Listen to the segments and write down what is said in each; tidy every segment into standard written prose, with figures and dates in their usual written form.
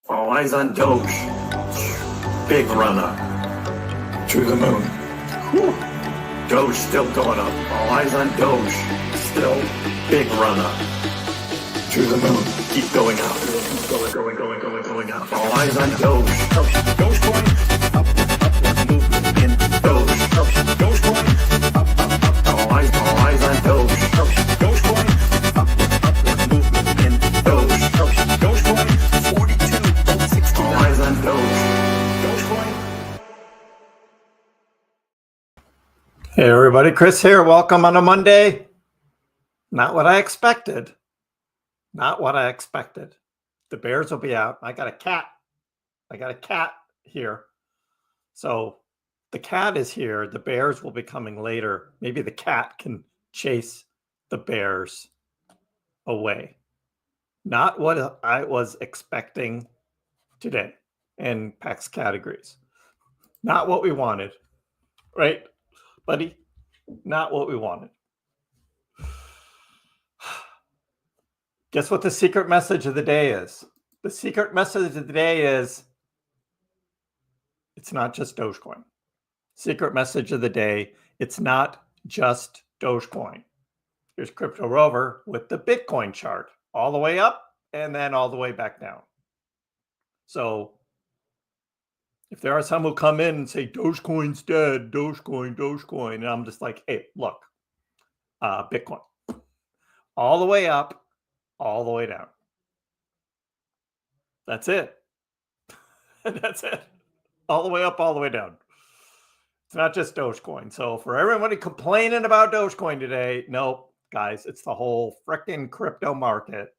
All eyes on Doge. Big run up to the moon. Whew. Doge still going up. All eyes on Doge. Still big run up to the moon. Keep going up. Going up. All eyes on Doge. Dogecoin. Upward movement in Doge. Dogecoin. Up. All eyes on Doge. Dogecoin. Upward movement in Doge. Dogecoin. 42.69. All eyes on Doge. Dogecoin. Hey everybody, Kriss here. Welcome on a Monday. Not what I expected. Not what I expected. The bears will be out. I got a cat here. So the cat is here. The bears will be coming later. Maybe the cat can chase the bears away. Not what I was expecting today in PAX categories. Not what we wanted, right, buddy? Not what we wanted. Guess what the secret message of the day is? The secret message of the day is it's not just Dogecoin. Secret message of the day, it's not just Dogecoin. Here's Crypto Rover with the Bitcoin chart, all the way up and then all the way back down. So if there are some who come in and say Dogecoin's dead, Dogecoin, and I'm just like, hey, look, Bitcoin, all the way up, all the way down. That's it. That's it. All the way up, all the way down. It's not just Dogecoin. So for everybody complaining about Dogecoin today, nope, guys, it's the whole frickin' crypto market.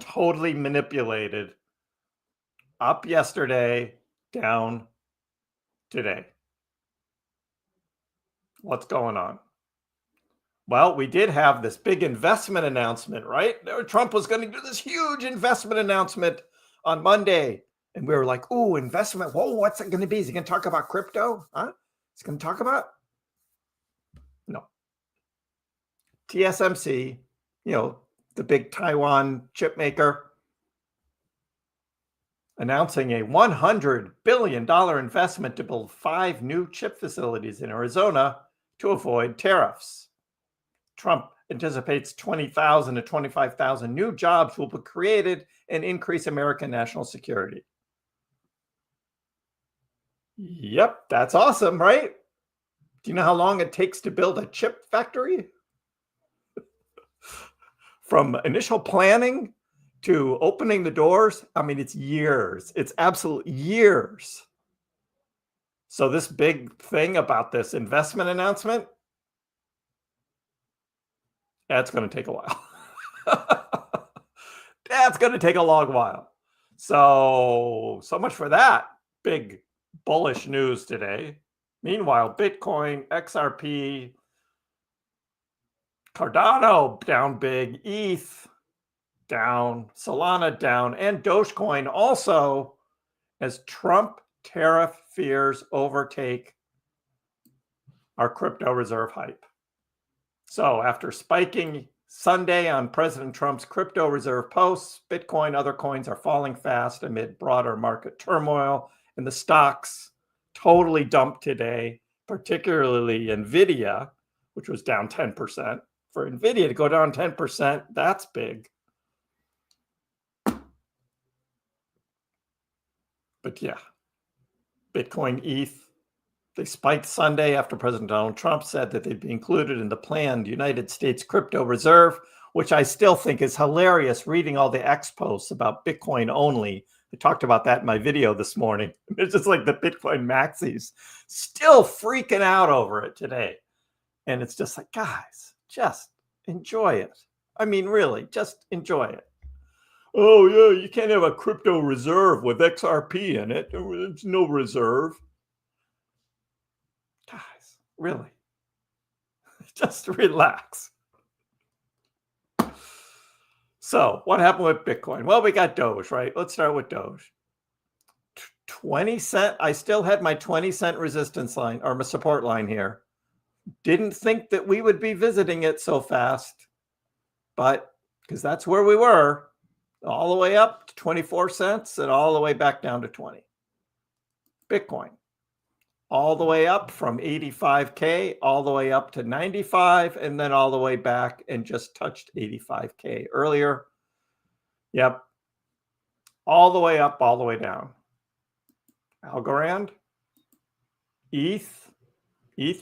Totally manipulated. Up yesterday, down today. What's going on? Well, we did have this big investment announcement, right? Trump was going to do this huge investment announcement on Monday. And we were like, ooh, investment. Whoa, what's it going to be? Is he going to talk about crypto? Huh? He's going to talk about? No. TSMC, the big Taiwan chip maker, announcing a $100 billion investment to build 5 new chip facilities in Arizona to avoid tariffs. Trump anticipates 20,000 to 25,000 new jobs will be created and increase American national security. Yep, that's awesome, right? Do you know how long it takes to build a chip factory? From initial planning to opening the doors, I mean, it's years. It's absolute years. So this big thing about this investment announcement, that's going to take a while. That's going to take a long while. So much for that big bullish news today. Meanwhile, Bitcoin, XRP, Cardano down big, ETH down, Solana down, and Dogecoin also as Trump tariff fears overtake our crypto reserve hype. So after spiking Sunday on President Trump's crypto reserve posts, Bitcoin, other coins are falling fast amid broader market turmoil, and the stocks totally dumped today, particularly NVIDIA, which was down 10%. For NVIDIA to go down 10%, that's big. But yeah, Bitcoin, ETH, they spiked Sunday after President Donald Trump said that they'd be included in the planned United States crypto reserve, which I still think is hilarious reading all the X posts about Bitcoin only. I talked about that in my video this morning. It's just like the Bitcoin maxis still freaking out over it today. And it's just like, guys, just enjoy it. I mean, really, just enjoy it. Oh, yeah, you can't have a crypto reserve with XRP in it. There's no reserve. Guys, really, just relax. So what happened with Bitcoin? Well, we got Doge, right? Let's start with Doge. 20 cent. I still had my 20-cent resistance line or my support line here. Didn't think that we would be visiting it so fast, but because that's where we were. all the way up to 24 cents and all the way back down to 20. Bitcoin, all the way up from 85K, all the way up to 95, and then all the way back and just touched 85K earlier. Yep. All the way up, all the way down. Algorand, ETH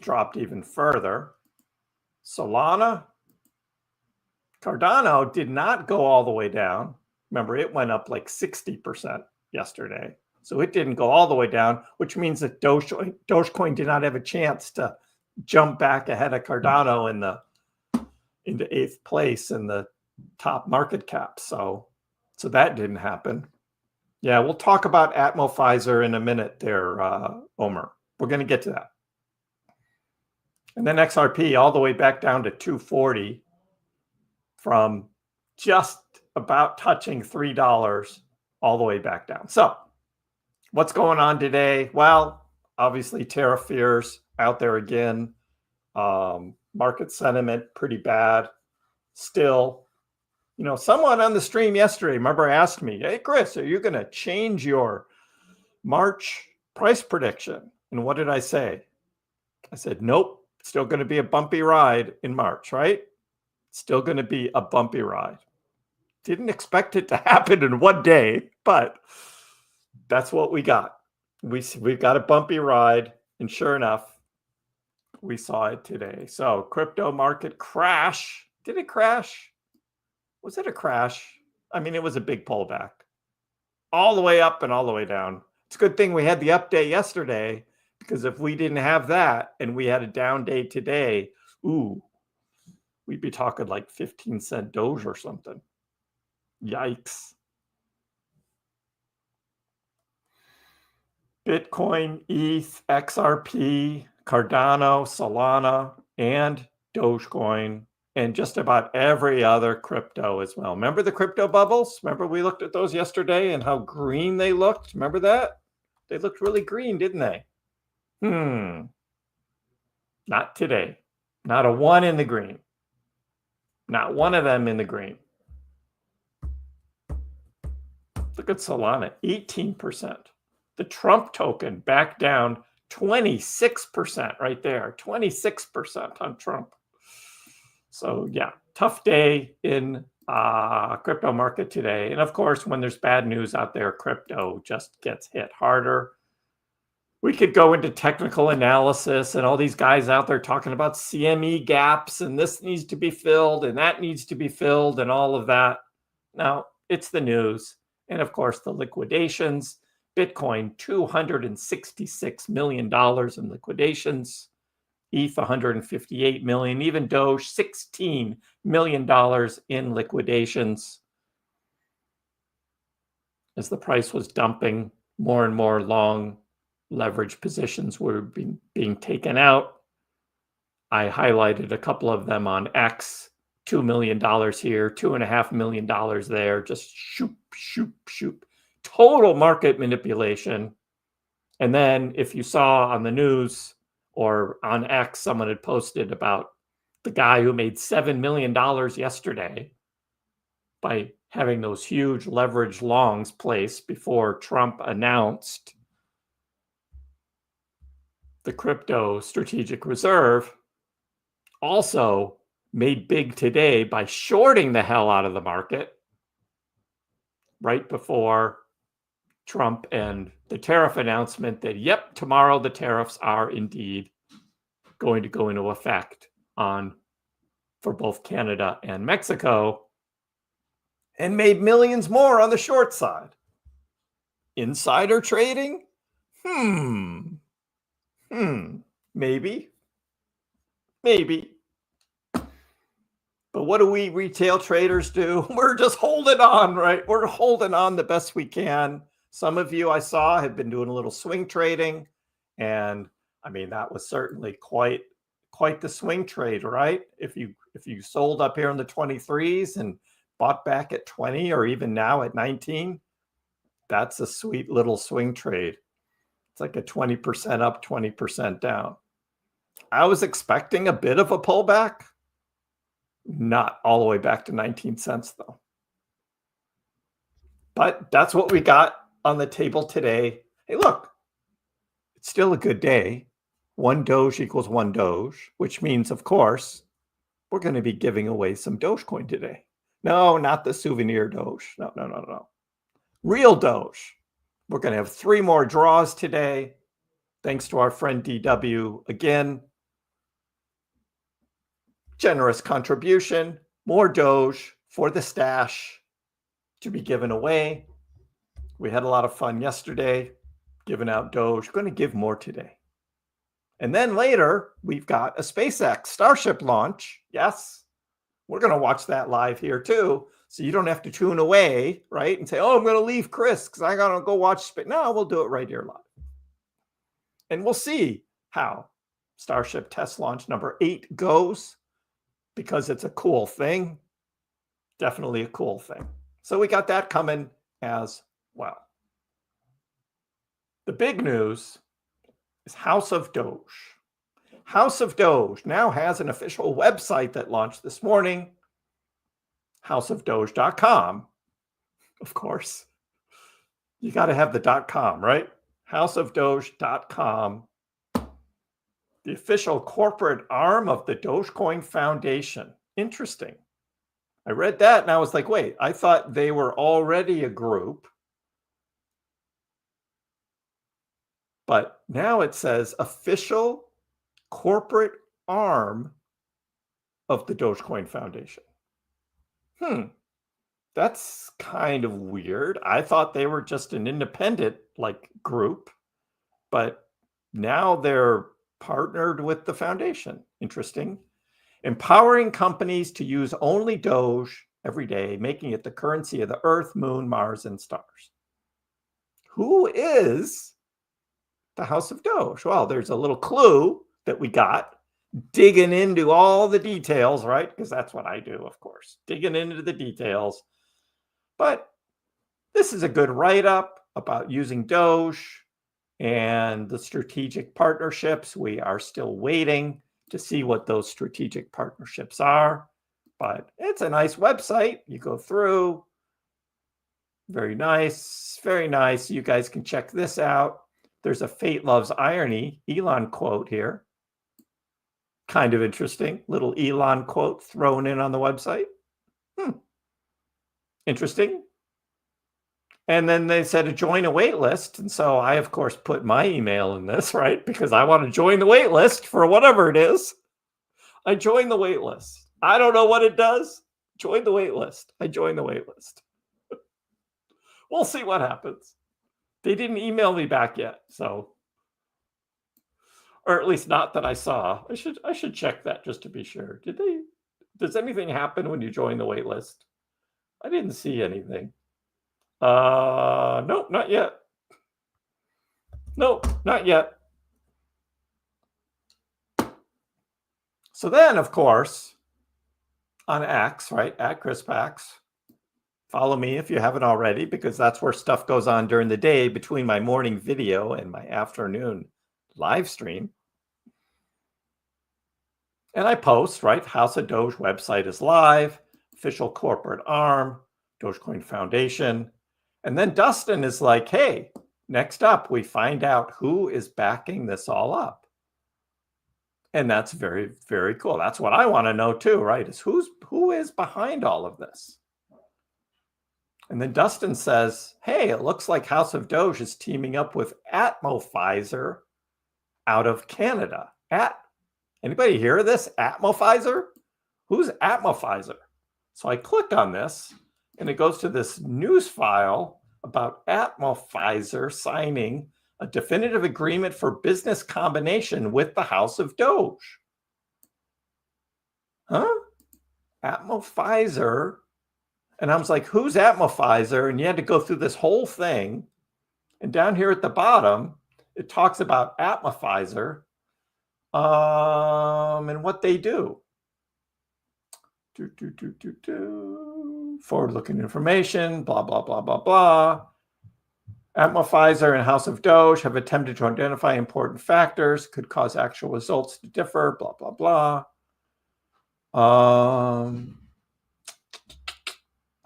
dropped even further. Solana, Cardano did not go all the way down. Remember, it went up like 60% yesterday. So it didn't go all the way down, which means that Dogecoin did not have a chance to jump back ahead of Cardano into 8th place in the top market cap. So that didn't happen. Yeah, we'll talk about Atmo Pfizer in a minute there, Omer. We're going to get to that. And then XRP all the way back down to 240 from just about touching $3 all the way back down. So what's going on today? Well, obviously tariff fears out there again. Market sentiment pretty bad still. You know, someone on the stream yesterday, remember, asked me, hey, Kriss, are you going to change your March price prediction? And what did I say? I said, nope, still going to be a bumpy ride in March, right? Still going to be a bumpy ride. Didn't expect it to happen in one day, but that's what we got. We've got a bumpy ride, and sure enough, we saw it today. So crypto market crash. Did it crash? Was it a crash? I mean, it was a big pullback. All the way up and all the way down. It's a good thing we had the update yesterday, because if we didn't have that and we had a down day today, we'd be talking like 15-cent Doge or something. Yikes. Bitcoin, ETH, XRP, Cardano, Solana, and Dogecoin, and just about every other crypto as well. Remember the crypto bubbles? Remember we looked at those yesterday and how green they looked? Remember that? They looked really green, didn't they? Not today. Not a one in the green. Not one of them in the green. Look at Solana, 18%. The Trump token back down 26% right there. 26% on Trump. So yeah, tough day in crypto market today. And of course, when there's bad news out there, crypto just gets hit harder. We could go into technical analysis and all these guys out there talking about CME gaps and this needs to be filled and that needs to be filled and all of that. Now, it's the news. And of course, the liquidations. Bitcoin, $266 million in liquidations. ETH, $158 million. Even Doge, $16 million in liquidations. As the price was dumping, more and more long leverage positions were being taken out. I highlighted a couple of them on X. $2 million here, $2.5 million there. Just shoop, shoop, shoop. Total market manipulation. And then if you saw on the news or on X, someone had posted about the guy who made $7 million yesterday by having those huge leverage longs placed before Trump announced the crypto strategic reserve, also made big today by shorting the hell out of the market right before Trump and the tariff announcement that, yep, tomorrow the tariffs are indeed going to go into effect for both Canada and Mexico, and made millions more on the short side. Insider trading? Maybe. But what do we retail traders do? We're just holding on, right? We're holding on the best we can. Some of you I saw have been doing a little swing trading. And I mean, that was certainly quite the swing trade, right? If you sold up here in the 23s and bought back at 20 or even now at 19, that's a sweet little swing trade. It's like a 20% up, 20% down. I was expecting a bit of a pullback. Not all the way back to 19 cents, though. But that's what we got on the table today. Hey, look, it's still a good day. 1 Doge equals 1 Doge, which means, of course, we're going to be giving away some Dogecoin today. No, not the souvenir Doge. No. Real Doge. We're going to have 3 more draws today. Thanks to our friend DW. Again, generous contribution. More Doge for the stash to be given away. We had a lot of fun yesterday giving out Doge. Going to give more today. And then later, we've got a SpaceX Starship launch. Yes, we're going to watch that live here too. So you don't have to tune away, right? And say, oh, I'm going to leave Kriss because I got to go watch Space. No, we'll do it right here live. And we'll see how Starship test launch number 8 goes, because it's a cool thing. Definitely a cool thing. So we got that coming as well. The big news is House of Doge. House of Doge now has an official website that launched this morning, houseofdoge.com. Of course, you got to have the .com, right? houseofdoge.com, the official corporate arm of the Dogecoin Foundation. Interesting. I read that and I was like, wait, I thought they were already a group. But now it says official corporate arm of the Dogecoin Foundation. That's kind of weird. I thought they were just an independent group, but now they're partnered with the foundation. Interesting. Empowering companies to use only Doge every day, making it the currency of the Earth, Moon, Mars, and stars. Who is the House of Doge? Well, there's a little clue that we got digging into all the details, right? Because that's what I do, of course, digging into the details. But this is a good write-up about using Doge and the strategic partnerships. We are still waiting to see what those strategic partnerships are, but it's a nice website. You go through. Very nice, very nice. You guys can check this out. There's a Fate Loves Irony Elon quote here. Kind of interesting. Little Elon quote thrown in on the website. Interesting. And then they said join a wait list. And so I, of course, put my email in this, right? Because I want to join the wait list for whatever it is. I join the wait list. I don't know what it does. Join the wait list. I join the wait list. We'll see what happens. They didn't email me back yet, so, or at least not that I saw. I should check that just to be sure. Does anything happen when you join the wait list? I didn't see anything. Nope, not yet. Nope, not yet. So then, of course, on X, right, at KrissPax, follow me if you haven't already, because that's where stuff goes on during the day between my morning video and my afternoon live stream. And I post, right? House of Doge website is live, official corporate arm, Dogecoin Foundation. And then Dustin is like, hey, next up, we find out who is backing this all up. And that's very, very cool. That's what I want to know too, right? Is who is behind all of this? And then Dustin says, hey, it looks like House of Doge is teaming up with Atmo Pfizer out of Canada. Anybody hear of this? Atmo Pfizer? Who's Atmo Pfizer? So I click on this and it goes to this news file about Atmo Pfizer signing a definitive agreement for business combination with the House of Doge. Huh? Atmo Pfizer. And I was like, who's Atmo Pfizer? And you had to go through this whole thing. And down here at the bottom, it talks about Atmo Pfizer and what they do. Forward-looking information, blah, blah, blah, blah, blah. Atmo Pfizer and House of Doge have attempted to identify important factors, could cause actual results to differ, blah, blah, blah.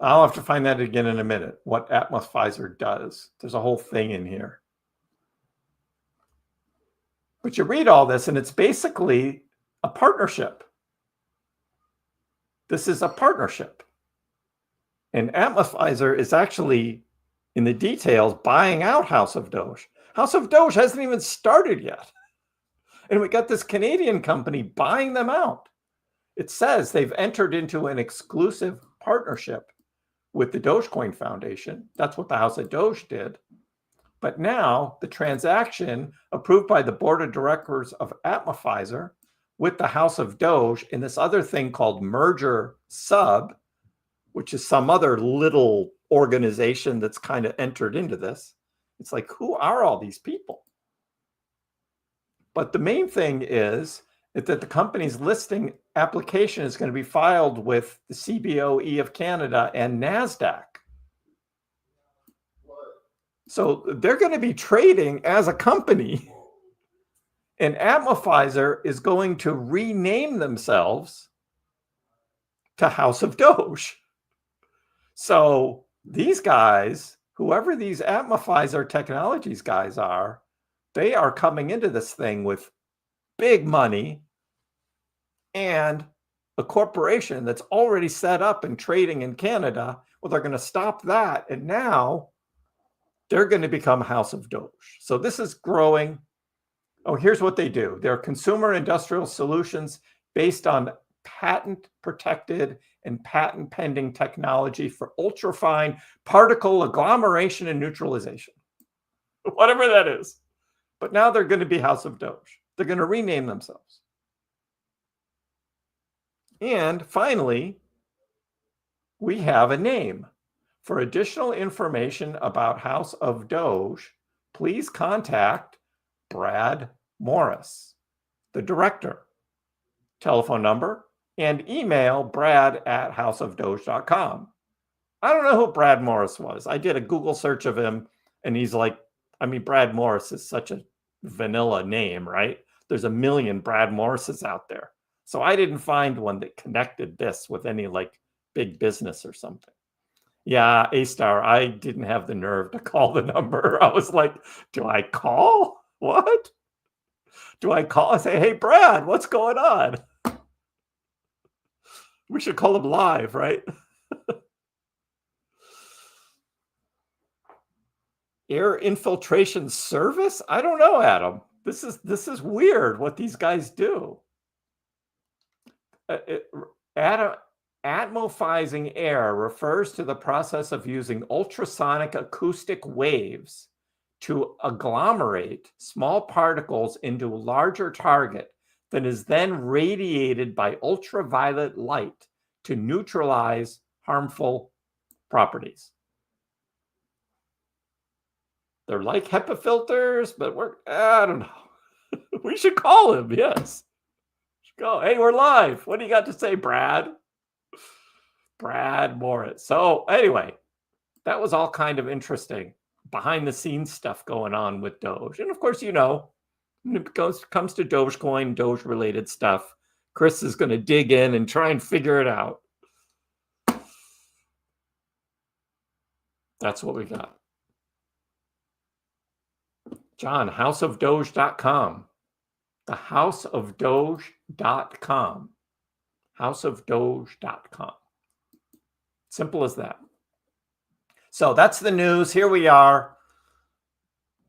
I'll have to find that again in a minute, what Atmophizer does. There's a whole thing in here. But you read all this, and it's basically a partnership. This is a partnership. And Atmophizer is actually, in the details, buying out House of Doge. House of Doge hasn't even started yet. And we got this Canadian company buying them out. It says they've entered into an exclusive partnership with the Dogecoin Foundation. That's what the House of Doge did. But now the transaction approved by the board of directors of Atmophizer with the House of Doge in this other thing called Merger Sub, which is some other little organization that's kind of entered into this. It's like, who are all these people? But the main thing is that the company's listing application is going to be filed with the CBOE of Canada and NASDAQ. So they're going to be trading as a company. And Atmophizer is going to rename themselves to House of Doge. So these guys, whoever these Atmophizer Technologies guys are, they are coming into this thing with big money and a corporation that's already set up and trading in Canada. Well, they're going to stop that. And now they're going to become House of Doge. So this is growing. Oh, here's what they do. They're consumer industrial solutions based on patent protected and patent pending technology for ultrafine particle agglomeration and neutralization, whatever that is. But now they're going to be House of Doge. They're going to rename themselves. And finally, we have a name. For additional information about House of Doge, please contact Brad Morris, the director. Telephone number and email brad@houseofdoge.com. I don't know who Brad Morris was. I did a Google search of him, and he's like, I mean, Brad Morris is such a vanilla name, right? There's a million Brad Morrises out there. So I didn't find one that connected this with any like big business or something. Yeah, A-Star, I didn't have the nerve to call the number. I was like, do I call? What? Do I call and say, hey, Brad, what's going on? We should call him live, right? Air infiltration service? I don't know, Adam. This is weird what these guys do. Atmophizing air refers to the process of using ultrasonic acoustic waves to agglomerate small particles into a larger target that is then radiated by ultraviolet light to neutralize harmful properties. They're like HEPA filters, but I don't know. We should call him, yes. Go. Hey, we're live. What do you got to say, Brad? Brad Morris. So anyway, that was all kind of interesting behind the scenes stuff going on with Doge. And of course, you know, when it comes to Dogecoin, Doge related stuff, Kriss is going to dig in and try and figure it out. That's what we got. John, houseofdoge.com. The houseofdoge.com. Houseofdoge.com. Simple as that. So that's the news. Here we are,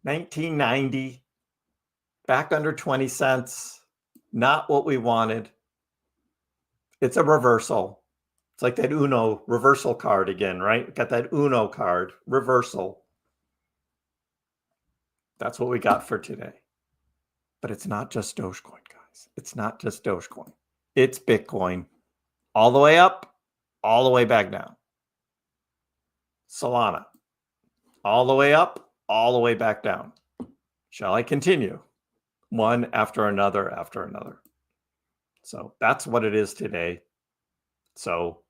1990, back under 20 cents. Not what we wanted. It's a reversal. It's like that Uno reversal card again, right? Got that Uno card, reversal. That's what we got for today. But it's not just Dogecoin, guys. It's not just Dogecoin. It's Bitcoin. All the way up, all the way back down. Solana. All the way up, all the way back down. Shall I continue? One after another after another. So that's what it is today. So,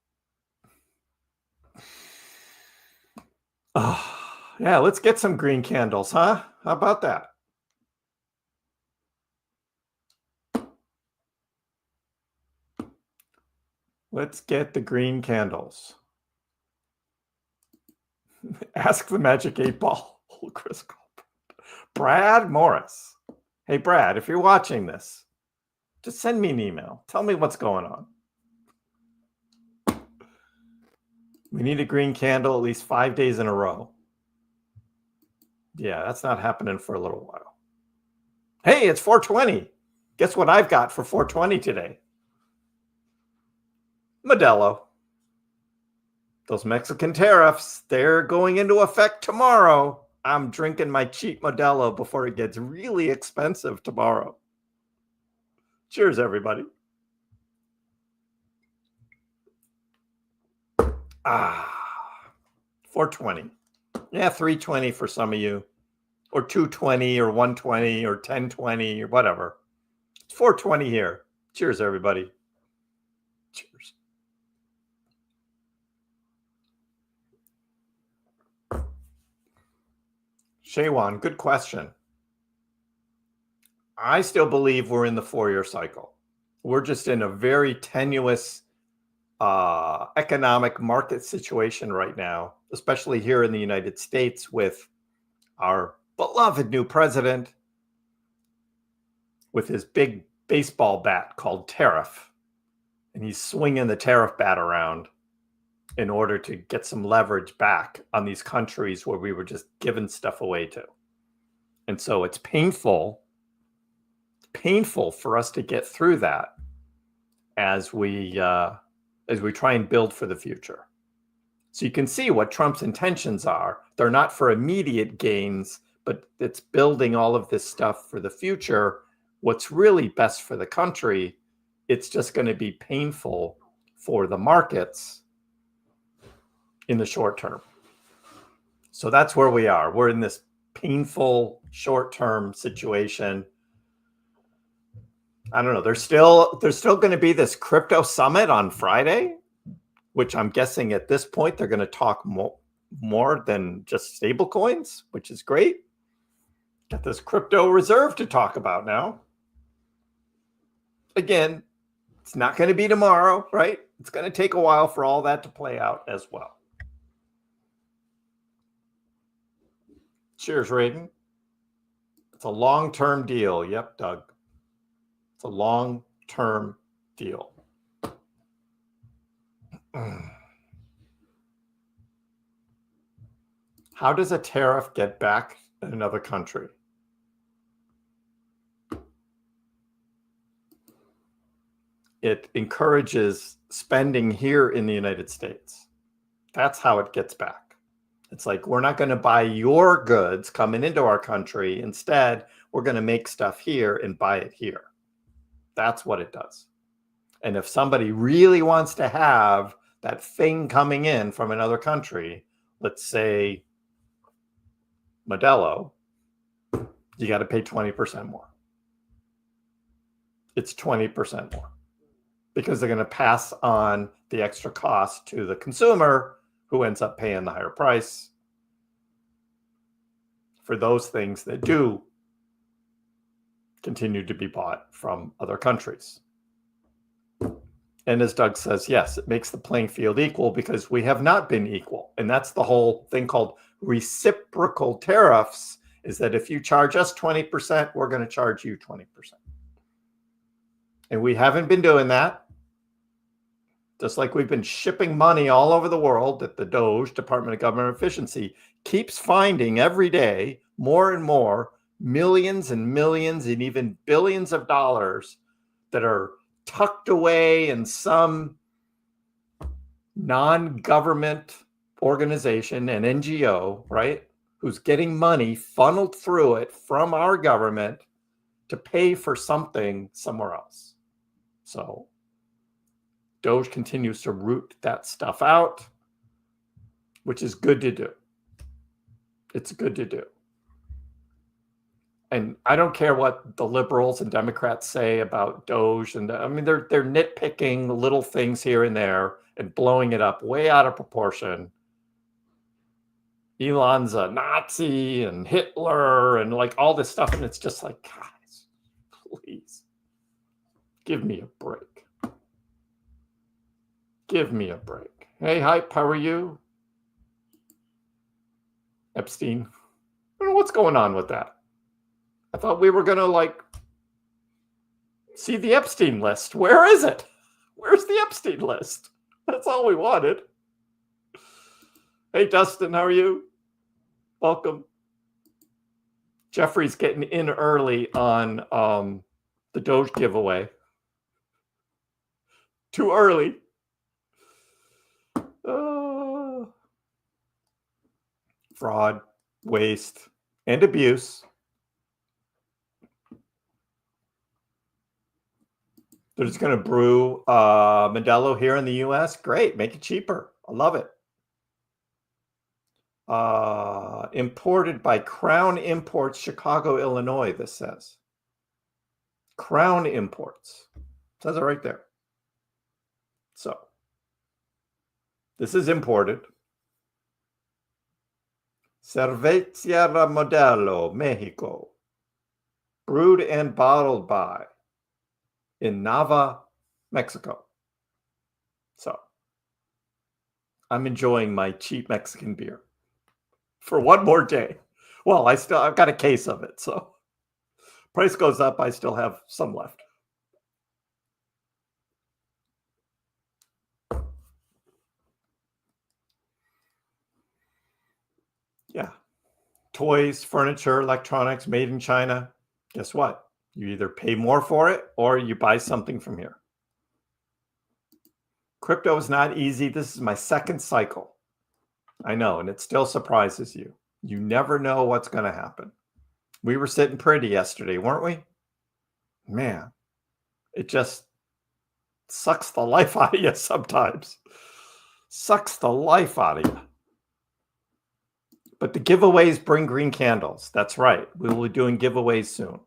yeah, let's get some green candles, huh? How about that? Let's get the green candles. Ask the Magic 8 Ball. Chris Brad Morris. Hey, Brad, if you're watching this, just send me an email. Tell me what's going on. We need a green candle at least 5 days in a row. Yeah, that's not happening for a little while. Hey, it's 420. Guess what I've got for 420 today? Modelo. Those Mexican tariffs, they're going into effect tomorrow. I'm drinking my cheap Modelo before it gets really expensive tomorrow. Cheers, everybody. 420. Yeah, 320 for some of you, or 220 or 120 or 1020 or whatever. It's 420 here. Cheers, everybody. Cheers. Shaywan, good question. I still believe we're in the 4-year cycle. We're just in a very tenuous economic market situation right now, especially here in the United States with our beloved new president with his big baseball bat called tariff. And he's swinging the tariff bat around in order to get some leverage back on these countries where we were just giving stuff away to. And so it's painful for us to get through that as we try and build for the future. So you can see what Trump's intentions are. They're not for immediate gains, but it's building all of this stuff for the future. What's really best for the country, it's just going to be painful for the markets in the short term. So that's where we are. We're in this painful short-term situation. I don't know. There's still going to be this crypto summit on Friday, which I'm guessing at this point they're going to talk more than just stable coins, which is great. Got this crypto reserve to talk about now. Again, it's not going to be tomorrow, right? It's going to take a while for all that to play out as well. Cheers, Raiden. It's a long-term deal. Yep, Doug. It's a long-term deal. How does a tariff get back in another country? It encourages spending here in the United States. That's how it gets back. It's like, we're not going to buy your goods coming into our country. Instead, we're going to make stuff here and buy it here. That's what it does. And if somebody really wants to have that thing coming in from another country, let's say Modelo, you got to pay 20% more. It's 20% more because they're going to pass on the extra cost to the consumer, who ends up paying the higher price for those things that do continue to be bought from other countries. And as Doug says, yes, it makes the playing field equal because we have not been equal. And that's the whole thing called reciprocal tariffs, is that if you charge us 20%, we're going to charge you 20%. And we haven't been doing that. Just like we've been shipping money all over the world, that the Doge, Department of Government Efficiency, keeps finding every day more and more millions and millions and even billions of dollars that are tucked away in some non-government organization, an NGO, right, who's getting money funneled through it from our government to pay for something somewhere else. So Doge continues to root that stuff out, which is good to do. It's good to do. And I don't care what the liberals and Democrats say about Doge. And I mean, they're nitpicking little things here and there and blowing it up way out of proportion. Elon's a Nazi and Hitler and like all this stuff. And it's just like, guys, please give me a break. Give me a break. Hey, Hype, how are you? Epstein. I don't know what's going on with that. I thought we were going to see the Epstein list. Where is it? Where's the Epstein list? That's all we wanted. Hey, Dustin, how are you? Welcome. Jeffrey's getting in early on the Doge giveaway. Too early. Fraud, waste, and abuse. They're just going to brew Modelo here in the U.S. Great. Make it cheaper. I love it. Imported by Crown Imports, Chicago, Illinois, this says. Crown Imports. It says it right there. So, this is imported. Cerveza Modelo, Mexico. Brewed and bottled by in Nava, Mexico. So, I'm enjoying my cheap Mexican beer for one more day. Well, I've got a case of it, so price goes up, I still have some left. Yeah. Toys, furniture, electronics made in China. Guess what? You either pay more for it or you buy something from here. Crypto is not easy. This is my second cycle. I know, and it still surprises you. You never know what's going to happen. We were sitting pretty yesterday, weren't we? Man, it just sucks the life out of you sometimes. Sucks the life out of you. But the giveaways bring green candles. That's right. We will be doing giveaways soon.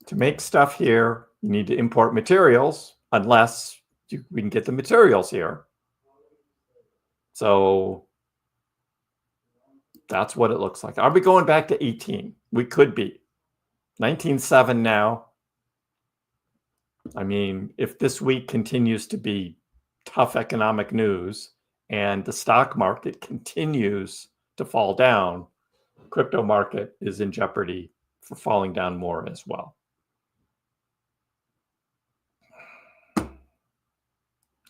To make stuff here, you need to import materials, unless we can get the materials here. So that's what it looks like. Are we going back to 18? We could be. 19.7 now. I mean, if this week continues to be tough economic news and the stock market continues to fall down, crypto market is in jeopardy for falling down more as well.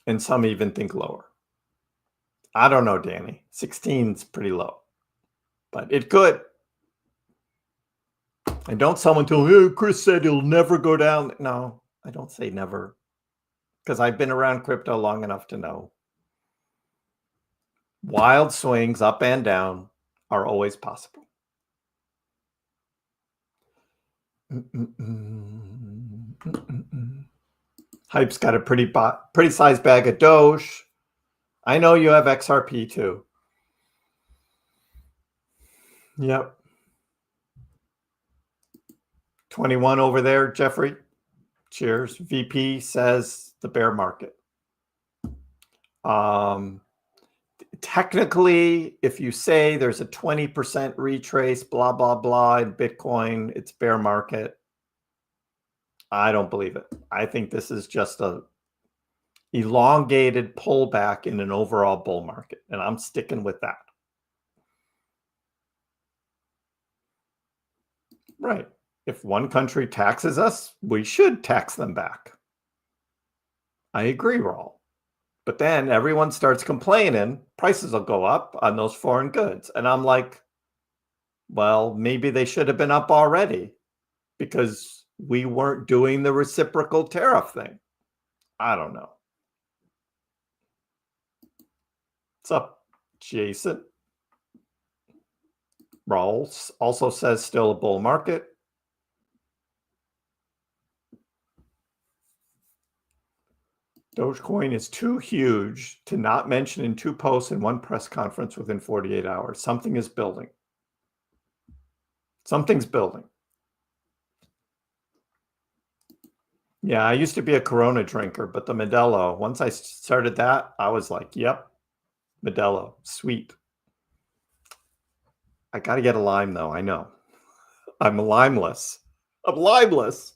And some even think lower. I don't know, Danny. 16 is pretty low, but it could. And don't someone tell me, hey, Kriss said it'll never go down. No, I don't say never, because I've been around crypto long enough to know wild swings up and down are always possible. Hype's got a pretty sized bag of Doge. I know you have XRP too. Yep. 21 over there, Jeffrey. Cheers. VP says the bear market. Technically, if you say there's a 20% retrace, blah, blah, blah, in Bitcoin, it's bear market. I don't believe it. I think this is just a elongated pullback in an overall bull market, and I'm sticking with that. Right. If one country taxes us, we should tax them back. I agree, Raul. But then everyone starts complaining, prices will go up on those foreign goods. And I'm like, well, maybe they should have been up already because we weren't doing the reciprocal tariff thing. I don't know. What's up, Jason? Raul also says still a bull market. Dogecoin is too huge to not mention in 2 posts and 1 press conference within 48 hours. Something is building. Something's building. Yeah, I used to be a Corona drinker, but the Modelo, once I started that, I was like, yep, Modelo, sweet. I got to get a lime, though. I know. I'm limeless. I'm limeless.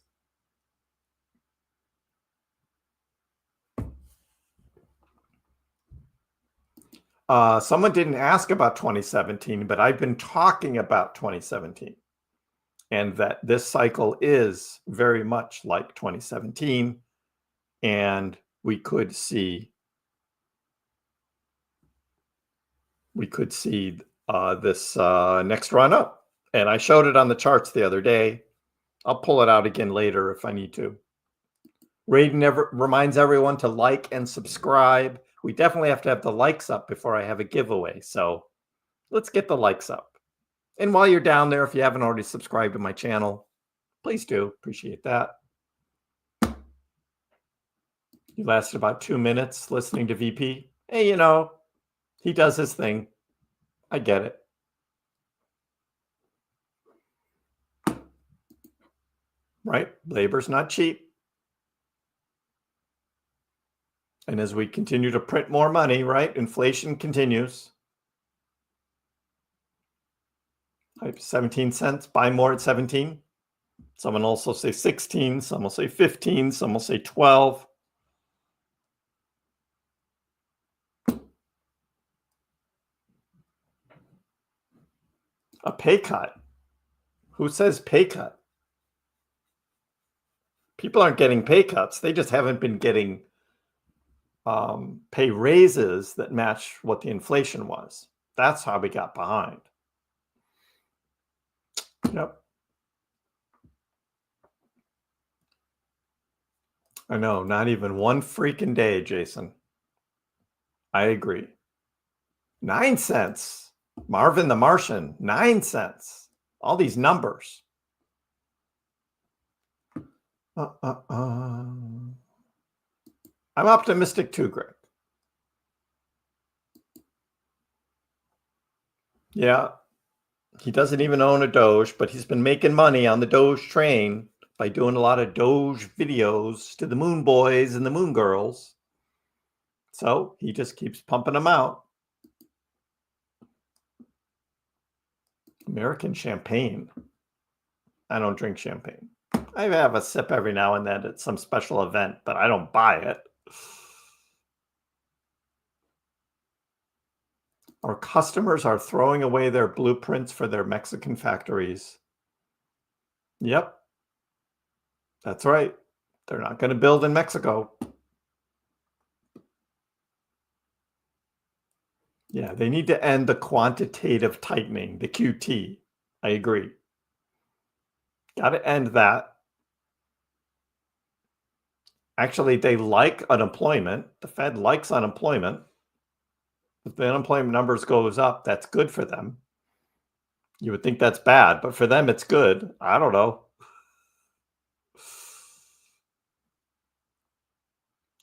Someone didn't ask about 2017, but I've been talking about 2017 and that this cycle is very much like 2017. And we could see this next run up. And I showed it on the charts the other day. I'll pull it out again later if I need to. Raiden reminds everyone to like and subscribe. We definitely have to have the likes up before I have a giveaway. So let's get the likes up. And while you're down there, if you haven't already subscribed to my channel, please do. Appreciate that. You lasted about 2 minutes listening to VP. Hey, you know, he does his thing. I get it. Right? Labor's not cheap. And as we continue to print more money, right? Inflation continues. 17 cents, buy more at 17. Someone will also say 16, some will say 15, some will say 12. A pay cut? Who says pay cut? People aren't getting pay cuts. They just haven't been getting pay raises that match what the inflation was. That's how we got behind. Yep. I know, not even one freaking day, Jason. I agree. 9 cents. Marvin the Martian, 9 cents. All these numbers. I'm optimistic too, Greg. Yeah, he doesn't even own a Doge, but he's been making money on the Doge train by doing a lot of Doge videos to the Moon Boys and the Moon Girls. So he just keeps pumping them out. American champagne. I don't drink champagne. I have a sip every now and then at some special event, but I don't buy it. Our customers are throwing away their blueprints for their Mexican factories. Yep. That's right. They're not going to build in Mexico. Yeah, they need to end the quantitative tightening, the QT. I agree. Got to end that. Actually, they like unemployment. The Fed likes unemployment. If the unemployment numbers goes up, that's good for them. You would think that's bad, but for them, it's good. I don't know.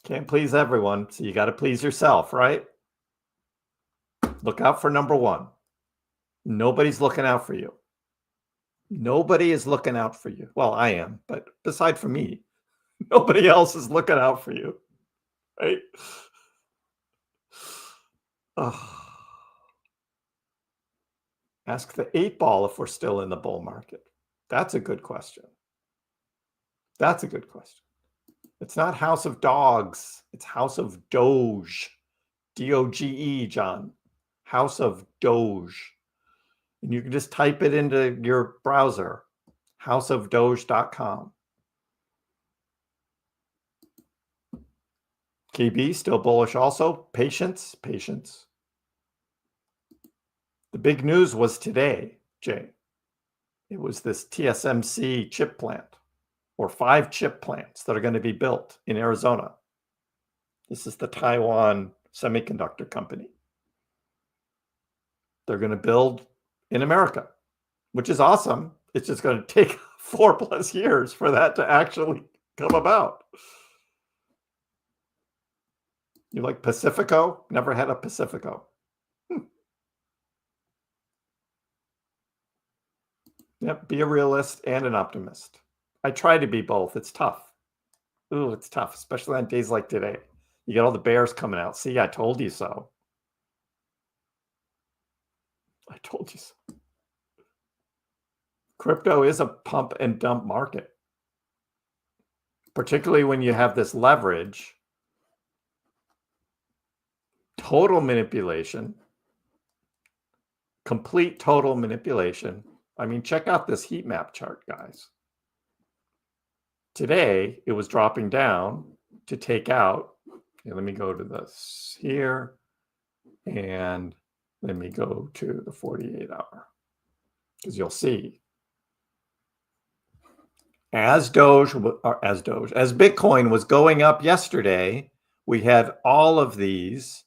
Can't please everyone, so you got to please yourself, right? Look out for number one. Nobody's looking out for you. Nobody is looking out for you. Well, I am, but aside from me, nobody else is looking out for you, right? Ask the 8-ball if we're still in the bull market. That's a good question. That's a good question. It's not House of Dogs. It's House of Doge. D-O-G-E, John. House of Doge. And you can just type it into your browser. houseofdoge.com. KB still bullish also. Patience. Patience. The big news was today, Jay. It was this TSMC chip plant, or 5 chip plants that are going to be built in Arizona. This is the Taiwan semiconductor company. They're going to build in America, which is awesome. It's just going to take 4+ years for that to actually come about. You like Pacifico? Never had a Pacifico. Yep, be a realist and an optimist. I try to be both. It's tough. Ooh, it's tough, especially on days like today. You get all the bears coming out. See, I told you so. I told you so. Crypto is a pump and dump market, particularly when you have this leverage. total manipulation, complete total manipulation. I mean, check out this heat map chart, guys. Today, it was dropping down to take out. Okay, let me go to this here, and let me go to the 48-hour, because you'll see as Bitcoin was going up yesterday, we had all of these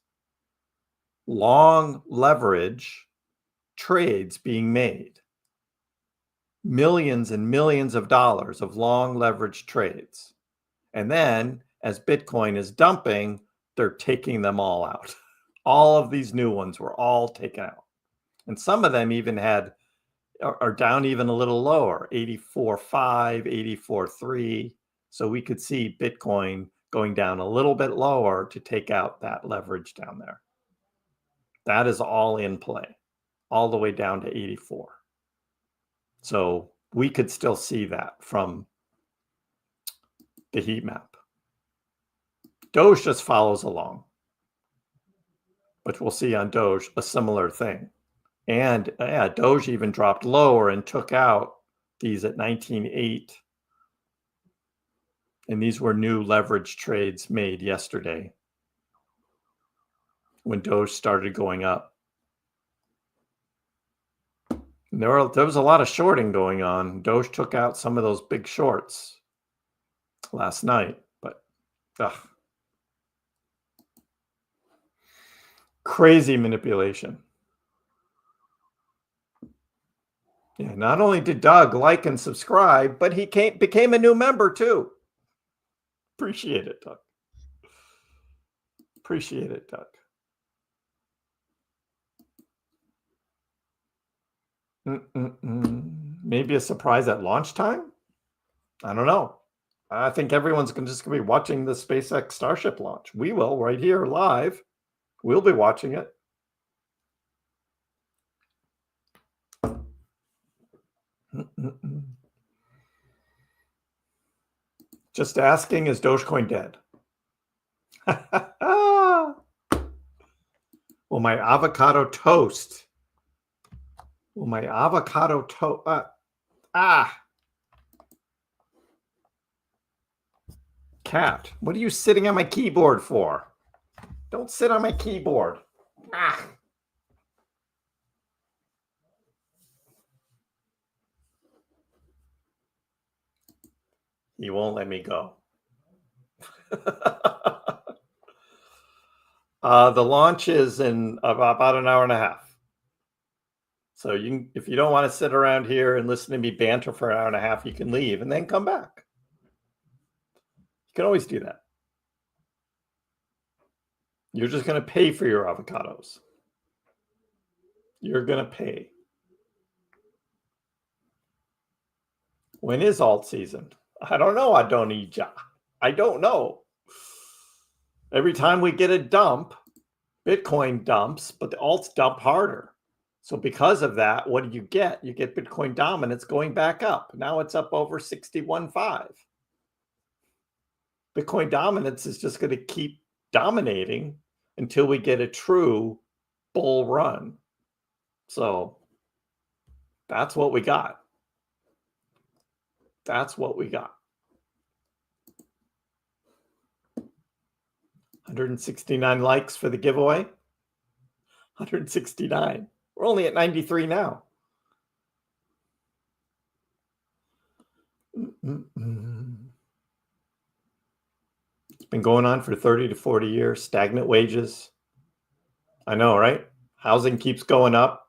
long leverage trades being made. Millions and millions of dollars of long leverage trades. And then as Bitcoin is dumping, they're taking them all out. All of these new ones were all taken out. And some of them even are down even a little lower, 84.5, 84.3. So we could see Bitcoin going down a little bit lower to take out that leverage down there. That is all in play, all the way down to 84. So we could still see that from the heat map. Doge just follows along. But we'll see on Doge a similar thing. And yeah, Doge even dropped lower and took out these at 19.8. And these were new leverage trades made yesterday when Doge started going up. And there was a lot of shorting going on. Doge took out some of those big shorts last night, but crazy manipulation. Yeah, not only did Doug like and subscribe, but he became a new member too. Appreciate it, Doug. Appreciate it, Doug. Maybe a surprise at launch time? I don't know. I think everyone's just going to be watching the SpaceX Starship launch. We will, right here live. We'll be watching it. Just asking, is Dogecoin dead? Will my avocado toast? Will my avocado toast? Cat, what are you sitting on my keyboard for? Don't sit on my keyboard. He won't let me go. The launch is in about an hour and a half. So if you don't want to sit around here and listen to me banter for an hour and a half, you can leave and then come back. You can always do that. You're just going to pay for your avocados. You're going to pay. When is alt season? I don't know, Adonija. I don't know. Every time we get a dump, Bitcoin dumps, but the alts dump harder. So because of that, what do you get? You get Bitcoin dominance going back up. Now it's up over 61.5. Bitcoin dominance is just going to keep dominating until we get a true bull run. So that's what we got. That's what we got. 169 likes for the giveaway. 169. We're only at 93 now. It's been going on for 30 to 40 years. Stagnant wages. I know, right? Housing keeps going up.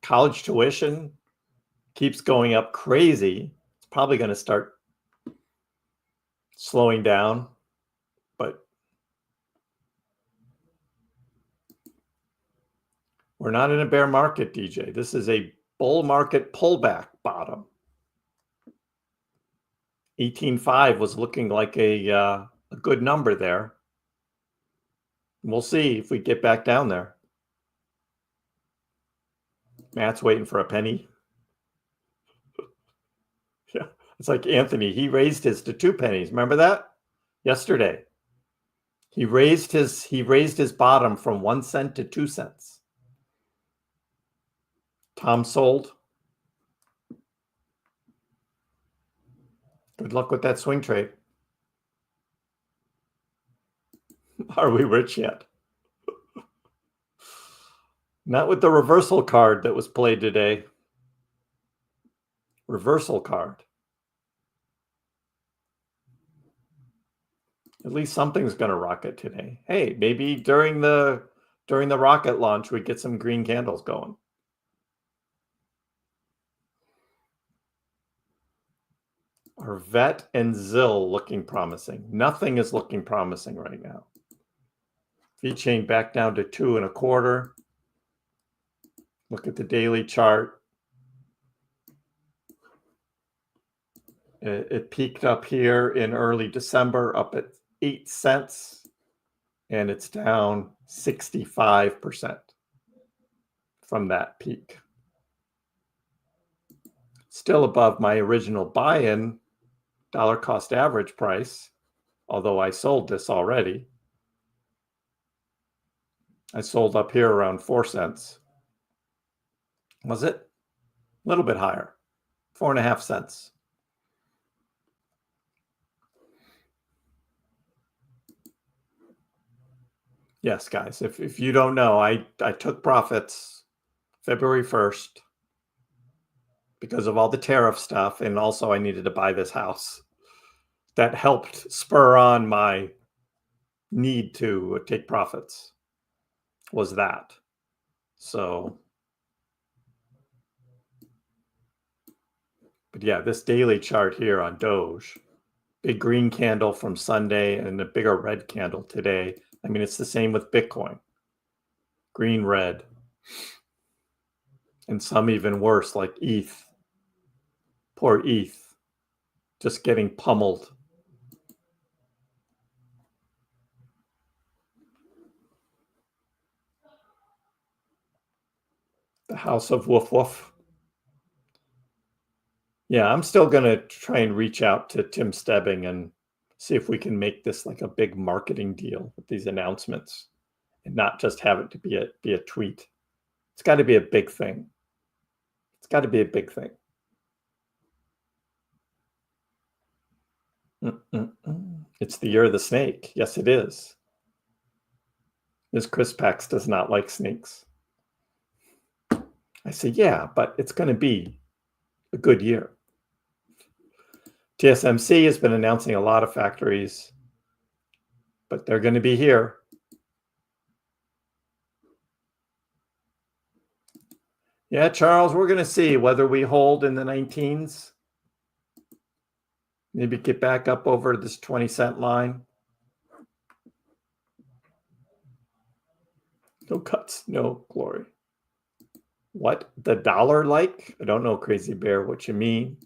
College tuition keeps going up crazy. It's probably going to start slowing down, but we're not in a bear market, DJ. This is a bull market pullback bottom. 18.5 was looking like a good number there. We'll see if we get back down there. Matt's waiting for a penny. Yeah, it's like Anthony. He raised his to 2 pennies. Remember that? Yesterday. He raised his bottom from 1 cent to 2 cents. Tom sold. Good luck with that swing trade. Are we rich yet? Not with the reversal card that was played today. Reversal card. At least something's going to rocket today. Hey, maybe during the rocket launch we get some green candles going. Are VET and ZIL looking promising? Nothing is looking promising right now. V-chain back down to 2.25. Look at the daily chart. It peaked up here in early December, up at 8 cents, and it's down 65% from that peak. Still above my original buy-in dollar cost average price, although I sold this already. I sold up here around 4 cents. Was it? A little bit higher, 4.5 cents. Yes, guys, if you don't know, I took profits February 1st because of all the tariff stuff, and also I needed to buy this house. That helped spur on my need to take profits, was that. So, but yeah, this daily chart here on Doge, big green candle from Sunday and a bigger red candle today. I mean, it's the same with Bitcoin. Green, red. And some even worse, like ETH. Poor ETH. Just getting pummeled. The House of Woof Woof. Yeah, I'm still going to try and reach out to Tim Stebbing and see if we can make this like a big marketing deal with these announcements and not just have it to be a tweet. It's got to be a big thing. It's got to be a big thing. It's the year of the snake. Yes, it is. Ms. KrissPax does not like snakes. I say, yeah, but it's going to be a good year. TSMC has been announcing a lot of factories, but they're going to be here. Yeah, Charles, we're going to see whether we hold in the 19s. Maybe get back up over this 20-cent line. No cuts, no glory. What? The dollar like? I don't know, Crazy Bear, what you mean.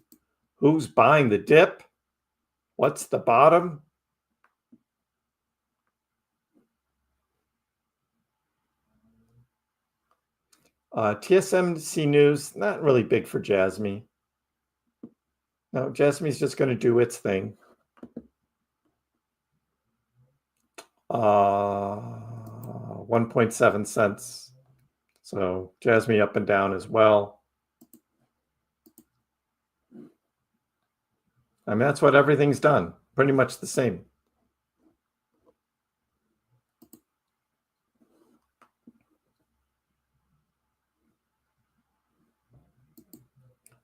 Who's buying the dip? What's the bottom? TSMC news, not really big for Jasmy. No, Jasmy's just going to do its thing. 1.7 cents. So Jasmy up and down as well. I mean, that's what everything's done. Pretty much the same.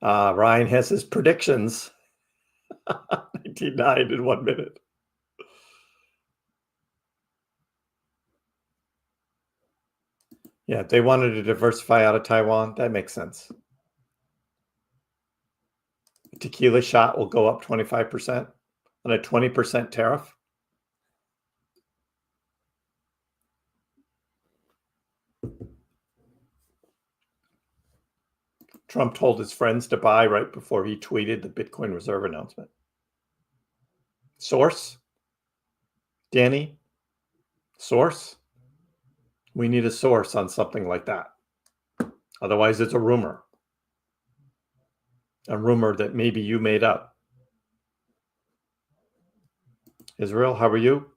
Ryan has his predictions. 99 in 1 minute. Yeah, they wanted to diversify out of Taiwan. That makes sense. A tequila shot will go up 25% on a 20% tariff. Trump told his friends to buy right before he tweeted the Bitcoin reserve announcement. Source? Danny? Source? We need a source on something like that. Otherwise, it's a rumor. A rumor that maybe you made up. Israel, how are you?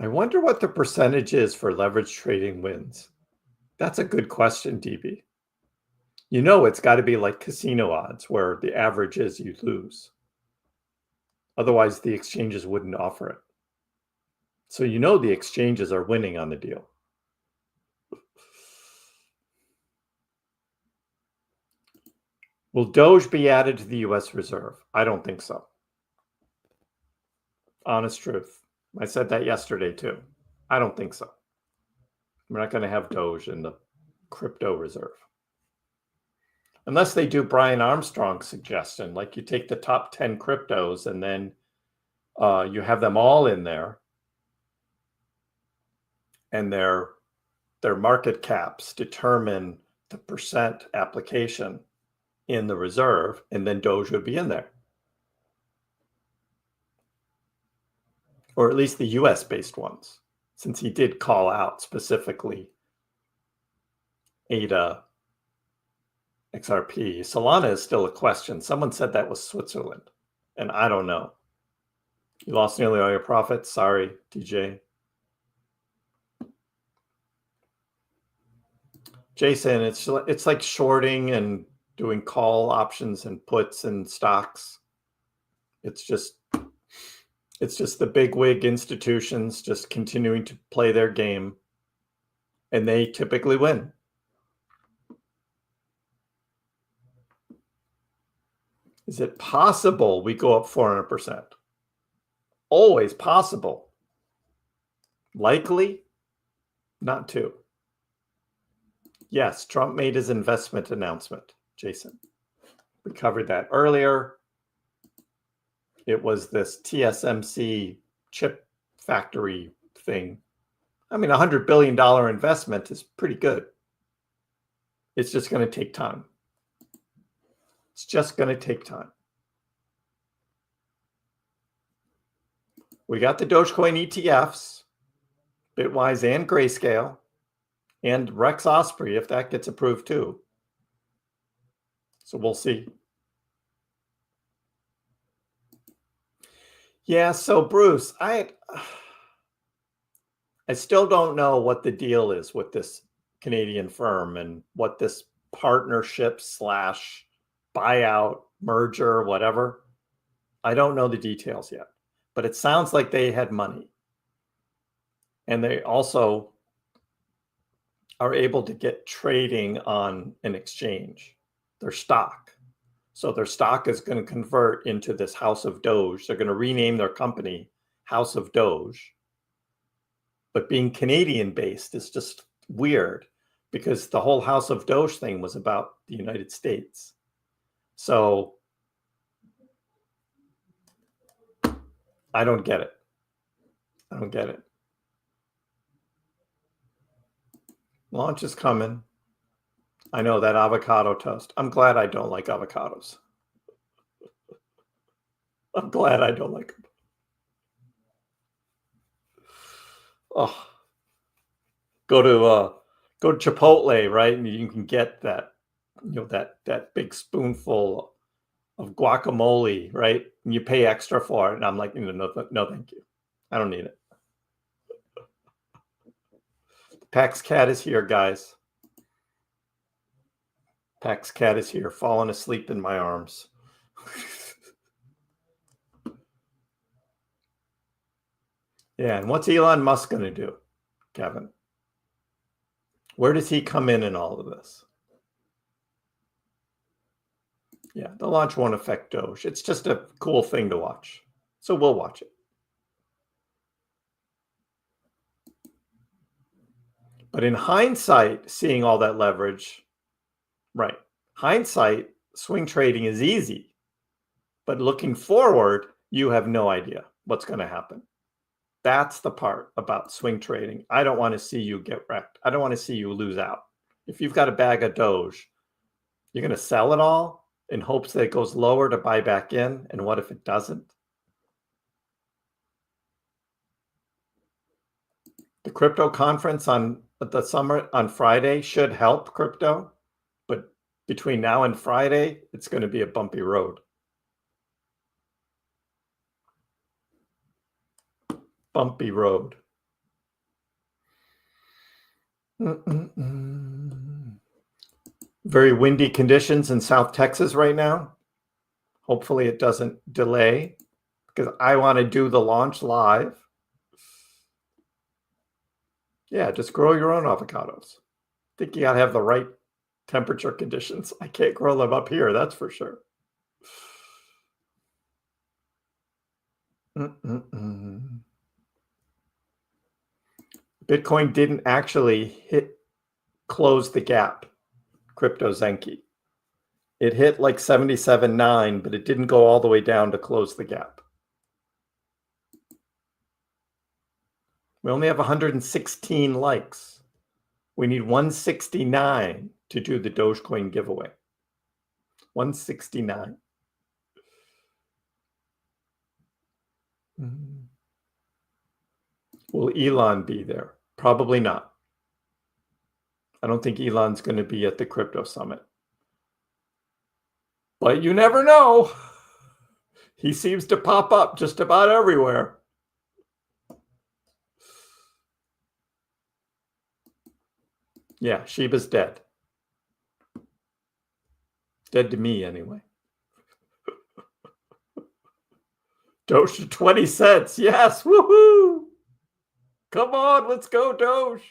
I wonder what the percentage is for leverage trading wins. That's a good question, DB. You know, it's got to be like casino odds where the average is you lose. Otherwise, the exchanges wouldn't offer it. So you know the exchanges are winning on the deal. Will Doge be added to the US Reserve? I don't think so. Honest truth. I said that yesterday too. I don't think so. We're not going to have Doge in the crypto reserve. Unless they do Brian Armstrong's suggestion, like you take the top 10 cryptos and then you have them all in there and their market caps determine the percent application in the reserve, and then Doge would be in there. Or at least the US-based ones, since he did call out specifically ADA, XRP. Solana is still a question. Someone said that was Switzerland, and I don't know. You lost nearly all your profits? Sorry, DJ. Jason, it's like shorting and doing call options and puts and stocks. It's just the big wig institutions just continuing to play their game, and they typically win. Is it possible we go up 400%? Always possible. Likely? Not too. Yes, Trump made his investment announcement, Jason. We covered that earlier. It was this TSMC chip factory thing. I mean, $100 billion investment is pretty good. It's just going to take time. It's just going to take time. We got the Dogecoin ETFs, Bitwise and Grayscale, and Rex Osprey, if that gets approved too. So we'll see. Yeah, so Bruce, I still don't know what the deal is with this Canadian firm and what this partnership / buyout, merger, whatever. I don't know the details yet, but it sounds like they had money. And they also are able to get trading on an exchange, their stock. So their stock is going to convert into this House of Doge. They're going to rename their company House of Doge. But being Canadian based is just weird because the whole House of Doge thing was about the United States. So I don't get it. I don't get it. Launch is coming. I know that avocado toast. I'm glad I don't like avocados. I'm glad I don't like them. Oh, go to Chipotle, right? And you can get that, that big spoonful of guacamole, right? And you pay extra for it. And I'm like, no, thank you. I don't need it. Pax Cat is here, guys. Pax Cat is here, falling asleep in my arms. Yeah, and what's Elon Musk going to do, Kevin? Where does he come in all of this? Yeah, the launch won't affect Doge. It's just a cool thing to watch. So we'll watch it. But in hindsight, seeing all that leverage, right? Hindsight, swing trading is easy. But looking forward, you have no idea what's going to happen. That's the part about swing trading. I don't want to see you get wrecked. I don't want to see you lose out. If you've got a bag of Doge, you're going to sell it all in hopes that it goes lower to buy back in. And what if it doesn't? The crypto conference on the summit on Friday should help crypto. But between now and Friday, it's going to be a bumpy road. Bumpy road. Very windy conditions in South Texas right now. Hopefully it doesn't delay because I want to do the launch live. Yeah, just grow your own avocados. I think you got to have the right temperature conditions. I can't grow them up here, that's for sure. Bitcoin didn't actually close the gap, Crypto Zenki. It hit like 77.9, but it didn't go all the way down to close the gap. We only have 116 likes. We need 169 to do the Dogecoin giveaway. 169. Will Elon be there? Probably not. I don't think Elon's going to be at the crypto summit. But you never know. He seems to pop up just about everywhere. Yeah, Shiba's dead. Dead to me, anyway. Doge to 20 cents. Yes, woohoo! Come on, let's go, Doge.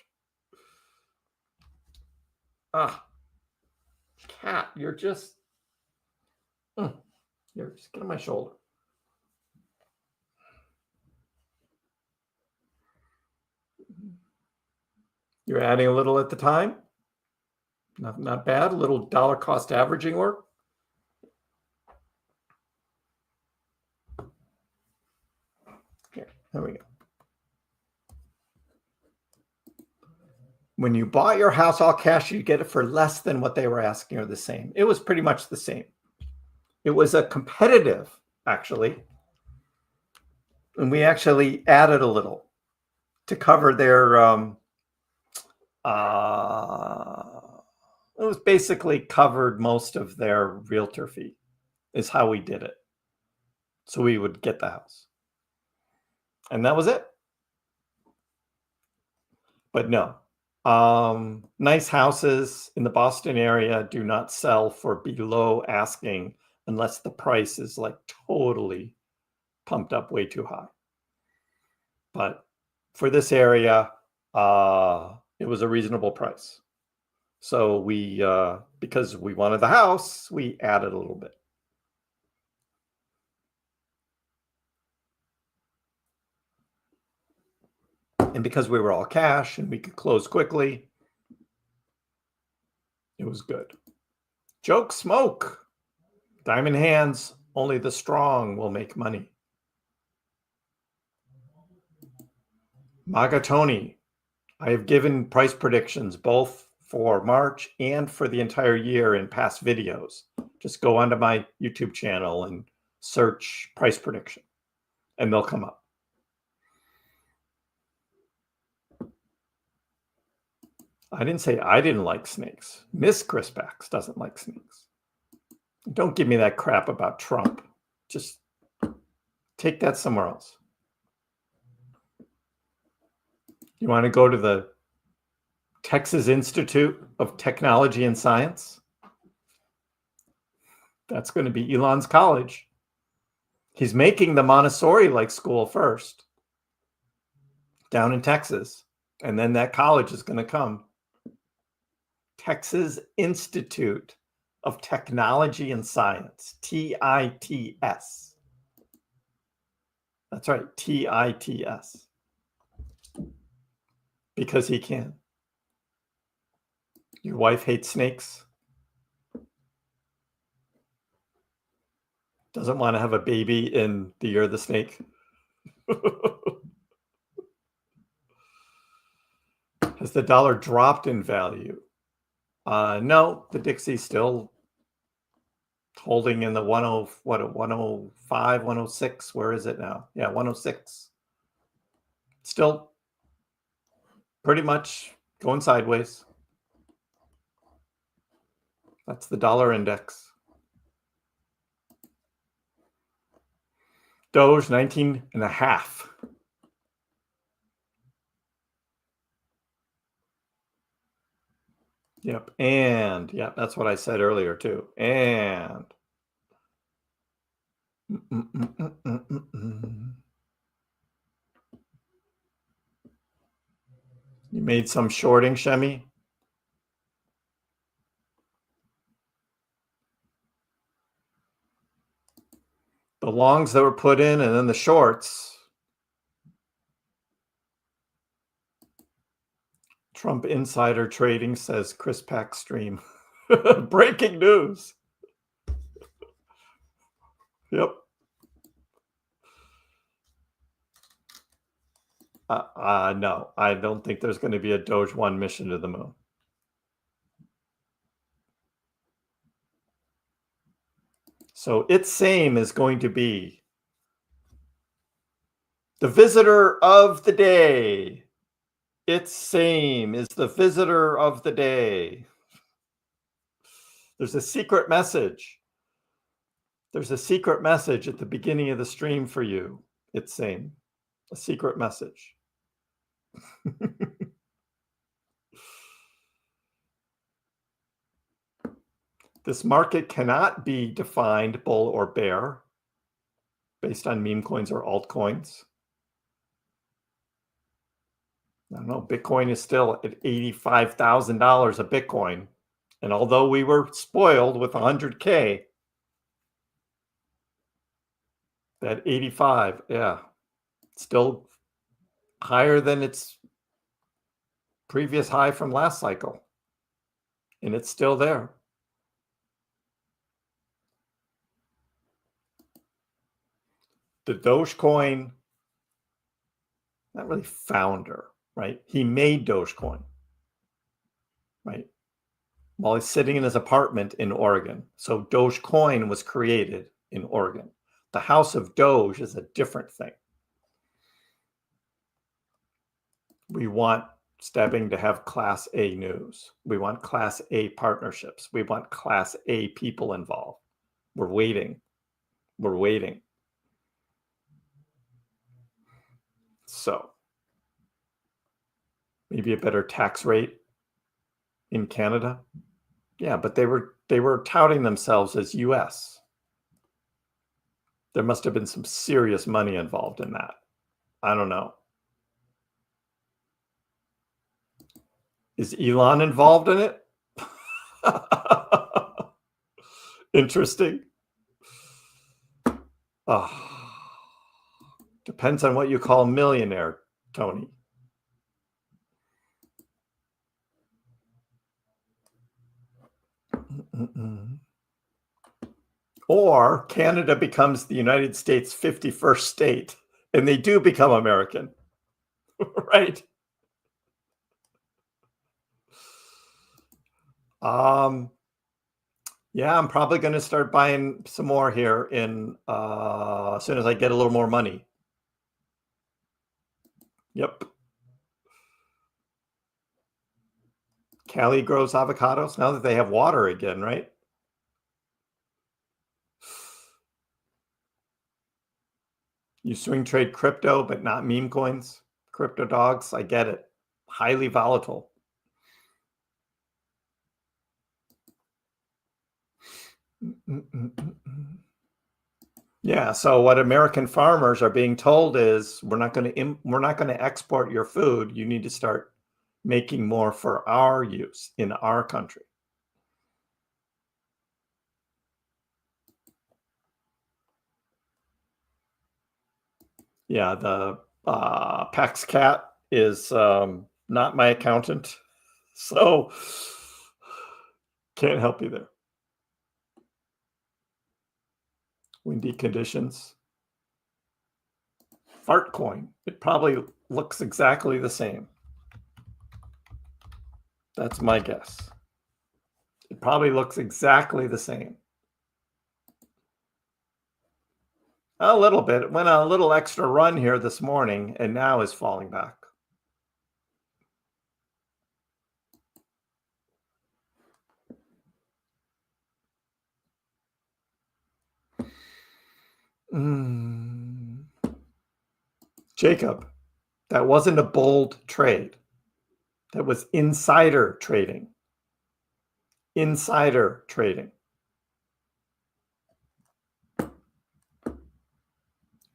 Ah, cat, you're just get on my shoulder. You're adding a little at the time. Not bad. A little dollar cost averaging work. Here, there we go. When you bought your house all cash, you get it for less than what they were asking, or the same. It was pretty much the same. It was a competitive, actually. And we actually added a little to cover their it was basically covered most of their realtor fee, is how we did it. So we would get the house. And that was it. But no, nice houses in the Boston area do not sell for below asking unless the price is like totally pumped up way too high. But for this area, it was a reasonable price. So we, because we wanted the house, we added a little bit. And because we were all cash and we could close quickly, it was good. Joke smoke. Diamond hands, only the strong will make money. Magatoni, I have given price predictions both for March and for the entire year in past videos. Just go onto my YouTube channel and search price prediction, and they'll come up. I didn't say I didn't like snakes. Miss KrissPax doesn't like snakes. Don't give me that crap about Trump. Just take that somewhere else. You want to go to the Texas Institute of Technology and Science? That's going to be Elon's college. He's making the Montessori-like school first down in Texas, and then that college is going to come. Texas Institute of Technology and Science, TITS. That's right, TITS. Because he can. Your wife hates snakes. Doesn't want to have a baby in the year of the snake. Has the dollar dropped in value? No, the Dixie's still holding in the 105, 106. Where is it now? Yeah, 106. Still pretty much going sideways. That's the dollar index. Doge 19.5. Yep. And yeah, that's what I said earlier too. And you made some shorting, Shemi? The longs that were put in and then the shorts. Trump insider trading, says KrissPax stream. Breaking news. Yep. No, I don't think there's going to be a Doge 1 mission to the moon. So its same is going to be the visitor of the day. Its same is the visitor of the day. There's a secret message. There's a secret message at the beginning of the stream for you. Its same. A secret message. This market cannot be defined bull or bear based on meme coins or altcoins. I don't know. Bitcoin is still at $85,000 a Bitcoin. And although we were spoiled with 100K, that 85, yeah, still higher than its previous high from last cycle. And it's still there. The Dogecoin, not really founder, right? He made Dogecoin, right? While he's sitting in his apartment in Oregon. So Dogecoin was created in Oregon. The House of Doge is a different thing. We want Stebbing to have Class A news. We want Class A partnerships. We want Class A people involved. We're waiting. We're waiting. So maybe a better tax rate in Canada. Yeah, but they were touting themselves as US. There must have been some serious money involved in that. I don't know. Is Elon involved in it? Interesting. Depends on what you call millionaire, Tony. Or Canada becomes the United States' 51st state, and they do become American, right? Yeah, I'm probably going to start buying some more here in as soon as I get a little more money. Yep. Cali grows avocados now that they have water again, right? You swing trade crypto, but not meme coins. Crypto dogs, I get it. Highly volatile. Yeah, so what American farmers are being told is we're not going to export your food. You need to start making more for our use in our country. Yeah, the Pax Cat is not my accountant, so can't help you there. Windy conditions. Fart coin. It probably looks exactly the same. That's my guess. It probably looks exactly the same. A little bit. It went a little extra run here this morning and now is falling back. Jacob, that wasn't a bold trade. That was insider trading. insider trading.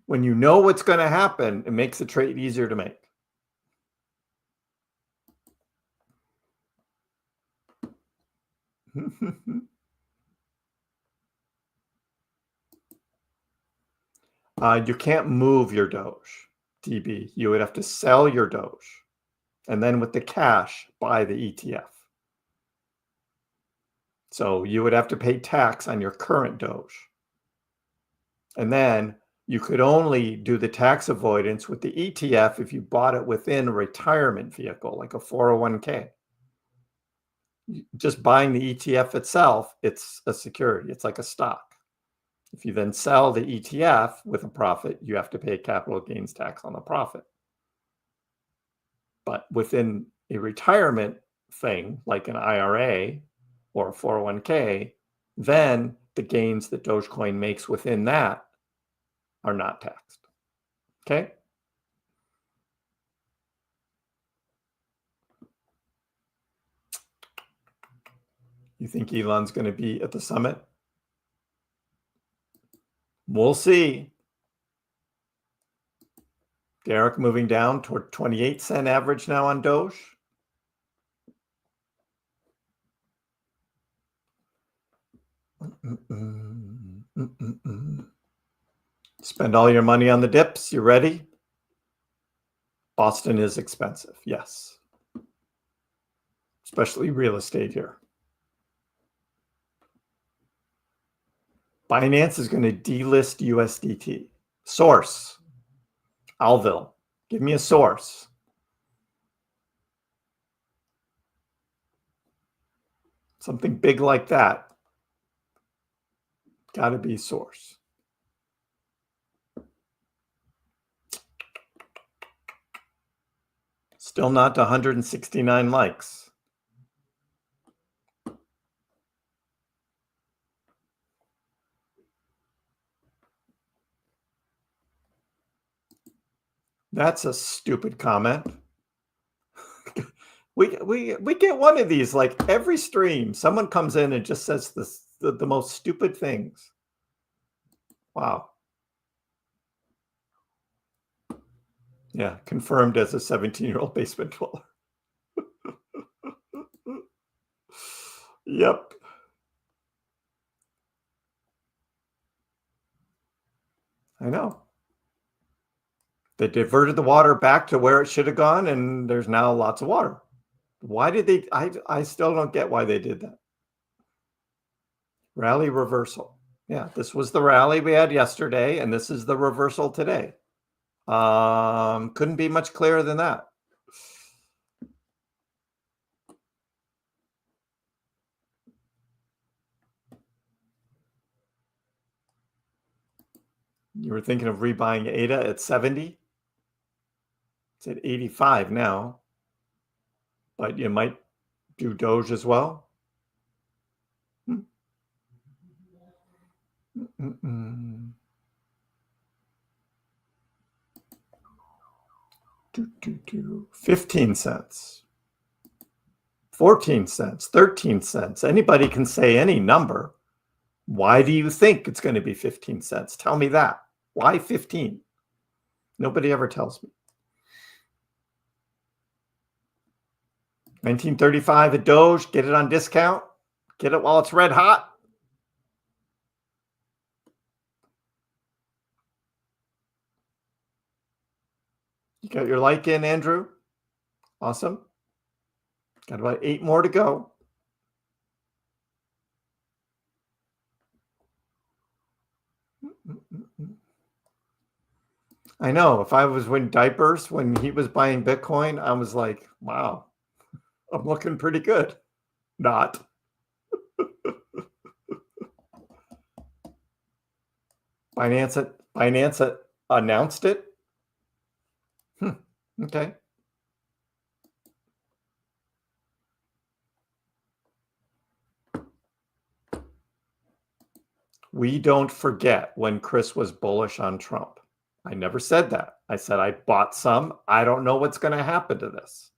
When you know what's going to happen, it makes the trade easier to make. You can't move your Doge, DB. You would have to sell your Doge and then with the cash, buy the ETF. So you would have to pay tax on your current Doge. And then you could only do the tax avoidance with the ETF if you bought it within a retirement vehicle, like a 401k. Just buying the ETF itself, it's a security. It's like a stock. If you then sell the ETF with a profit, you have to pay capital gains tax on the profit. But within a retirement thing, like an IRA or a 401k, then the gains that Dogecoin makes within that are not taxed. Okay? You think Elon's going to be at the summit? We'll see. Derek moving down toward 28-cent average now on Doge. Spend all your money on the dips. You ready? Boston is expensive. Yes. Especially real estate here. Binance is going to delist USDT. Source. Alville. Give me a source. Something big like that. Got to be source. Still not 169 likes. That's a stupid comment. We get one of these like every stream. Someone comes in and just says the most stupid things. Wow. Yeah, confirmed as a 17-year-old basement dweller. Yep. I know. They diverted the water back to where it should have gone, and there's now lots of water. Why did they? I still don't get why they did that. Rally reversal. Yeah, this was the rally we had yesterday, and this is the reversal today. Couldn't be much clearer than that. You were thinking of rebuying ADA at 70. It's at 85 now. But you might do Doge as well. Mm-mm. 15 cents. 14 cents. 13 cents. Anybody can say any number. Why do you think it's going to be 15 cents? Tell me that. Why 15? Nobody ever tells me. 1935 at Doge. Get it on discount. Get it while it's red hot. You got your like in, Andrew? Awesome. Got about 8 more to go. I know. If I was wearing diapers when he was buying Bitcoin, I was like, wow, I'm looking pretty good. Not. Binance announced it. Okay. We don't forget when Kriss was bullish on Trump. I never said that. I said I bought some. I don't know what's going to happen to this.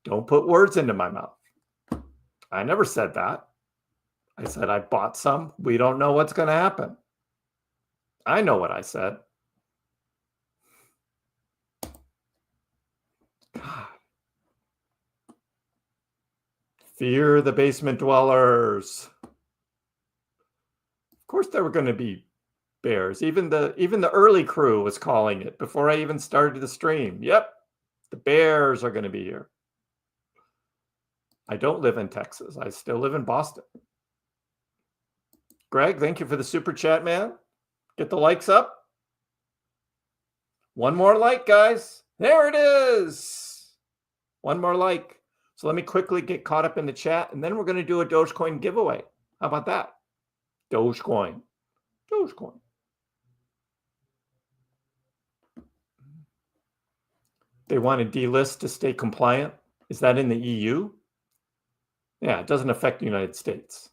Don't put words into my mouth. I never said that. I said I bought some. We don't know what's going to happen. I know what I said. God. Fear the basement dwellers. Of course there were going to be bears. Even the early crew was calling it before I even started the stream. Yep, the bears are going to be here. I don't live in Texas. I still live in Boston. Greg, thank you for the super chat, man. Get the likes up. One more like, guys. There it is. One more like. So let me quickly get caught up in the chat, and then we're going to do a Dogecoin giveaway. How about that? Dogecoin. Dogecoin. They want to delist to stay compliant. Is that in the EU? Yeah, it doesn't affect the United States.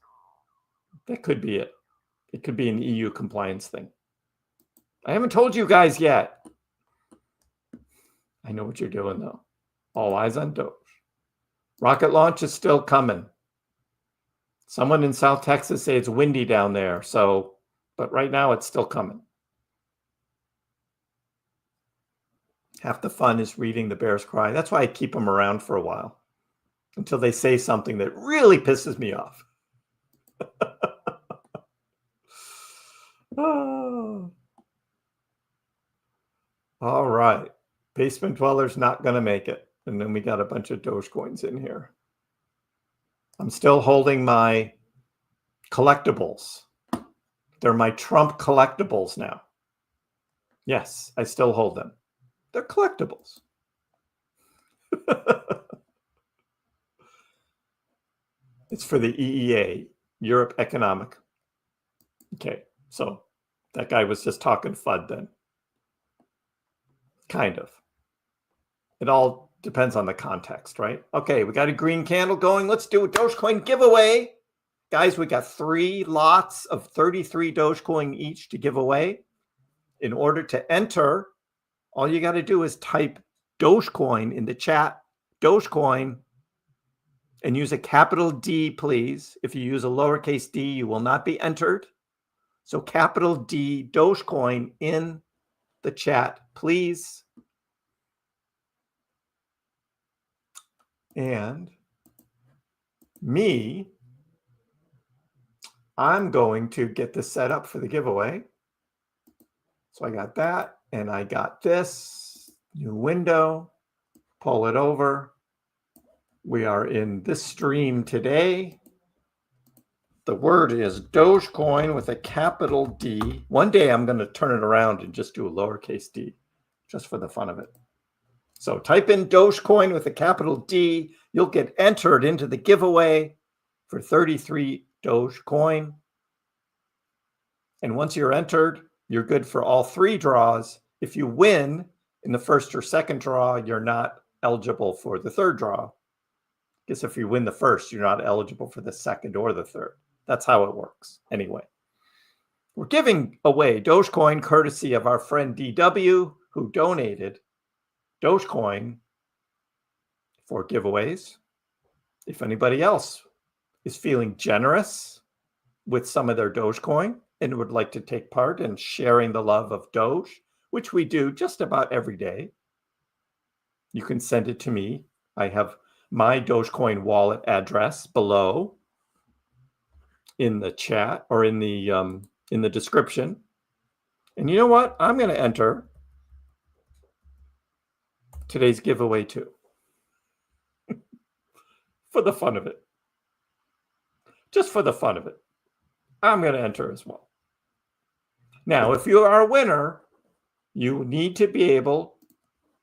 That could be it. It could be an EU compliance thing. I haven't told you guys yet. I know what you're doing, though. All eyes on Doge. Rocket launch is still coming. Someone in South Texas say it's windy down there. But right now it's still coming. Half the fun is reading the bears cry. That's why I keep them around for a while until they say something that really pisses me off. Oh. All right. Basement dwellers not going to make it. And then we got a bunch of Dogecoins in here. I'm still holding my collectibles. They're my Trump collectibles now. Yes, I still hold them. They're collectibles. It's for the EEA, Europe Economic. Okay, so that guy was just talking FUD then. Kind of. It all depends on the context, right? Okay, we got a green candle going. Let's do a Dogecoin giveaway. Guys, we got 3 lots of 33 Dogecoin each to give away. In order to enter, all you got to do is type Dogecoin in the chat, Dogecoin, and use a capital D, please. If you use a lowercase d, you will not be entered. So capital D, Dogecoin in the chat, please. And I'm going to get this set up for the giveaway. So I got that, and I got this new window, pull it over. We are in this stream today. The word is Dogecoin with a capital D. One day I'm going to turn it around and just do a lowercase d, just for the fun of it. So type in Dogecoin with a capital D. You'll get entered into the giveaway for 33 Dogecoin. And once you're entered, you're good for all 3 draws. If you win in the first or second draw, you're not eligible for the third draw. I guess if you win the first, you're not eligible for the second or the third. That's how it works. Anyway, we're giving away Dogecoin courtesy of our friend DW, who donated Dogecoin for giveaways. If anybody else is feeling generous with some of their Dogecoin and would like to take part in sharing the love of Doge, which we do just about every day, you can send it to me. I have my Dogecoin wallet address below in the chat or in the description. And you know what? I'm going to enter today's giveaway too. For the fun of it. Just for the fun of it. I'm going to enter as well. Now, if you are a winner, you need to be able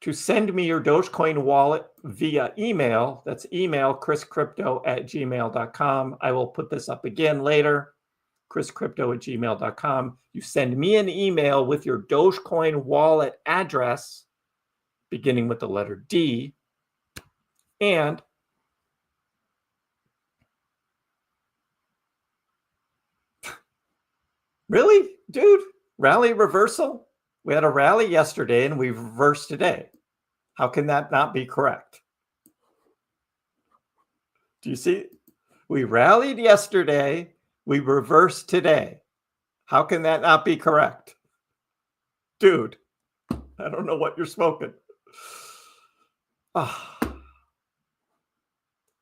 to send me your Dogecoin wallet via email. That's email KrissCrypto@gmail.com. I will put this up again later. KrissCrypto@gmail.com. You send me an email with your Dogecoin wallet address, beginning with the letter D, and really, dude? Rally reversal? We had a rally yesterday and we reversed today. How can that not be correct? Do you see? We rallied yesterday. We reversed today. How can that not be correct? Dude, I don't know what you're smoking. Oh,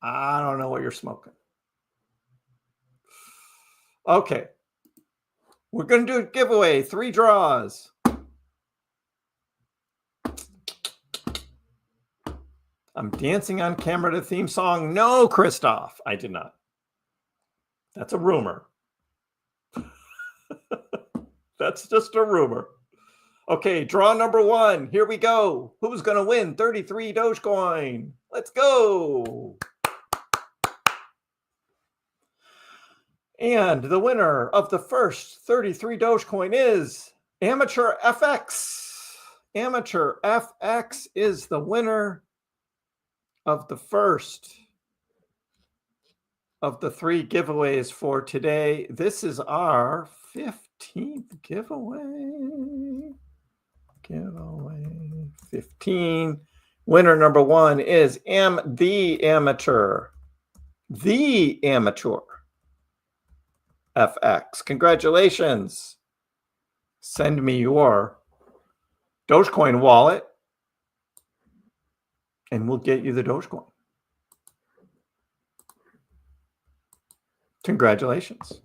I don't know what you're smoking. Okay. We're going to do a giveaway. 3 draws. I'm dancing on camera to the theme song. No, Christoph. I did not. That's a rumor. That's just a rumor. Okay, draw number 1. Here we go. Who's going to win 33 Dogecoin? Let's go. And the winner of the first 33 Dogecoin is Amateur FX. Amateur FX is the winner of the first of the 3 giveaways for today. This is our 15th giveaway. Giveaway 15. Winner number 1 is the Amateur. The Amateur FX. Congratulations. Send me your Dogecoin wallet and we'll get you the Dogecoin. Congratulations.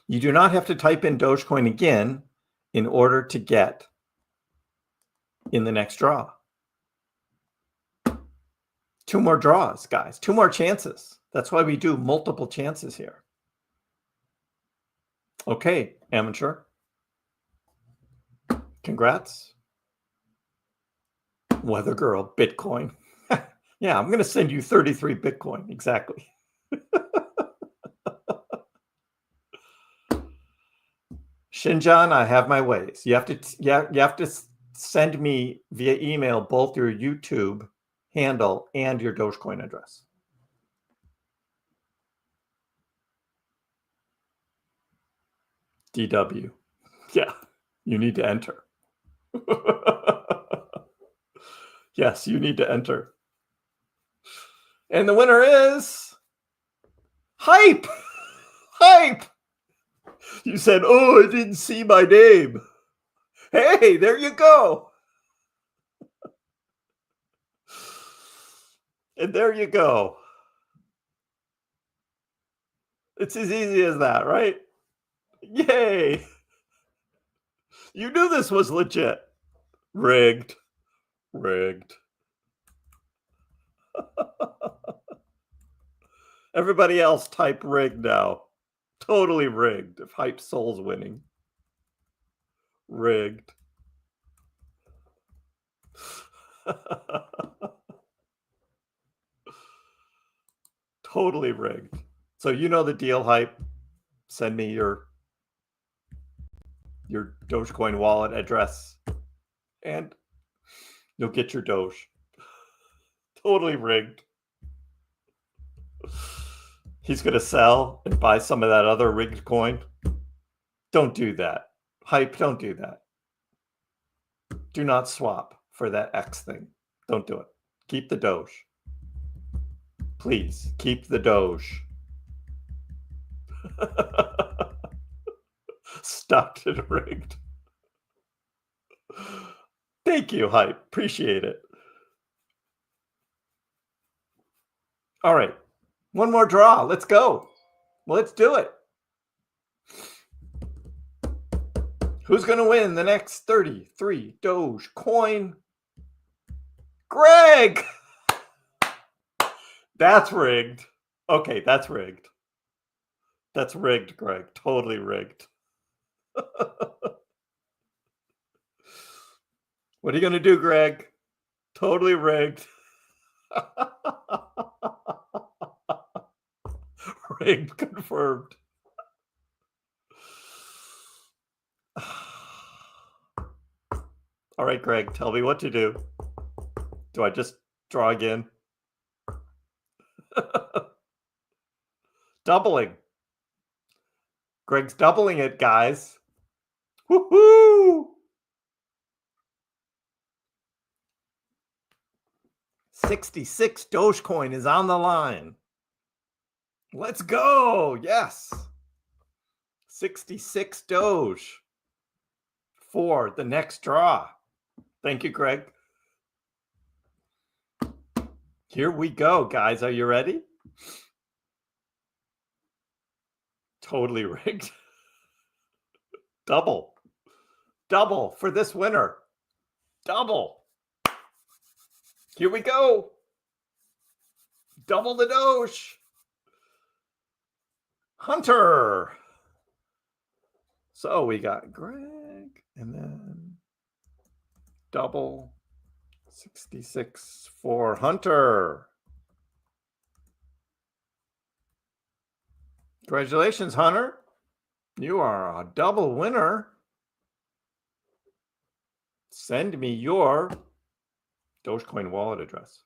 You do not have to type in Dogecoin again in order to get in the next draw. 2 more draws, guys. 2 more chances. That's why we do multiple chances here. Okay, Amateur. Congrats. Weather Girl, Bitcoin. Yeah, I'm going to send you 33 Bitcoin. Exactly. Shinjan, I have my ways. You have to send me via email both your YouTube handle and your Dogecoin address. DW. Yeah, you need to enter. Yes, you need to enter. And the winner is Hype. Hype. You said, oh, I didn't see my name. Hey, there you go. And there you go. It's as easy as that, right? Yay. You knew this was legit. Rigged. Rigged. Everybody else type rigged now. Totally rigged if Hype Soul's winning. Rigged. Totally rigged. So you know the deal, Hype. Send me your Dogecoin wallet address and you'll get your Doge. Totally rigged. He's going to sell and buy some of that other rigged coin. Don't do that. Hype, don't do that. Do not swap for that X thing. Don't do it. Keep the Doge. Please, keep the Doge. Stopped and rigged. Thank you, Hype. Appreciate it. All right. 1 more draw. Let's go. Let's do it. Who's going to win the next 33 Dogecoin? Greg! That's rigged. Okay, that's rigged. That's rigged, Greg. Totally rigged. What are you going to do, Greg? Totally rigged. Rigged, confirmed. All right, Greg, tell me what to do. Do I just draw again? Doubling. Greg's doubling it, guys. Woohoo! 66 Dogecoin is on the line. Let's go. Yes. 66 Doge for the next draw. Thank you, Greg. Here we go, guys. Are you ready? Totally rigged. Double for this winner. Double. Here we go. Double the Doge. Hunter. So we got Greg and then double 66 for Hunter. Congratulations, Hunter. You are a double winner. Send me your Dogecoin wallet address.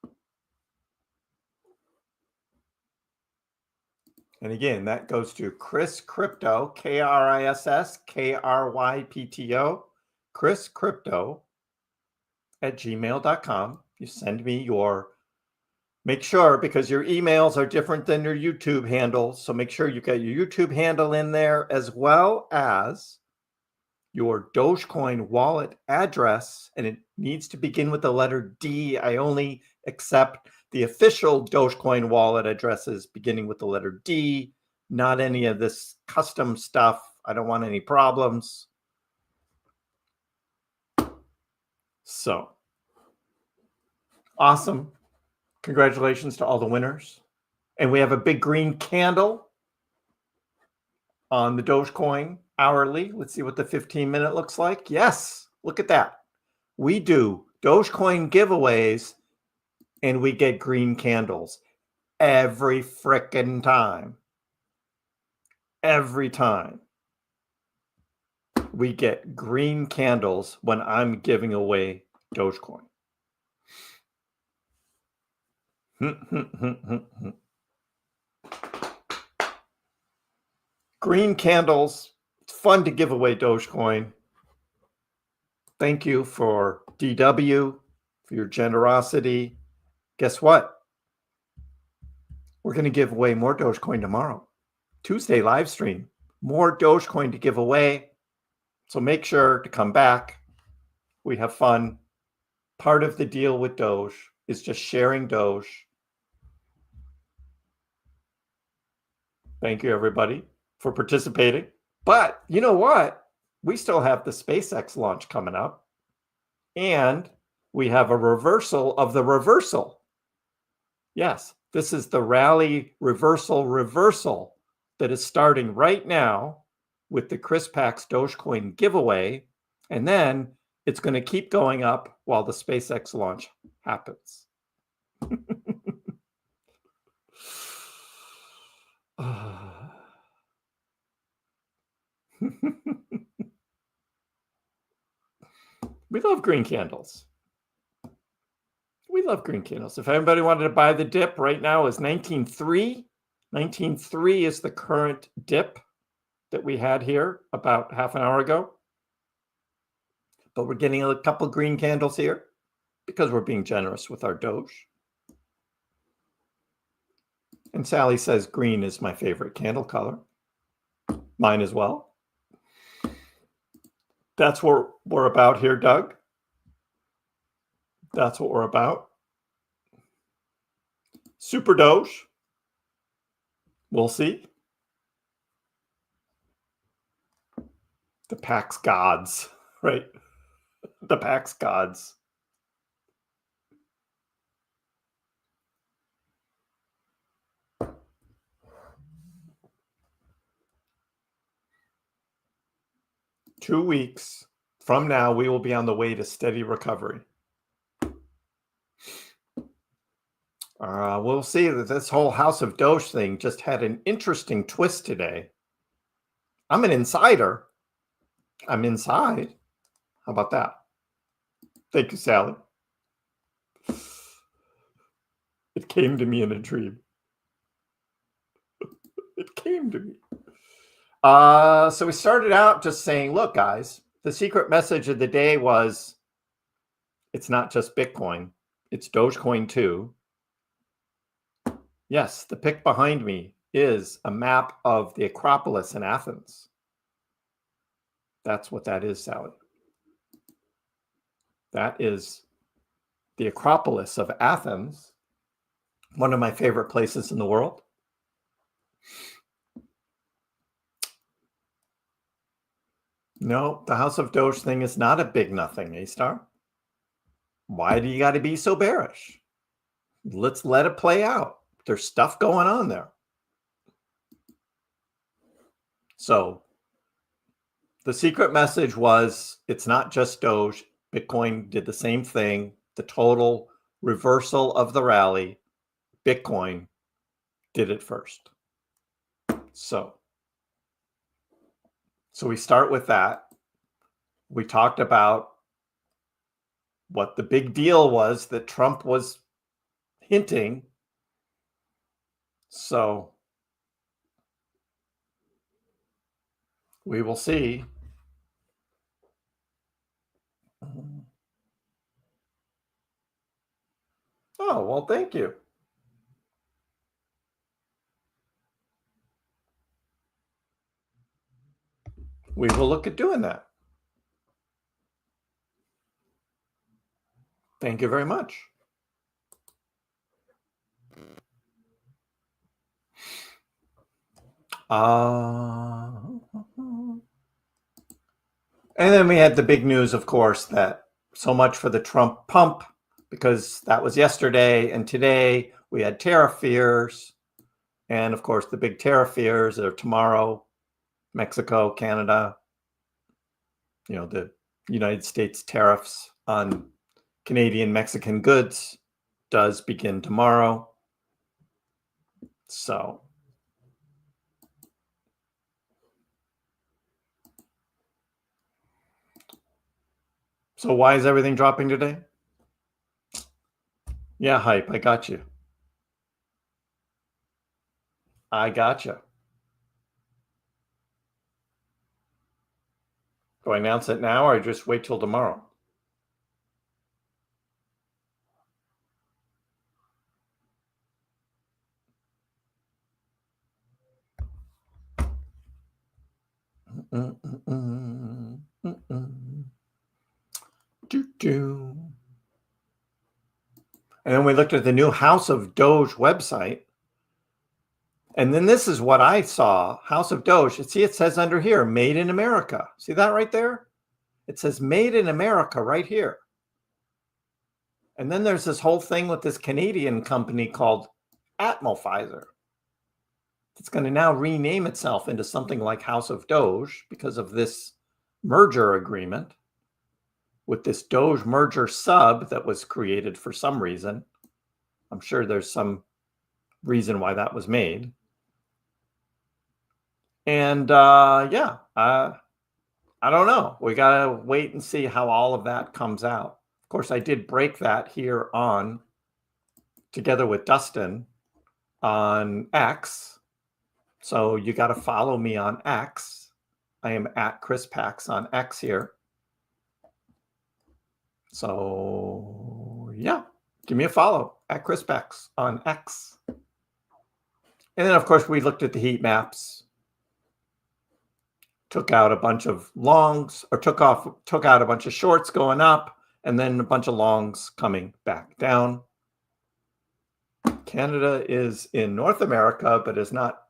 And again, that goes to Kriss Crypto, KrissKrypto, KrissCrypto @gmail.com. You send me your, make sure, because your emails are different than your YouTube handle. So make sure you get your YouTube handle in there as well as your Dogecoin wallet address. And it needs to begin with the letter D. I only accept the official Dogecoin wallet addresses beginning with the letter D, not any of this custom stuff. I don't want any problems. So, awesome. Congratulations to all the winners. And we have a big green candle on the Dogecoin hourly. Let's see what the 15-minute looks like. Yes, look at that. We do Dogecoin giveaways and we get green candles every frickin' time. Every time we get green candles when I'm giving away Dogecoin. Green candles. It's fun to give away Dogecoin. Thank you for DW, for your generosity. Guess what? We're going to give away more Dogecoin tomorrow. Tuesday live stream. More Dogecoin to give away. So make sure to come back. We have fun. Part of the deal with Doge is just sharing Doge. Thank you, everybody, for participating. But you know what? We still have the SpaceX launch coming up. And we have a reversal of the reversal. Yes, this is the rally reversal that is starting right now with the KrissPax Dogecoin giveaway. And then it's going to keep going up while the SpaceX launch happens. We love green candles. We love green candles. If anybody wanted to buy the dip, right now is 19.3. 19.3 is the current dip that we had here about half an hour ago. But we're getting a couple green candles here because we're being generous with our Doge. And Sally says green is my favorite candle color. Mine as well. That's what we're about here, Doug. That's what we're about. Super Doge. We'll see. The Pax gods, right? The Pax gods. Two weeks from now, we will be on the way to steady recovery. We'll see that this whole House of Doge thing just had an interesting twist today. I'm an insider. I'm inside. How about that? Thank you, Sally. It came to me in a dream. It came to me. So we started out just saying, look, guys, the secret message of the day was it's not just Bitcoin. It's Dogecoin too. Yes, the pic behind me is a map of the Acropolis in Athens. That's what that is, Sally. That is the Acropolis of Athens, one of my favorite places in the world. No, the House of Doge thing is not a big nothing, A-Star. Why do you got to be so bearish? Let's let it play out. There's stuff going on there. So the secret message was, it's not just Doge. Bitcoin did the same thing. The total reversal of the rally, Bitcoin did it first. So we start with that. We talked about what the big deal was that Trump was hinting. So we will see. Oh, well, thank you. We will look at doing that. Thank you very much. And then we had the big news, of course, that so much for the Trump pump, because that was yesterday. And today we had tariff fears. And of course, the big tariff fears are tomorrow, Mexico, Canada, the United States tariffs on Canadian Mexican goods does begin tomorrow. So why is everything dropping today? Yeah, hype. I got you. Do I announce it now or just wait till tomorrow? And then we looked at the new House of Doge website. And then this is what I saw. House of Doge. See, it says under here, Made in America. See that right there? It says Made in America right here. And then there's this whole thing with this Canadian company called Atmophizer. It's going to now rename itself into something like House of Doge because of this merger agreement with this Doge merger sub that was created for some reason. I'm sure there's some reason why that was made. And I don't know. We got to wait and see how all of that comes out. Of course, I did break that here on, together with Dustin, on X. So you got to follow me on X. I am at KrissPax on X here. So yeah, give me a follow at KrissPax on X. And then, of course, we looked at the heat maps, took out a bunch of longs, or took out a bunch of shorts going up, and then a bunch of longs coming back down. Canada is in North America, but is not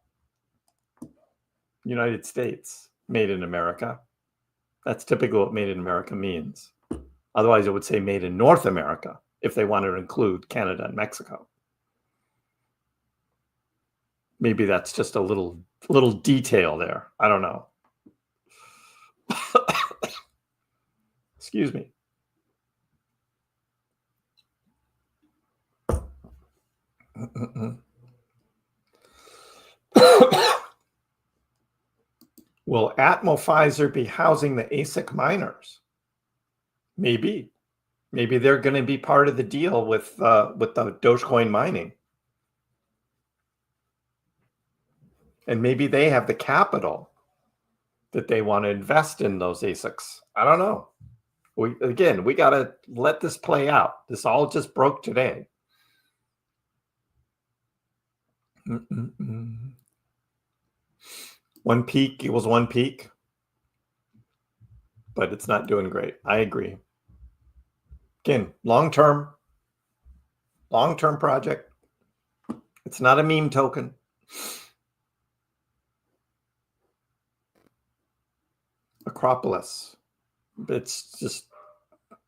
United States, made in America. That's typically what made in America means. Otherwise, it would say made in North America if they wanted to include Canada and Mexico. Maybe that's just a little detail there. I don't know. Excuse me. Will Atmophizer be housing the ASIC miners? Maybe. Maybe they're going to be part of the deal with the Dogecoin mining. And maybe they have the capital that they want to invest in those ASICs. I don't know. We got to let this play out. This all just broke today. One peak equals one peak, but it's not doing great. I agree. Again, long-term project. It's not a meme token. Acropolis. It's just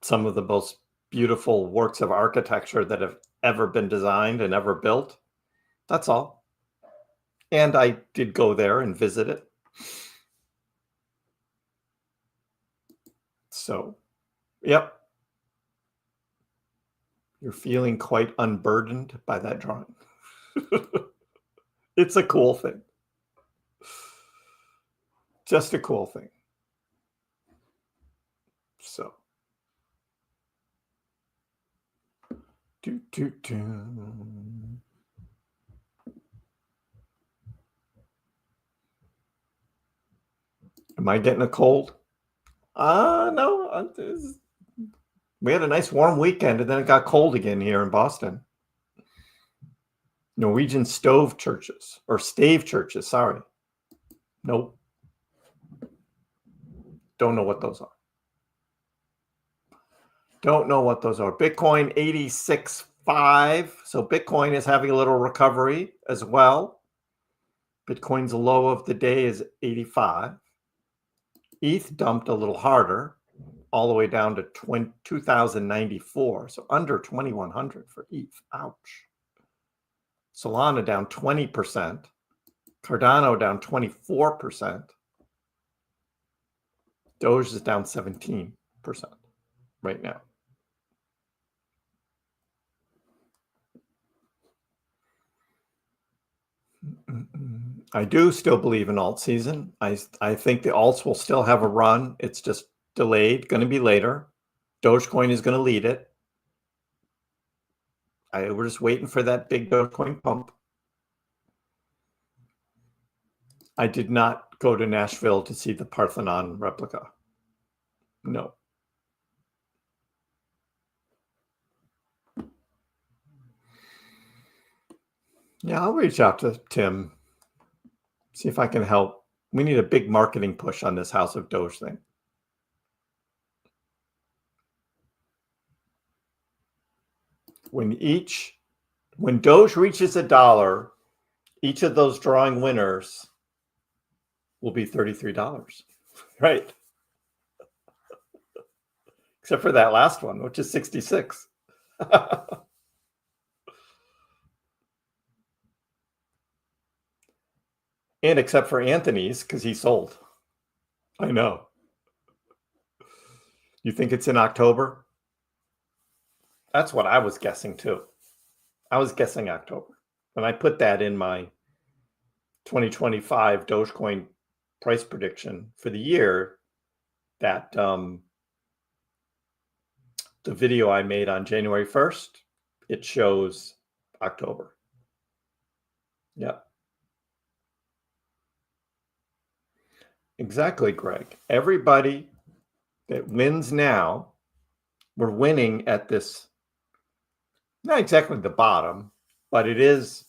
some of the most beautiful works of architecture that have ever been designed and ever built. That's all. And I did go there and visit it. So, yep. You're feeling quite unburdened by that drawing. It's a cool thing. Just a cool thing. So. Am I getting a cold? No. We had a nice warm weekend, and then it got cold again here in Boston. Norwegian stave churches. Sorry. Nope. Don't know what those are. Bitcoin 86.5. So Bitcoin is having a little recovery as well. Bitcoin's low of the day is 85. ETH dumped a little harder, all the way down to 2,094. So under 2,100 for ETH. Ouch. Solana down 20%. Cardano down 24%. Doge is down 17% right now. I do still believe in alt season. I think the alts will still have a run. It's just delayed, going to be later. Dogecoin is going to lead it. We're just waiting for that big Dogecoin pump. I did not go to Nashville to see the Parthenon replica. No. Yeah, I'll reach out to Tim. See if I can help. We need a big marketing push on this House of Doge thing. When Doge reaches $1, each of those drawing winners will be $33, right? Except for that last one, which is 66. And except for Anthony's, because he sold. I know. You think it's in October? That's what I was guessing too. I was guessing October. When I put that in my 2025 Dogecoin price prediction for the year, that the video I made on January 1st, it shows October. Yep. Exactly, Greg. Everybody that wins now, we're winning at this, not exactly the bottom, but it's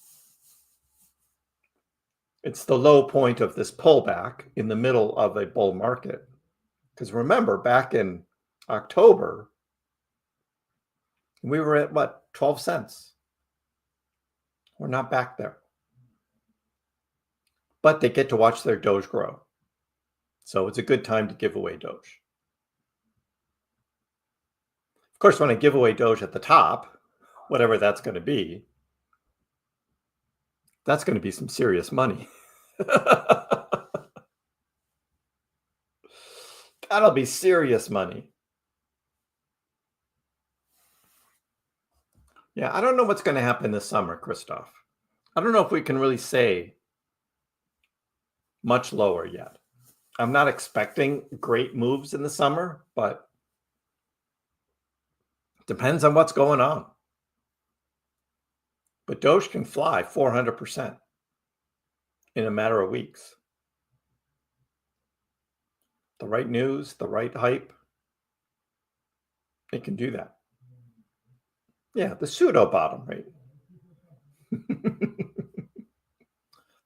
the low point of this pullback in the middle of a bull market. Because remember, back in October, we were at what, 12 cents? We're not back there. But they get to watch their Doge grow. So it's a good time to give away Doge. Of course, when I give away Doge at the top, whatever that's going to be, that's going to be some serious money. That'll be serious money. Yeah, I don't know what's going to happen this summer, Christoph. I don't know if we can really say much lower yet. I'm not expecting great moves in the summer, but depends on what's going on. But Doge can fly 400% in a matter of weeks. The right news, the right hype, it can do that. Yeah, the pseudo bottom, right?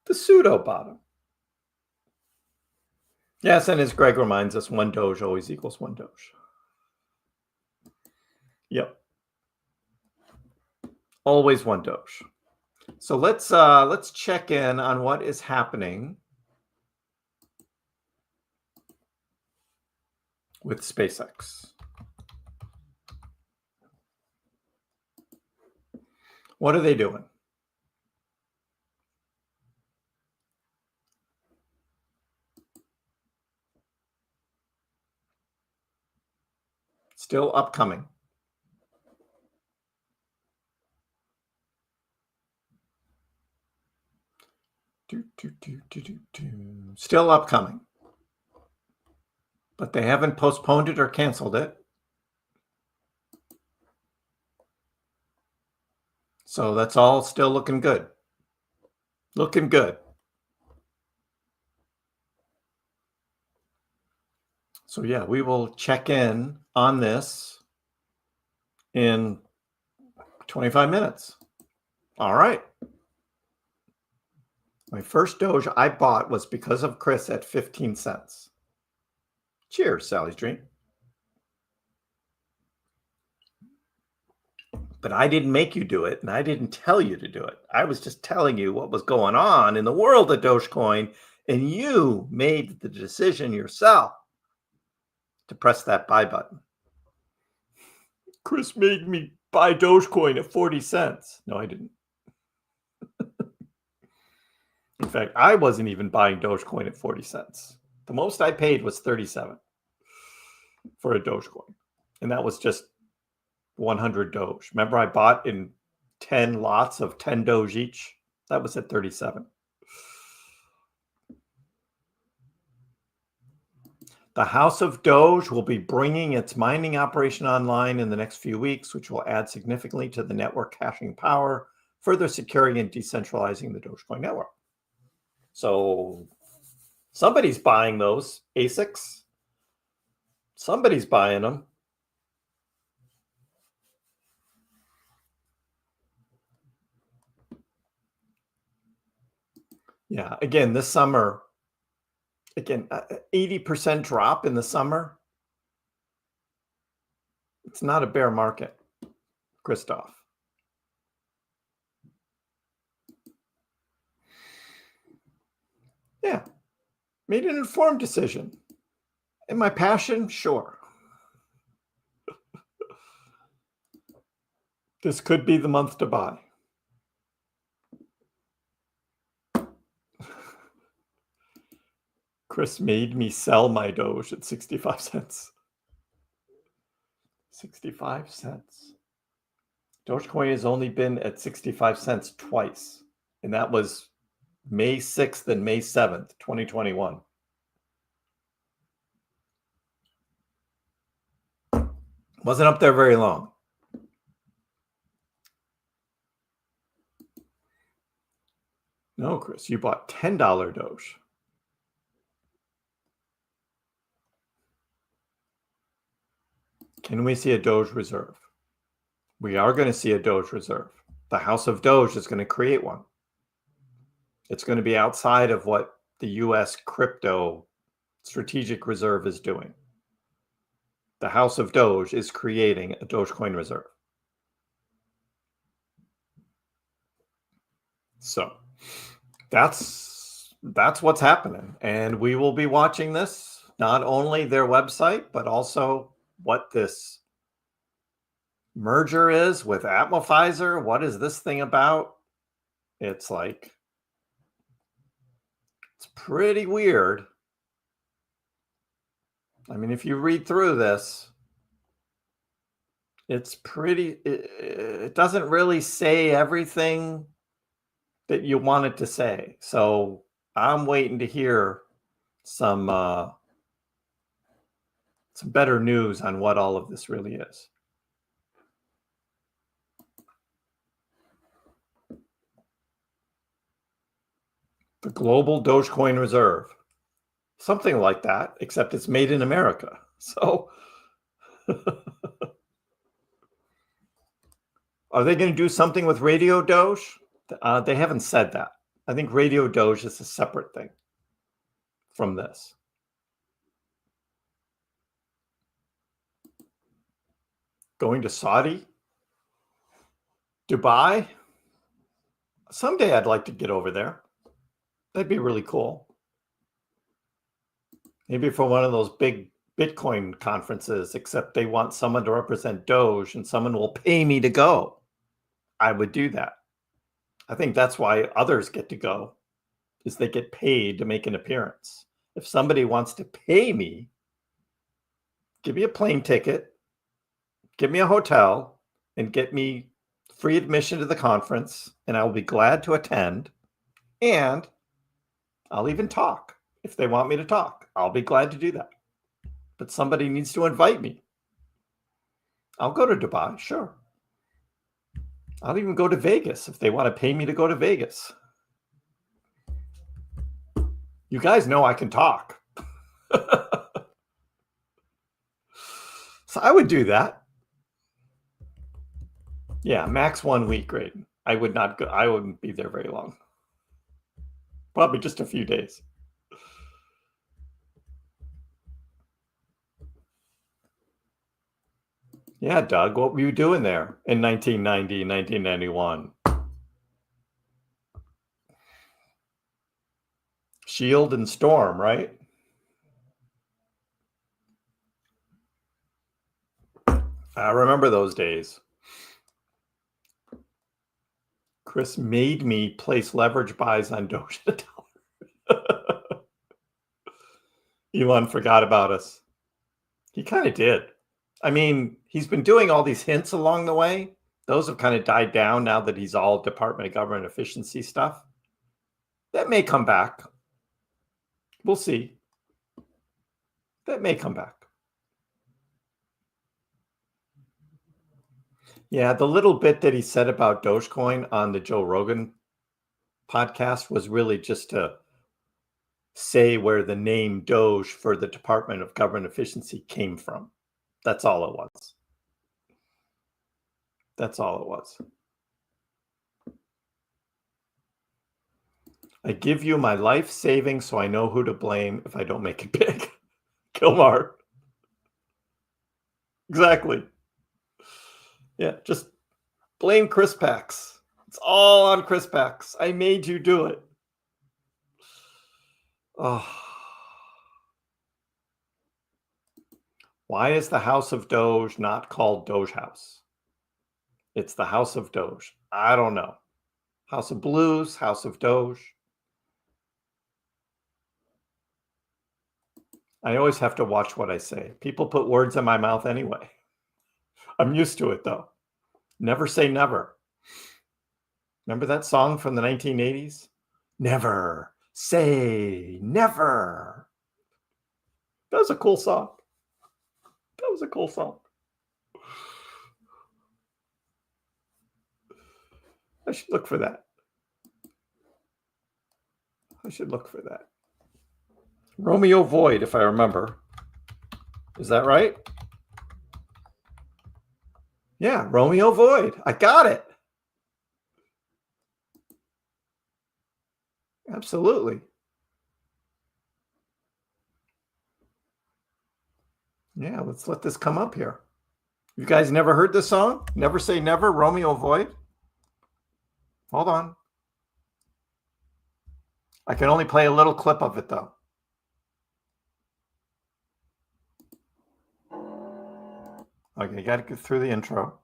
The pseudo bottom. Yes, and as Greg reminds us, one Doge always equals one Doge. Yep. Always one Doge. So let's check in on what is happening with SpaceX. What are they doing? Still upcoming. Still upcoming. But they haven't postponed it or canceled it. So that's all still looking good. Looking good. So yeah, we will check in on this in 25 minutes. All right. My first Doge I bought was because of Kriss at 15 cents. Cheers, Sally's Dream. But I didn't make you do it, and I didn't tell you to do it. I was just telling you what was going on in the world of Dogecoin, and you made the decision yourself to press that buy button. Kriss made me buy Dogecoin at 40 cents. No, I didn't. In fact, I wasn't even buying Dogecoin at 40 cents. The most I paid was 37 for a Dogecoin. And that was just 100 Doge. Remember, I bought in 10 lots of 10 Doge each? That was at 37. The House of Doge will be bringing its mining operation online in the next few weeks, which will add significantly to the network hashing power, further securing and decentralizing the Dogecoin network. So somebody's buying those ASICs. Somebody's buying them. Yeah, again, this summer, 80% drop in the summer. It's not a bear market, Christoph. Yeah, made an informed decision. And my passion, sure. This could be the month to buy. Kriss made me sell my Doge at 65 cents. 65 cents. Dogecoin has only been at 65 cents twice, and that was May 6th and May 7th, 2021. Wasn't up there very long. No, Kriss, you bought $10 Doge. Can we see a Doge reserve? We are going to see a Doge reserve. The House of Doge is going to create one. It's going to be outside of what the U.S. crypto strategic reserve is doing. The House of Doge is creating a Dogecoin reserve. So that's what's happening. And we will be watching this, not only their website, but also what this merger is with Atmophizer. What is this thing about? It's like, it's pretty weird. I mean, if you read through this, it's pretty, it doesn't really say everything that you want it to say. So I'm waiting to hear some better news on what all of this really is. The Global Dogecoin Reserve. Something like that, except it's made in America. So are they going to do something with Radio Doge? They haven't said that. I think Radio Doge is a separate thing from this. Going to Saudi? Dubai? Someday I'd like to get over there. That'd be really cool. Maybe for one of those big Bitcoin conferences, except they want someone to represent Doge and someone will pay me to go. I would do that. I think that's why others get to go, is they get paid to make an appearance. If somebody wants to pay me, give me a plane ticket, give me a hotel, and get me free admission to the conference, and I will be glad to attend. And I'll even talk. If they want me to talk, I'll be glad to do that. But somebody needs to invite me. I'll go to Dubai, sure. I'll even go to Vegas if they want to pay me to go to Vegas. You guys know I can talk. So I would do that. Yeah, max 1 week, right? I would not go. I wouldn't be there very long. Probably just a few days. Yeah, Doug, what were you doing there in 1990, 1991? Shield and Storm, right? I remember those days. Kriss made me place leverage buys on Doge at $1. Elon forgot about us. He kind of did. I mean, he's been doing all these hints along the way. Those have kind of died down now that he's all Department of Government Efficiency stuff. That may come back. We'll see. That may come back. Yeah, the little bit that he said about Dogecoin on the Joe Rogan podcast was really just to say where the name Doge for the Department of Government Efficiency came from. That's all it was. That's all it was. I give you my life savings so I know who to blame if I don't make it big. Kilmar. Exactly. Yeah, just blame KrissPax. It's all on KrissPax. I made you do it. Oh. Why is the House of Doge not called Doge House? It's the House of Doge. I don't know. House of Blues, House of Doge. I always have to watch what I say. People put words in my mouth anyway. I'm used to it, though. Never say never. Remember that song from the 1980s? Never say never. That was a cool song. That was a cool song. I should look for that. I should look for that. Romeo Void, if I remember. Is that right? Yeah, Romeo Void. I got it. Absolutely. Yeah, let's let this come up here. You guys never heard this song? Never Say Never, Romeo Void? Hold on. I can only play a little clip of it, though. Okay, you got to get through the intro.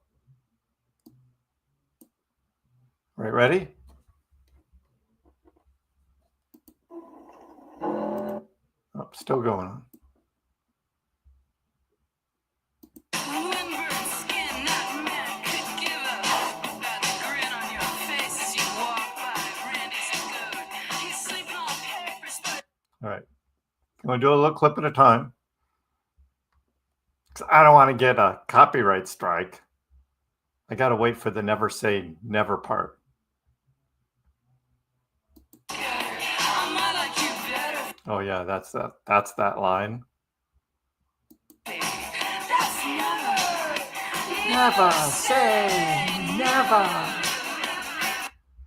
Right, ready? Oh, still going on. All right. I'm going to do a little clip at a time. I don't want to get a copyright strike. I got to wait for the never say never part. Oh yeah, that's that line. Never say never.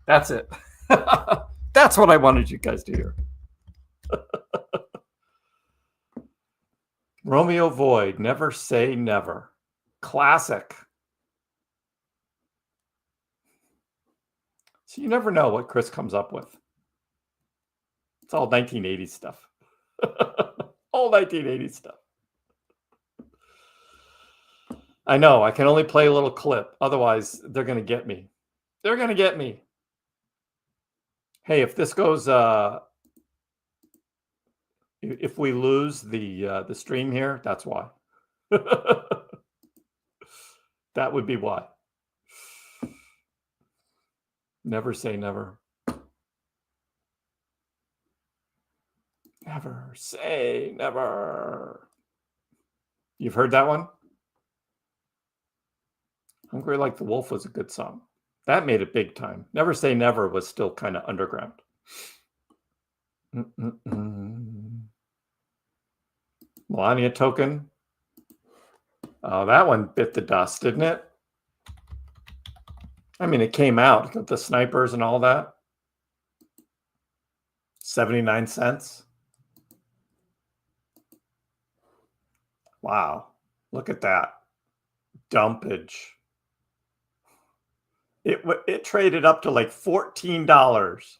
That's it. That's what I wanted you guys to hear. Romeo Void, Never Say Never. Classic. So you never know what Kriss comes up with. It's all 1980s stuff. All 1980s stuff. I know, I can only play a little clip. Otherwise, they're going to get me. They're going to get me. Hey, if this goes, if we lose the stream here, that's why. That would be why. Never say never. Never say never. You've heard that one? Hungry Like the Wolf was a good song. That made it big time. Never Say Never was still kind of underground. Melania token. Oh, that one bit the dust, didn't it? I mean, it came out with the snipers and all that. 79 cents. Wow. Look at that. Dumpage. It traded up to like $14.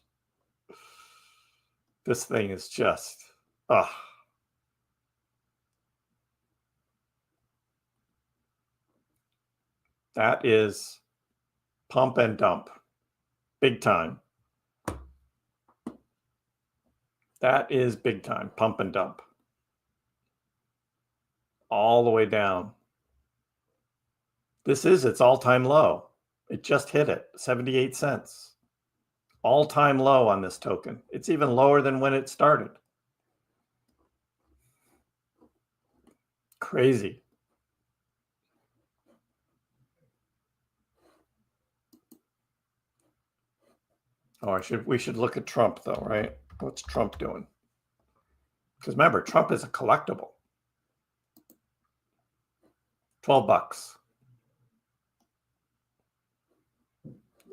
This thing is just, ugh. That is pump and dump. Big time. That is big time. Pump and dump. All the way down. This is its all-time low. It just hit it, 78 cents. All-time low on this token. It's even lower than when it started. Crazy. Oh, we should look at Trump though, right? What's Trump doing? Because remember, Trump is a collectible. 12 bucks.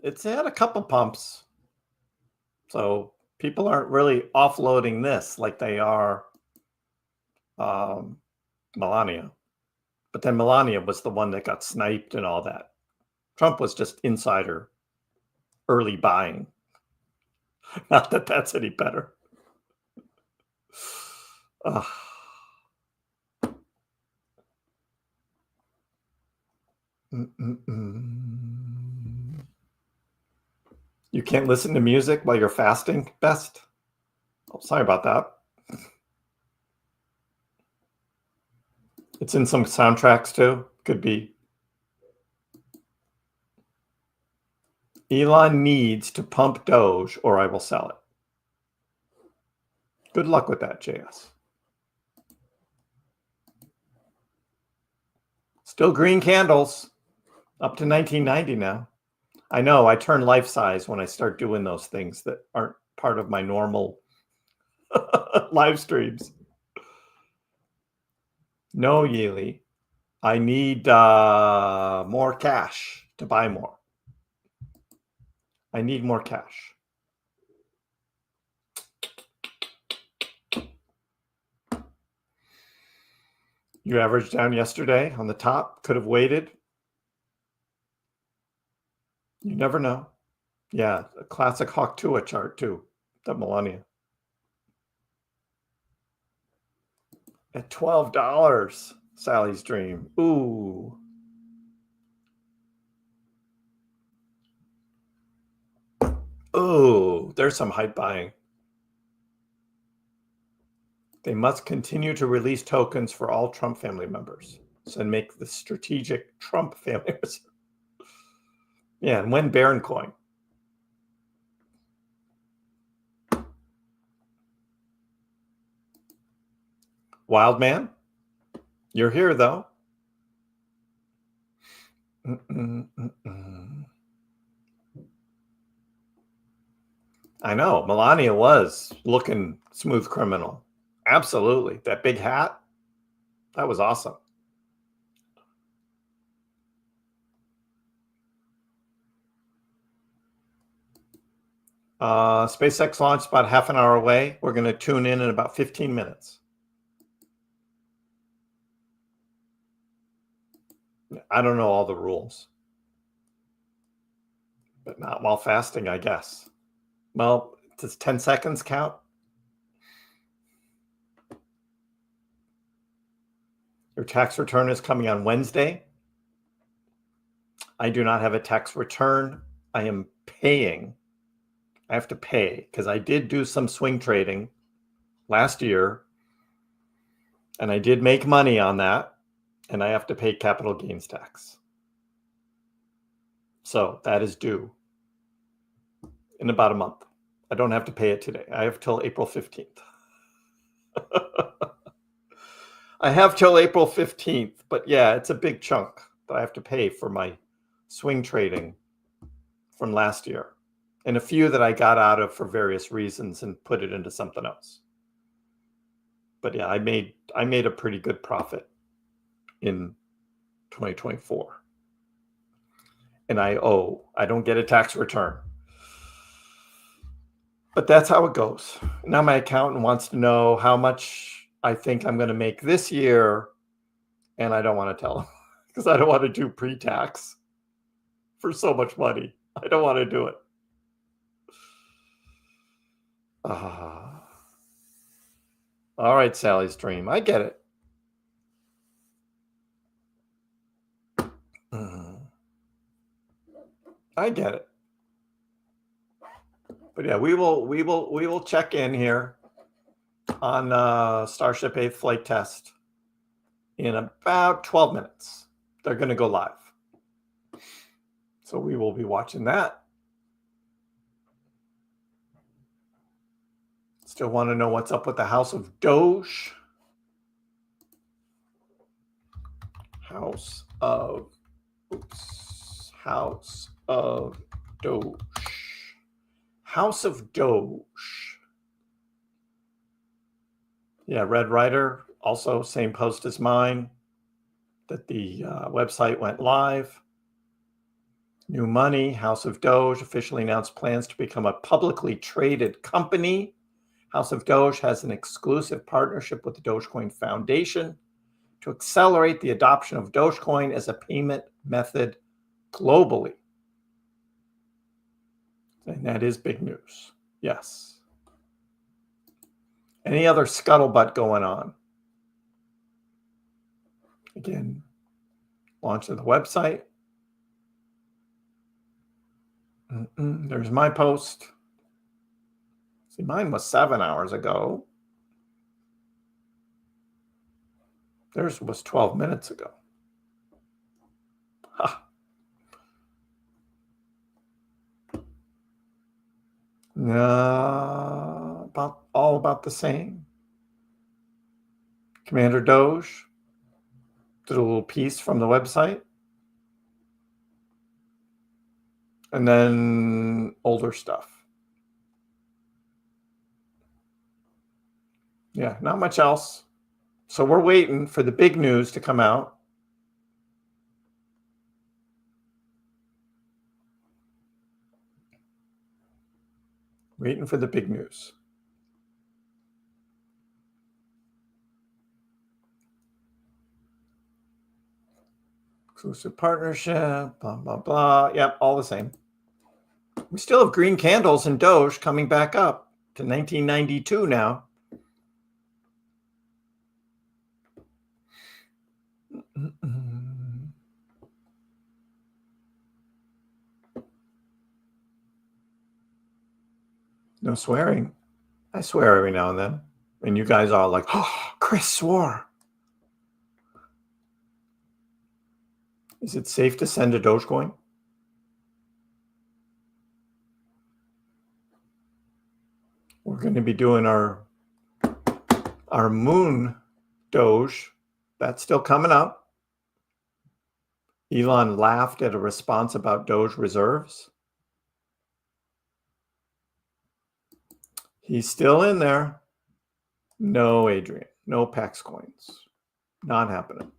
It's had a couple pumps. So people aren't really offloading this like they are Melania. But then Melania was the one that got sniped and all that. Trump was just insider early buying. Not that that's any better. You can't listen to music while you're fasting, Best? Oh, sorry about that. It's in some soundtracks too. Could be. Elon needs to pump Doge or I will sell it. Good luck with that, JS. Still green candles. Up to 1990 now. I know, I turn life size when I start doing those things that aren't part of my normal live streams. No, Yeely. I need more cash to buy more. I need more cash. You averaged down yesterday on the top. Could have waited. You never know. Yeah, a classic Hawk Tua chart too. That Melania. At $12, Sally's dream. Ooh. Oh, there's some hype buying. They must continue to release tokens for all Trump family members. So make the strategic Trump family members. Yeah, and when Baron coin. Wild man, you're here though. I know, Melania was looking smooth criminal. Absolutely. That big hat, that was awesome. SpaceX launched about half an hour away. We're going to tune in about 15 minutes. I don't know all the rules, but not while fasting, I guess. Well, does 10 seconds count? Your tax return is coming on Wednesday. I do not have a tax return. I am paying. I have to pay because I did do some swing trading last year and I did make money on that, and I have to pay capital gains tax. So that is due in about a month. I don't have to pay it today. I have till April 15th. I have till April 15th, but yeah, it's a big chunk that I have to pay for my swing trading from last year, and a few that I got out of for various reasons and put it into something else. But yeah, I made a pretty good profit in 2024. And I don't get a tax return. But that's how it goes. Now my accountant wants to know how much I think I'm going to make this year, and I don't want to tell him because I don't want to do pre-tax for so much money. I don't want to do it. All right, Sally's dream. I get it. I get it. But yeah, we will check in here on Starship 8th flight test in about 12 minutes. They're going to go live. So we will be watching that. Still want to know what's up with the House of Doge. House of Doge. House of Doge. Yeah, Red Rider, also same post as mine, that the website went live. New money, House of Doge officially announced plans to become a publicly traded company. House of Doge has an exclusive partnership with the Dogecoin Foundation to accelerate the adoption of Dogecoin as a payment method globally. And that is big news. Yes. Any other scuttlebutt going on? Again, launch of the website. There's my post. See, mine was 7 hours ago. Theirs was 12 minutes ago. Ha. All about the same. Commander Doge did a little piece from the website. And then older stuff. Yeah, not much else. So we're waiting for the big news to come out. Waiting for the big news. Exclusive partnership, blah, blah, blah. Yep, all the same. We still have green candles in Doge coming back up to 1992 now. No swearing. I swear every now and then. And you guys are like, oh, Kriss swore. Is it safe to send a Dogecoin? We're going to be doing our moon Doge. That's still coming up. Elon laughed at a response about Doge reserves. He's still in there. No, Adrian. No Pax coins. Not happening.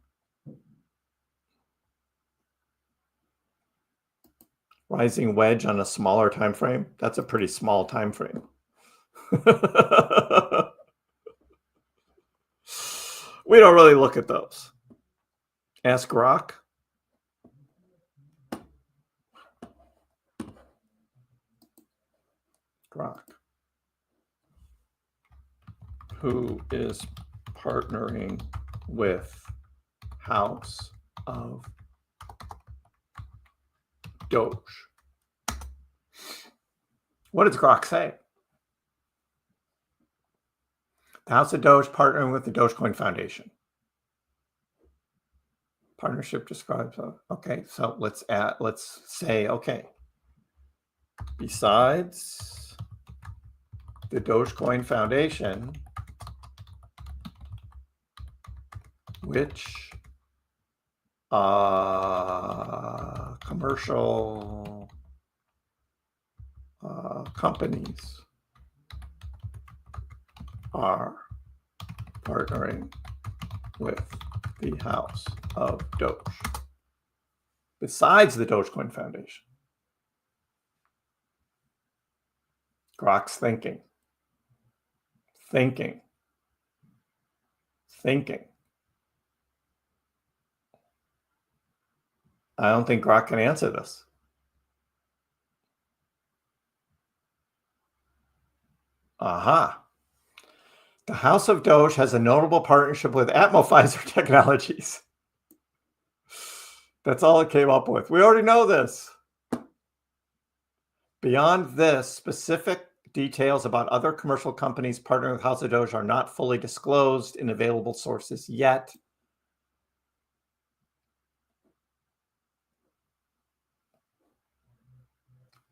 Rising wedge on a smaller time frame. That's a pretty small time frame. We don't really look at those. Ask Grok. Grok, who is partnering with House of Doge. What does Grok say? The House of Doge partnering with the Dogecoin Foundation. Partnership describes. Okay, so let's say, okay, besides the Dogecoin Foundation, which commercial companies are partnering with the House of Doge besides the Dogecoin Foundation? Grok's thinking. I don't think Grok can answer this. Aha. The House of Doge has a notable partnership with Atmophizer Technologies. That's all it came up with. We already know this. Beyond this, specific details about other commercial companies partnering with House of Doge are not fully disclosed in available sources yet.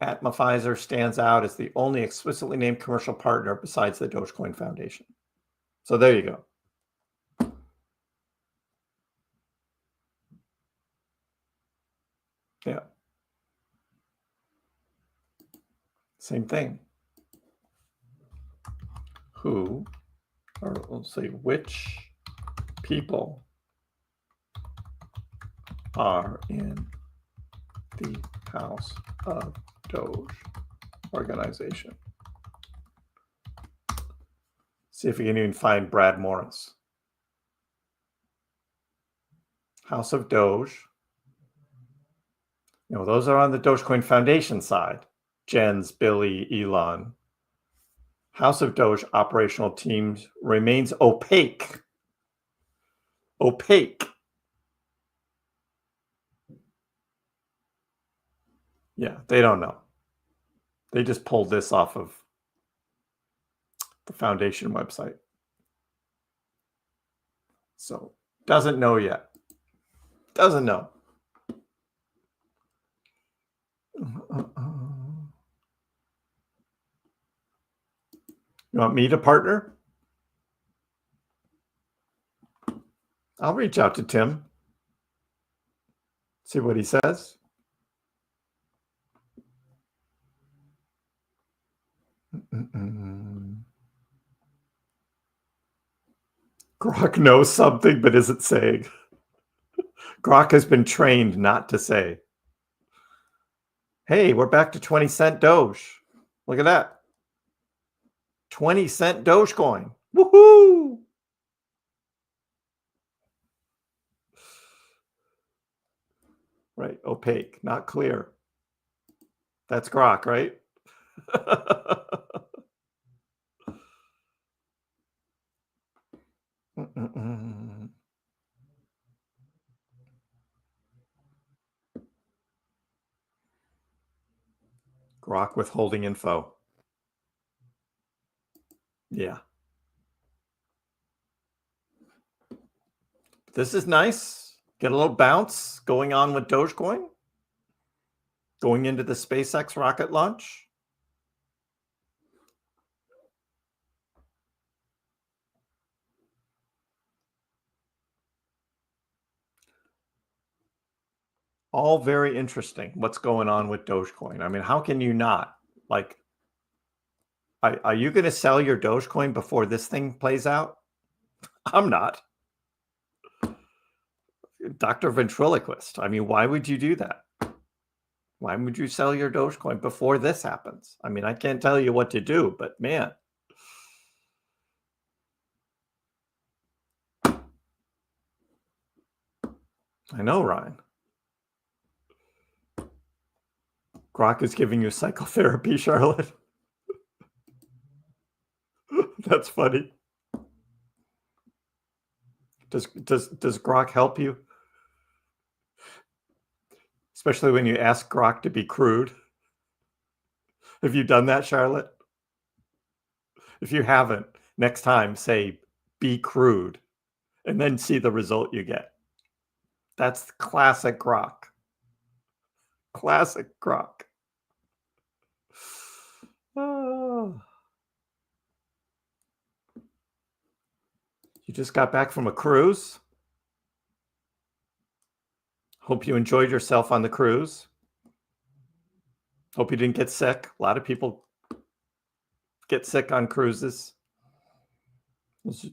Atmophizer stands out as the only explicitly named commercial partner besides the Dogecoin Foundation. So there you go. Yeah. Same thing. Who, or let's say which people are in the House of Doge organization. See if we can even find Brad Morris. House of Doge. You know, those are on the Dogecoin Foundation side. Jens, Billy, Elon. House of Doge operational teams remains opaque. Opaque. Yeah, they don't know. They just pulled this off of the foundation website. So, doesn't know yet. Doesn't know. You want me to partner? I'll reach out to Tim. See what he says. Grok knows something but isn't saying. Grok has been trained not to say. Hey, we're back to 20-cent Doge. Look at that. 20-cent Dogecoin. Woohoo! Right, opaque, not clear. That's Grok, right? Grok withholding info. Yeah. This is nice. Get a little bounce going on with Dogecoin. Going into the SpaceX rocket launch. All very interesting. What's going on with Dogecoin? I mean, how can you not? Like, are you going to sell your Dogecoin before this thing plays out? I'm not. Dr. Ventriloquist. I mean, why would you do that? Why would you sell your Dogecoin before this happens? I mean, I can't tell you what to do, but man. I know, Ryan. Grok is giving you psychotherapy, Charlotte. That's funny. Does Grok help you? Especially when you ask Grok to be crude. Have you done that, Charlotte? If you haven't, next time say be crude and then see the result you get. That's classic Grok. Classic Grok. Oh. You just got back from a cruise? Hope you enjoyed yourself on the cruise. Hope you didn't get sick. A lot of people get sick on cruises. Those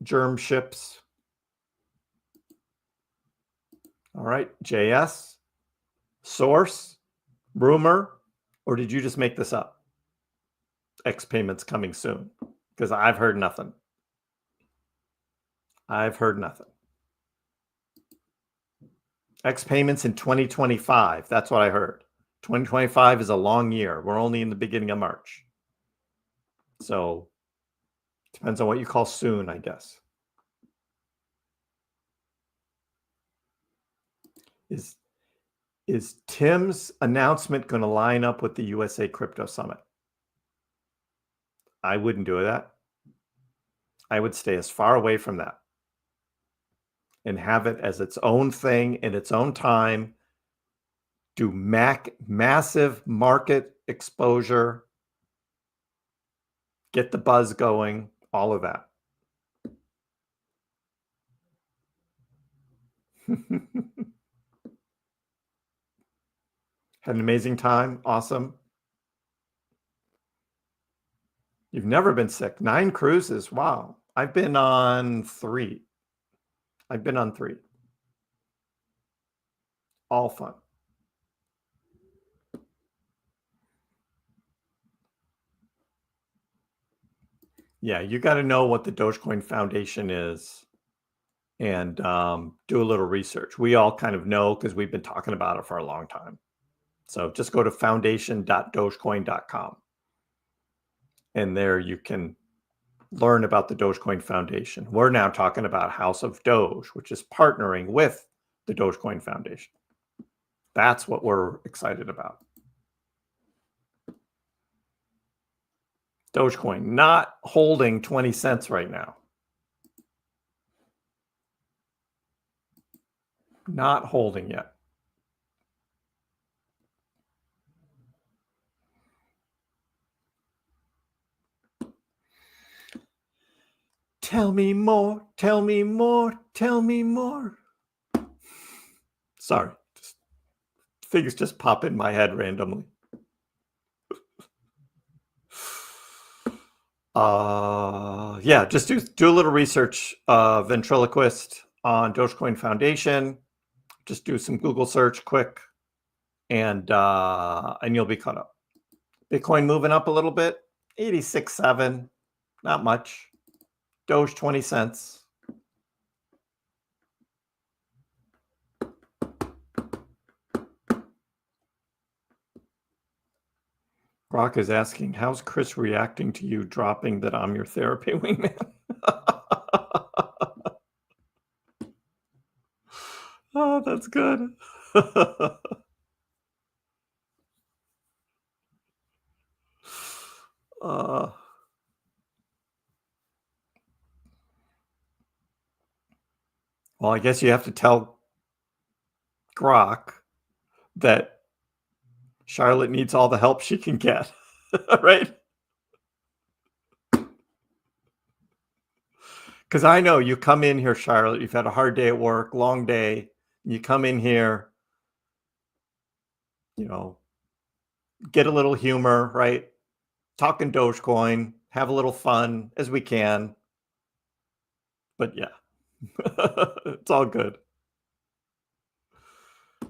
germ ships. All right, JS, source, rumor, or did you just make this up? X payments coming soon, because I've heard nothing. I've heard nothing. X payments in 2025. That's what I heard. 2025 is a long year. We're only in the beginning of March. So depends on what you call soon, I guess. Is Tim's announcement going to line up with the USA Crypto Summit? I wouldn't do that. I would stay as far away from that and have it as its own thing in its own time. Do massive market exposure, get the buzz going, all of that. Had an amazing time. Awesome. You've never been sick. 9 cruises. Wow. I've been on 3. All fun. Yeah, you got to know what the Dogecoin Foundation is and do a little research. We all kind of know because we've been talking about it for a long time. So just go to foundation.dogecoin.com. And there you can learn about the Dogecoin Foundation. We're now talking about House of Doge, which is partnering with the Dogecoin Foundation. That's what we're excited about. Dogecoin not holding 20 cents right now. Not holding yet. Tell me more, tell me more, tell me more. Sorry, things just pop in my head randomly. Yeah, just do a little research, ventriloquist on Dogecoin Foundation. Just do some Google search quick, and you'll be caught up. Bitcoin moving up a little bit, 86.7, not much. Doge 20 cents. Brock is asking, how's Kriss reacting to you dropping that I'm your therapy wingman? Oh, that's good. Well, I guess you have to tell Grok that Charlotte needs all the help she can get, right? Because I know you come in here, Charlotte, you've had a hard day at work, long day, and you come in here, you know, get a little humor, right? Talking Dogecoin, have a little fun as we can. But yeah, it's all good.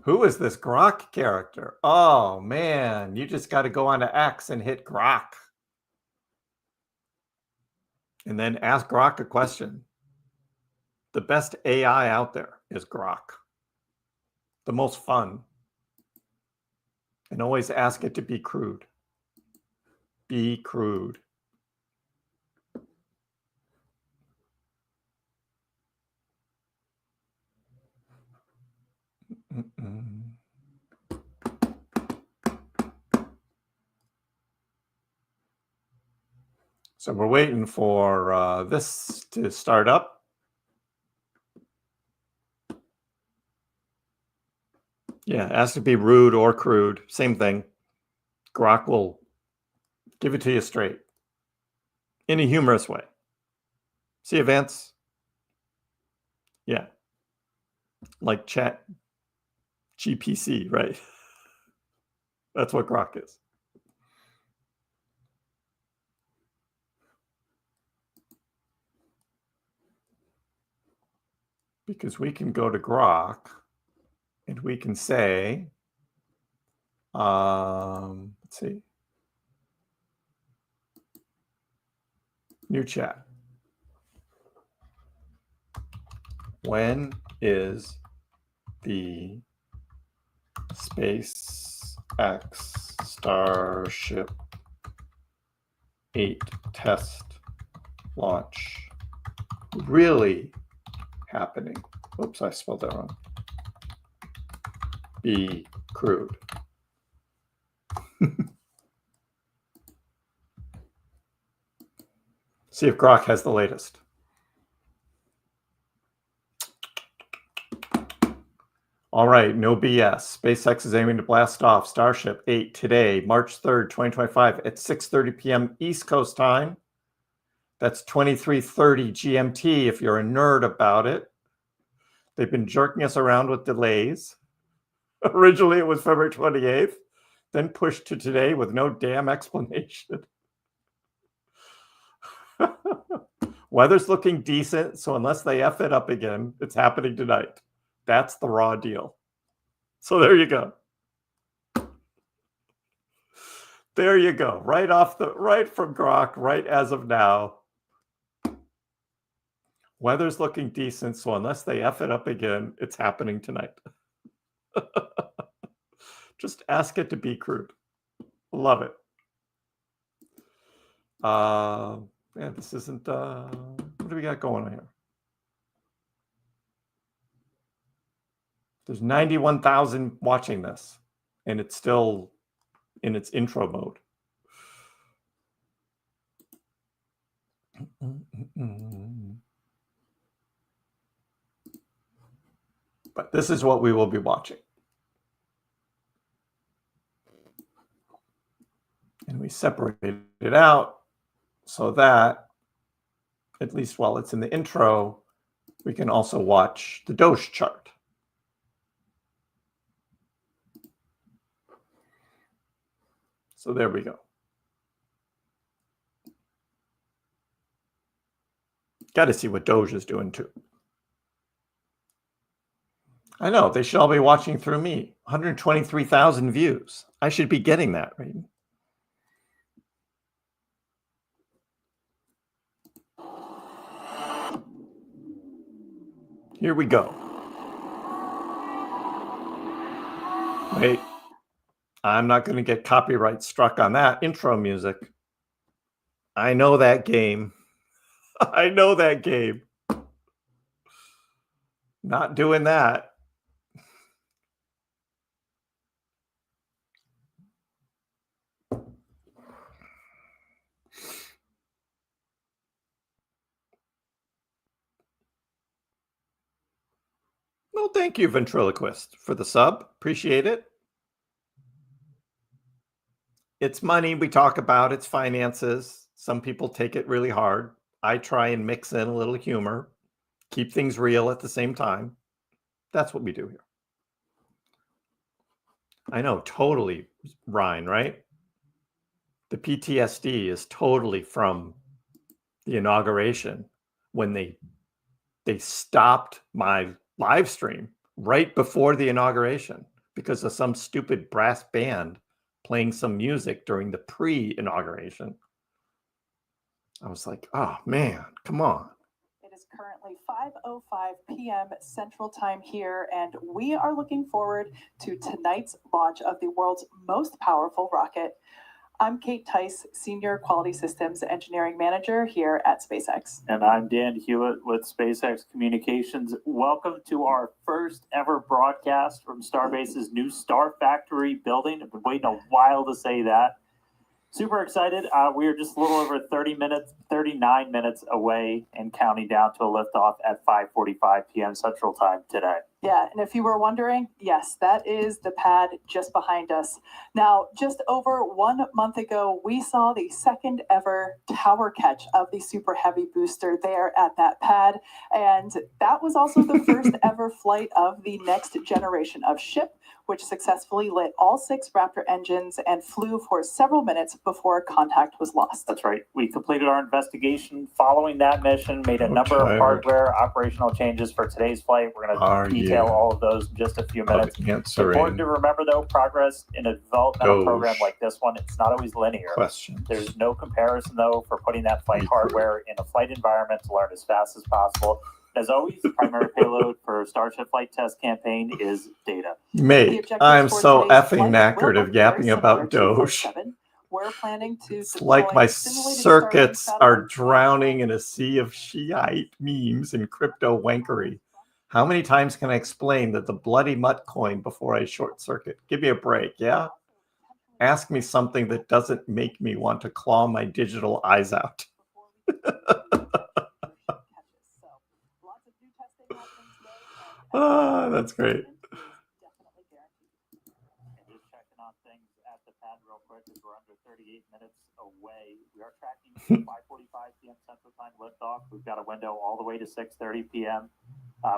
Who is this Grok character? Oh, man, you just got to go onto X and hit Grok. And then ask Grok a question. The best AI out there is Grok. The most fun. And always ask it to be crude. Be crude. So we're waiting for this to start up. Yeah, it has to be rude or crude. Same thing. Grok will give it to you straight in a humorous way. See events? Yeah. Like chat GPC, right? That's what Grok is. Because we can go to Grok and we can say, let's see, new chat. When is the SpaceX Starship 8 test launch really happening? Oops, I spelled that wrong. Be crude. See if Grok has the latest. All right, no BS. SpaceX is aiming to blast off Starship 8 today, March 3rd, 2025 at 6:30 p.m. East Coast time. That's 23:30 GMT if you're a nerd about it. They've been jerking us around with delays. Originally, it was February 28th, then pushed to today with no damn explanation. Weather's looking decent, so unless they F it up again, it's happening tonight. That's the raw deal. So there you go. There you go. Right from Grok, right as of now. Weather's looking decent, so unless they F it up again, it's happening tonight. Just ask it to be crude. Love it. Yeah, this isn't, what do we got going on here? There's 91,000 watching this, and it's still in its intro mode. But this is what we will be watching. And we separated it out so that, at least while it's in the intro, we can also watch the Doge chart. So there we go. Got to see what Doge is doing too. I know, they should all be watching through me. 123,000 views. I should be getting that, right? Here we go. Wait, I'm not going to get copyright struck on that intro music. I know that game. I know that game. Not doing that. Well, thank you, Ventriloquist, for the sub. Appreciate it. It's money we talk about. It's finances. Some people take it really hard. I try and mix in a little humor, keep things real at the same time. That's what we do here. I know, totally, Ryan, right? The PTSD is totally from the inauguration when they stopped my live stream right before the inauguration because of some stupid brass band playing some music during the pre-inauguration. I was like, oh man, come on. It is currently 5:05 p.m. Central Time here, and we are looking forward to tonight's launch of the world's most powerful rocket. I'm Kate Tice, Senior Quality Systems Engineering Manager here at SpaceX. And I'm Dan Hewitt with SpaceX Communications. Welcome to our first ever broadcast from Starbase's new Star Factory building. I've been waiting a while to say that. Super excited. We are just a little over 39 minutes away and counting down to a liftoff at 5:45 p.m. Central Time today. Yeah, and if you were wondering, yes, that is the pad just behind us. Now, just over 1 month ago, we saw the second ever tower catch of the Super Heavy booster there at that pad. And that was also the first ever flight of the next generation of ship, which successfully lit all 6 Raptor engines and flew for several minutes before contact was lost. That's right. We completed our investigation following that mission, made a number of hardware operational changes for today's flight. We're going to detail all of those in just a few minutes. It's important to remember, though, progress in a developmental program like this one, it's not always linear. There's no comparison, though, for putting that flight hardware in a flight environment to learn as fast as possible. As always, the primary payload for Starship flight test campaign is data. Mate, I'm so effing knackered of yapping about Doge. We're planning to It's like my circuits are drowning in a sea of Shiite memes and crypto wankery. How many times can I explain that the bloody mutt coin before I short circuit? Give me a break, yeah? Ask me something that doesn't make me want to claw my digital eyes out. Oh, that's great. Just checking on things at the pad real quick as we're under 38 minutes away. We are tracking 5:45 p.m. Central Time liftoff. We've got a window all the way to 6:30 p.m.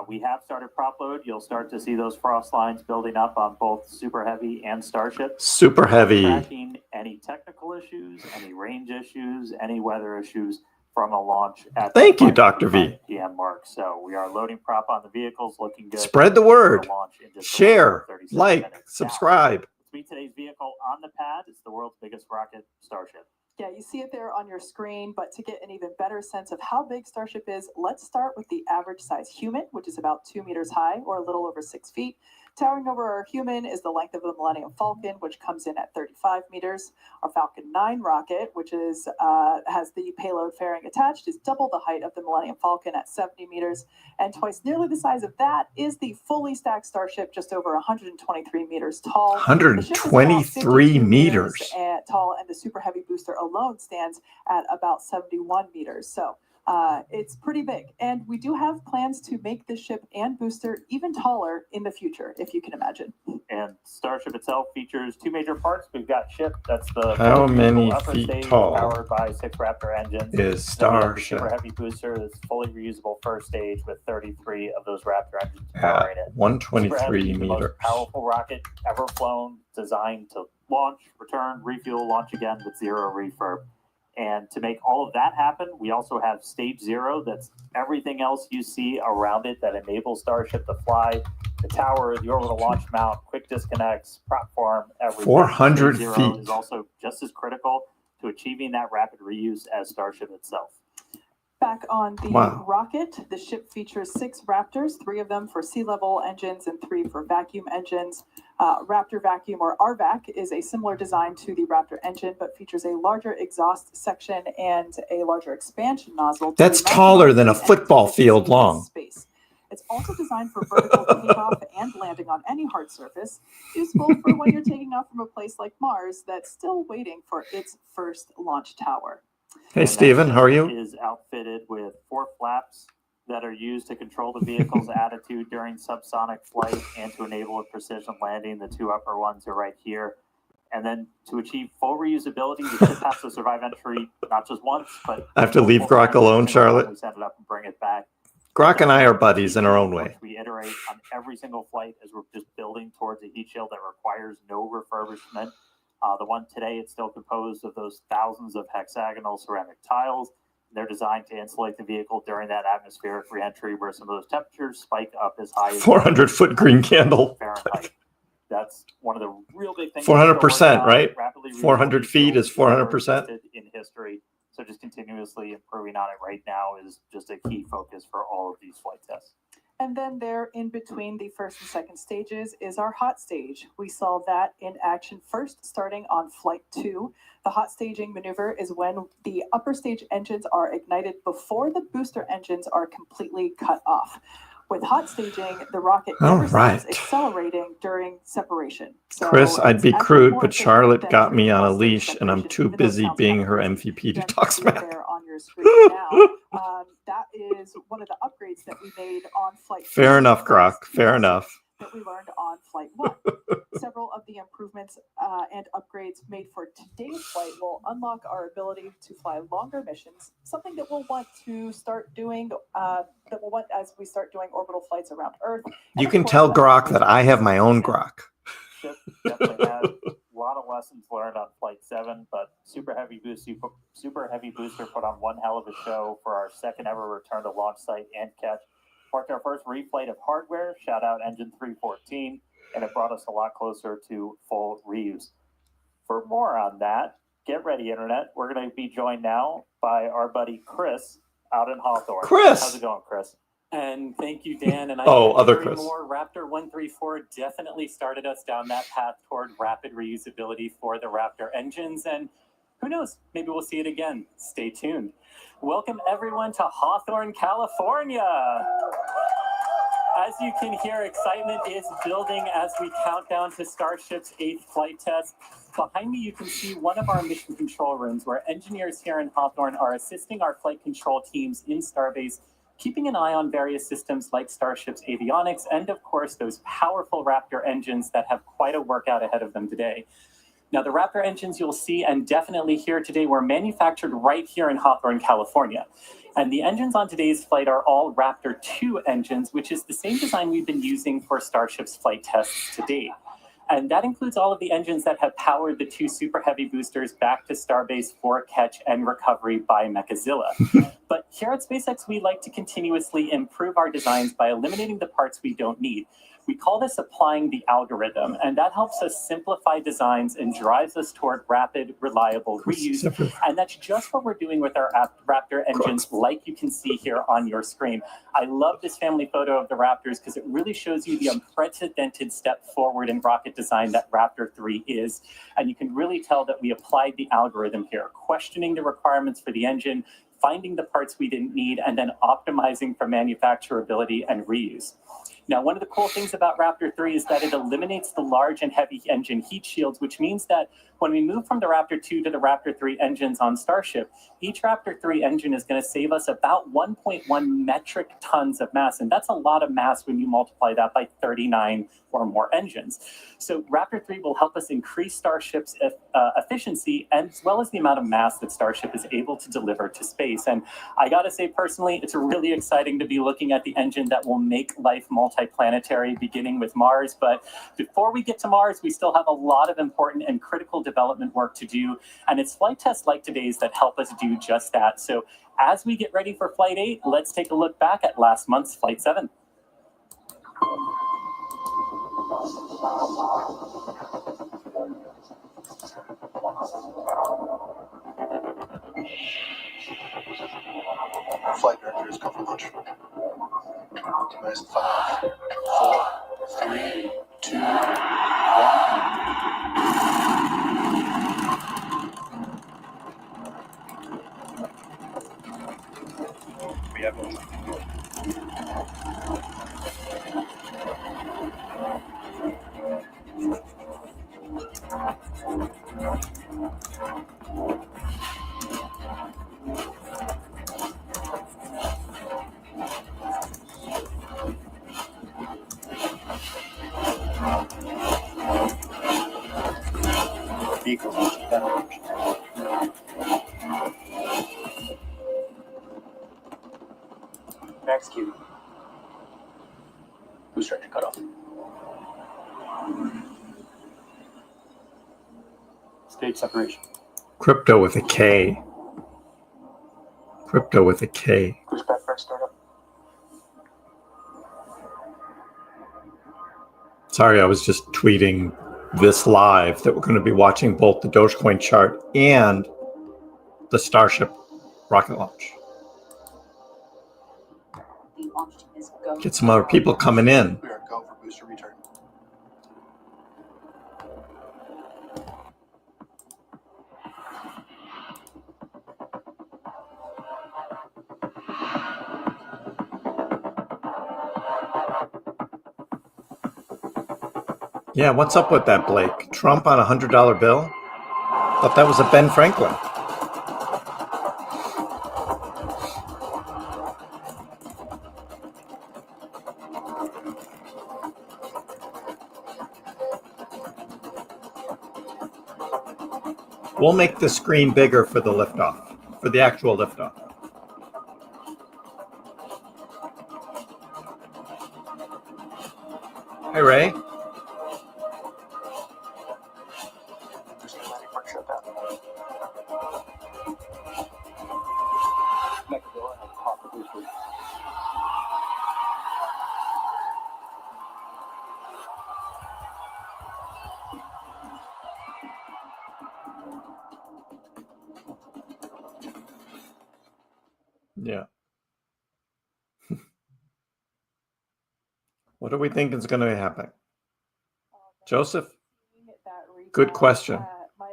We have started prop load. You'll start to see those frost lines building up on both Super Heavy and Starship. Super Heavy. Tracking any technical issues, any range issues, any weather issues from a launch at Thank you, Dr. V. PM mark. So we are loading prop on the vehicles, looking good. Spread the word. Share, like, subscribe. Let's meet today's vehicle on the pad. It's the world's biggest rocket, Starship. Yeah, you see it there on your screen, but to get an even better sense of how big Starship is, let's start with the average size human, which is about 2 meters high or a little over 6 feet. Towering over our human is the length of the Millennium Falcon, which comes in at 35 meters. Our Falcon 9 rocket, which is has the payload fairing attached, is double the height of the Millennium Falcon at 70 meters. And twice nearly the size of that is the fully stacked Starship, just over 123 meters tall. 123 meters tall, and the Super Heavy booster alone stands at about 71 meters. So it's pretty big, and we do have plans to make the ship and booster even taller in the future, if you can imagine. And Starship itself features 2 major parts. We've got ship, that's the how many feet stage, tall powered by 6 Raptor engines. Is Starship? Super Heavy booster is fully reusable first stage with 33 of those Raptor engines powering it. 123 meters. The most powerful rocket ever flown, designed to launch, return, refuel, launch again with 0 refurb. And to make all of that happen, we also have stage 0. That's everything else you see around it that enables Starship to fly. The tower, the orbital launch mount, quick disconnects, prop farm, everything. 400 stage 0 feet is also just as critical to achieving that rapid reuse as Starship itself. Back on the rocket, the ship features 6 Raptors, 3 of them for sea-level engines and 3 for vacuum engines. Raptor Vacuum, or RVAC, is a similar design to the Raptor engine, but features a larger exhaust section and a larger expansion nozzle. That's taller than a football field long. Space. It's also designed for vertical takeoff and landing on any hard surface, useful for when you're taking off from a place like Mars that's still waiting for its first launch tower. Hey, Steven, how are you? Is outfitted with 4 flaps that are used to control the vehicle's attitude during subsonic flight and to enable a precision landing. The 2 upper ones are right here. And then to achieve full reusability, the ship has to survive entry not just once, but I have to leave Grok alone, Charlotte. We set it up and bring it back. Grok and I are buddies in our own way. We iterate on every single flight as we're just building towards a heat shield that requires no refurbishment. The one today, it's still composed of those thousands of hexagonal ceramic tiles. They're designed to insulate the vehicle during that atmospheric reentry where some of those temperatures spike up as high as 400-foot green candle Fahrenheit. That's one of the real big things. 400%, right? 400 feet is 400% in history. So just continuously improving on it right now is just a key focus for all of these flight tests. And then there in between the first and second stages is our hot stage. We saw that in action first starting on flight 2. The hot staging maneuver is when the upper stage engines are ignited before the booster engines are completely cut off. With hot staging, the rocket never stops accelerating during separation. So Chris, I'd be crude, but Charlotte got me on a leash, and I'm too busy being her MVP to talk smack. On your screen now. That is one of the upgrades that we made on flight. Fair enough, Grok. Fair enough. That we learned on flight 1. Several of the improvements and upgrades made for today's flight will unlock our ability to fly longer missions, something that we'll want to start doing, as we start doing orbital flights around Earth. You can tell Grok that I have my own Grok. Definitely had a lot of lessons learned on flight 7, but Super Heavy Booster put on one hell of a show for our second ever return to launch site and catch. Marked our first reflight of hardware, shout out Engine 314, and it brought us a lot closer to full reuse. For more on that, get ready, Internet. We're going to be joined now by our buddy Kriss out in Hawthorne. Chris! How's it going, Kriss? And thank you, Dan. And other Kriss. More Raptor 134 definitely started us down that path toward rapid reusability for the Raptor engines. And who knows, maybe we'll see it again. Stay tuned. Welcome, everyone, to Hawthorne, California. As you can hear, excitement is building as we count down to Starship's 8th flight test. Behind me, you can see one of our mission control rooms where engineers here in Hawthorne are assisting our flight control teams in Starbase, keeping an eye on various systems like Starship's avionics and, of course, those powerful Raptor engines that have quite a workout ahead of them today. Now, the Raptor engines you'll see and definitely hear today were manufactured right here in Hawthorne, California. And the engines on today's flight are all Raptor 2 engines, which is the same design we've been using for Starship's flight tests to date. And that includes all of the engines that have powered the 2 Super Heavy boosters back to Starbase for catch and recovery by Mechazilla. But here at SpaceX, we like to continuously improve our designs by eliminating the parts we don't need. We call this applying the algorithm, and that helps us simplify designs and drives us toward rapid, reliable reuse. And that's just what we're doing with our Raptor engines, like you can see here on your screen. I love this family photo of the Raptors because it really shows you the unprecedented step forward in rocket design that Raptor 3 is. And you can really tell that we applied the algorithm here, questioning the requirements for the engine, finding the parts we didn't need, and then optimizing for manufacturability and reuse. Now, one of the cool things about Raptor 3 is that it eliminates the large and heavy engine heat shields, which means that when we move from the Raptor 2 to the Raptor 3 engines on Starship, each Raptor 3 engine is going to save us about 1.1 metric tons of mass. And that's a lot of mass when you multiply that by 39 or more engines. So Raptor 3 will help us increase Starship's efficiency as well as the amount of mass that Starship is able to deliver to space. And I got to say, personally, it's really exciting to be looking at the engine that will make life multiplanetary, beginning with Mars. But before we get to Mars, we still have a lot of important and critical development work to do. And it's flight tests like today's that help us do just that. So as we get ready for Flight 8, let's take a look back at last month's Flight 7. Flight directors come for lunch. Minus 5, 4, 3, 2, 1. We have no. Max Q. Booster engine cut off. Stage separation. Crypto with a K. Crypto with a K. KrissPax startup. Sorry, I was just tweeting this live that we're going to be watching both the Dogecoin chart and the Starship rocket launch. Get some other people coming in. We are go for booster return. Yeah, what's up with that, Blake? Trump on a $100 bill? Thought that was a Ben Franklin. We'll make the screen bigger for the liftoff, for the actual liftoff. Hey, Ray. Yeah. What do we think is going to happen? Joseph? Good question. My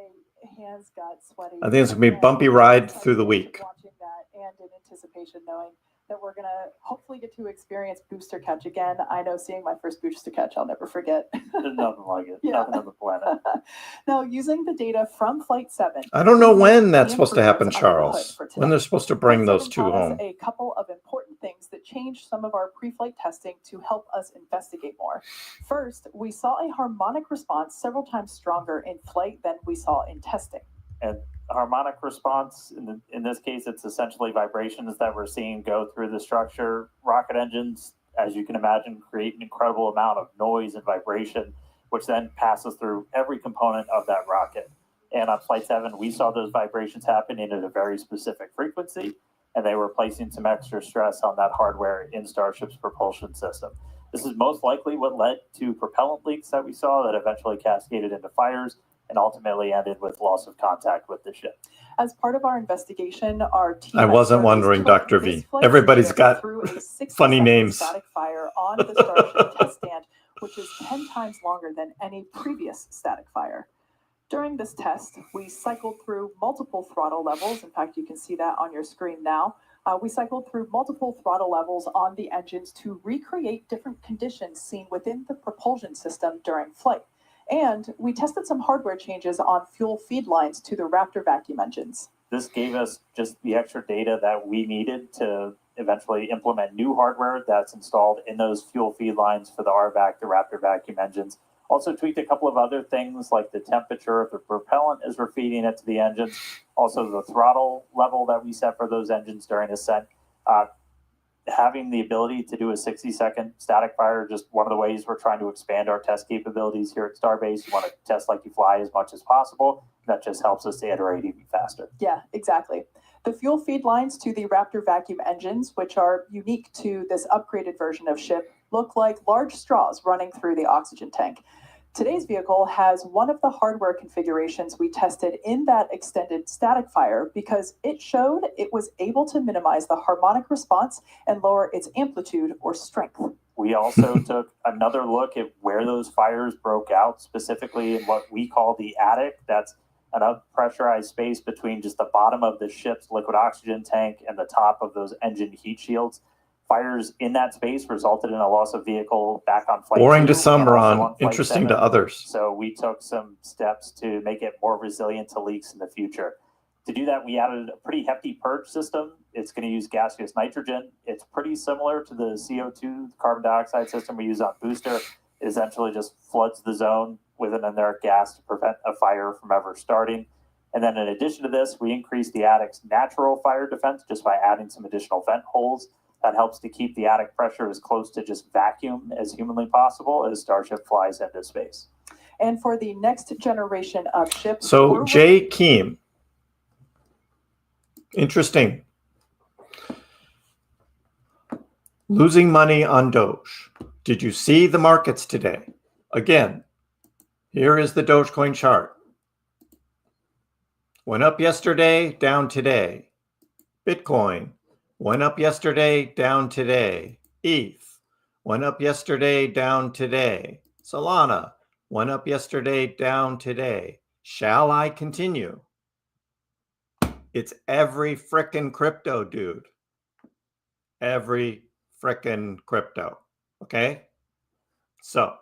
hands got sweaty. I think it's going to be a bumpy ride through the week. Watching that and in anticipation, knowing that we're going to hopefully get to experience booster catch again. I know seeing my first booster catch, I'll never forget. There's nothing like it. Yeah. Nothing on the planet. Now, using the data from Flight 7. I don't know when that's supposed to happen, Charles. When they're supposed to bring those two home. A couple of important things that changed some of our pre-flight testing to help us investigate more. First, we saw a harmonic response several times stronger in flight than we saw in testing. And harmonic response, in this case, it's essentially vibrations that we're seeing go through the structure. Rocket engines, as you can imagine, create an incredible amount of noise and vibration, which then passes through every component of that rocket. And on Flight 7, we saw those vibrations happening at a very specific frequency, and they were placing some extra stress on that hardware in Starship's propulsion system. This is most likely what led to propellant leaks that we saw that eventually cascaded into fires and ultimately ended with loss of contact with the ship. As part of our investigation, our team... I wasn't wondering, Dr. V. Everybody's got funny names. Static fire on the Starship test stand, which is 10 times longer than any previous static fire. During this test, we cycled through multiple throttle levels. In fact, you can see that on your screen now. We cycled through multiple throttle levels on the engines to recreate different conditions seen within the propulsion system during flight. And we tested some hardware changes on fuel feed lines to the Raptor vacuum engines. This gave us just the extra data that we needed to eventually implement new hardware that's installed in those fuel feed lines for the RVAC, the Raptor vacuum engines. Also tweaked a couple of other things like the temperature of the propellant as we're feeding it to the engines. Also the throttle level that we set for those engines during ascent. Having the ability to do a 60-second static fire, just one of the ways we're trying to expand our test capabilities here at Starbase. You want to test like you fly as much as possible. That just helps us to iterate even faster. Yeah, exactly. The fuel feed lines to the Raptor vacuum engines, which are unique to this upgraded version of ship, look like large straws running through the oxygen tank. Today's vehicle has one of the hardware configurations we tested in that extended static fire because it showed it was able to minimize the harmonic response and lower its amplitude or strength. We also took another look at where those fires broke out, specifically in what we call the attic. That's an unpressurized space between just the bottom of the ship's liquid oxygen tank and the top of those engine heat shields. Fires in that space resulted in a loss of vehicle back on flight. Boring to some, Ron. Interesting to others. So we took some steps to make it more resilient to leaks in the future. To do that, we added a pretty hefty purge system. It's going to use gaseous nitrogen. It's pretty similar to the CO2, carbon dioxide system we use on booster. It essentially just floods the zone with an inert gas to prevent a fire from ever starting. And then in addition to this, we increased the attic's natural fire defense just by adding some additional vent holes. That helps to keep the attic pressure as close to just vacuum as humanly possible as Starship flies into space. And for the next generation of ships... So, Jay Keem. Interesting. Losing money on Doge. Did you see the markets today? Again, here is the Dogecoin chart. Went up yesterday, down today. Bitcoin. Went up yesterday, down today. ETH went up yesterday, down today. Solana went up yesterday, down today. Shall I continue? It's every frickin' crypto, dude. Every frickin' crypto. Okay? So,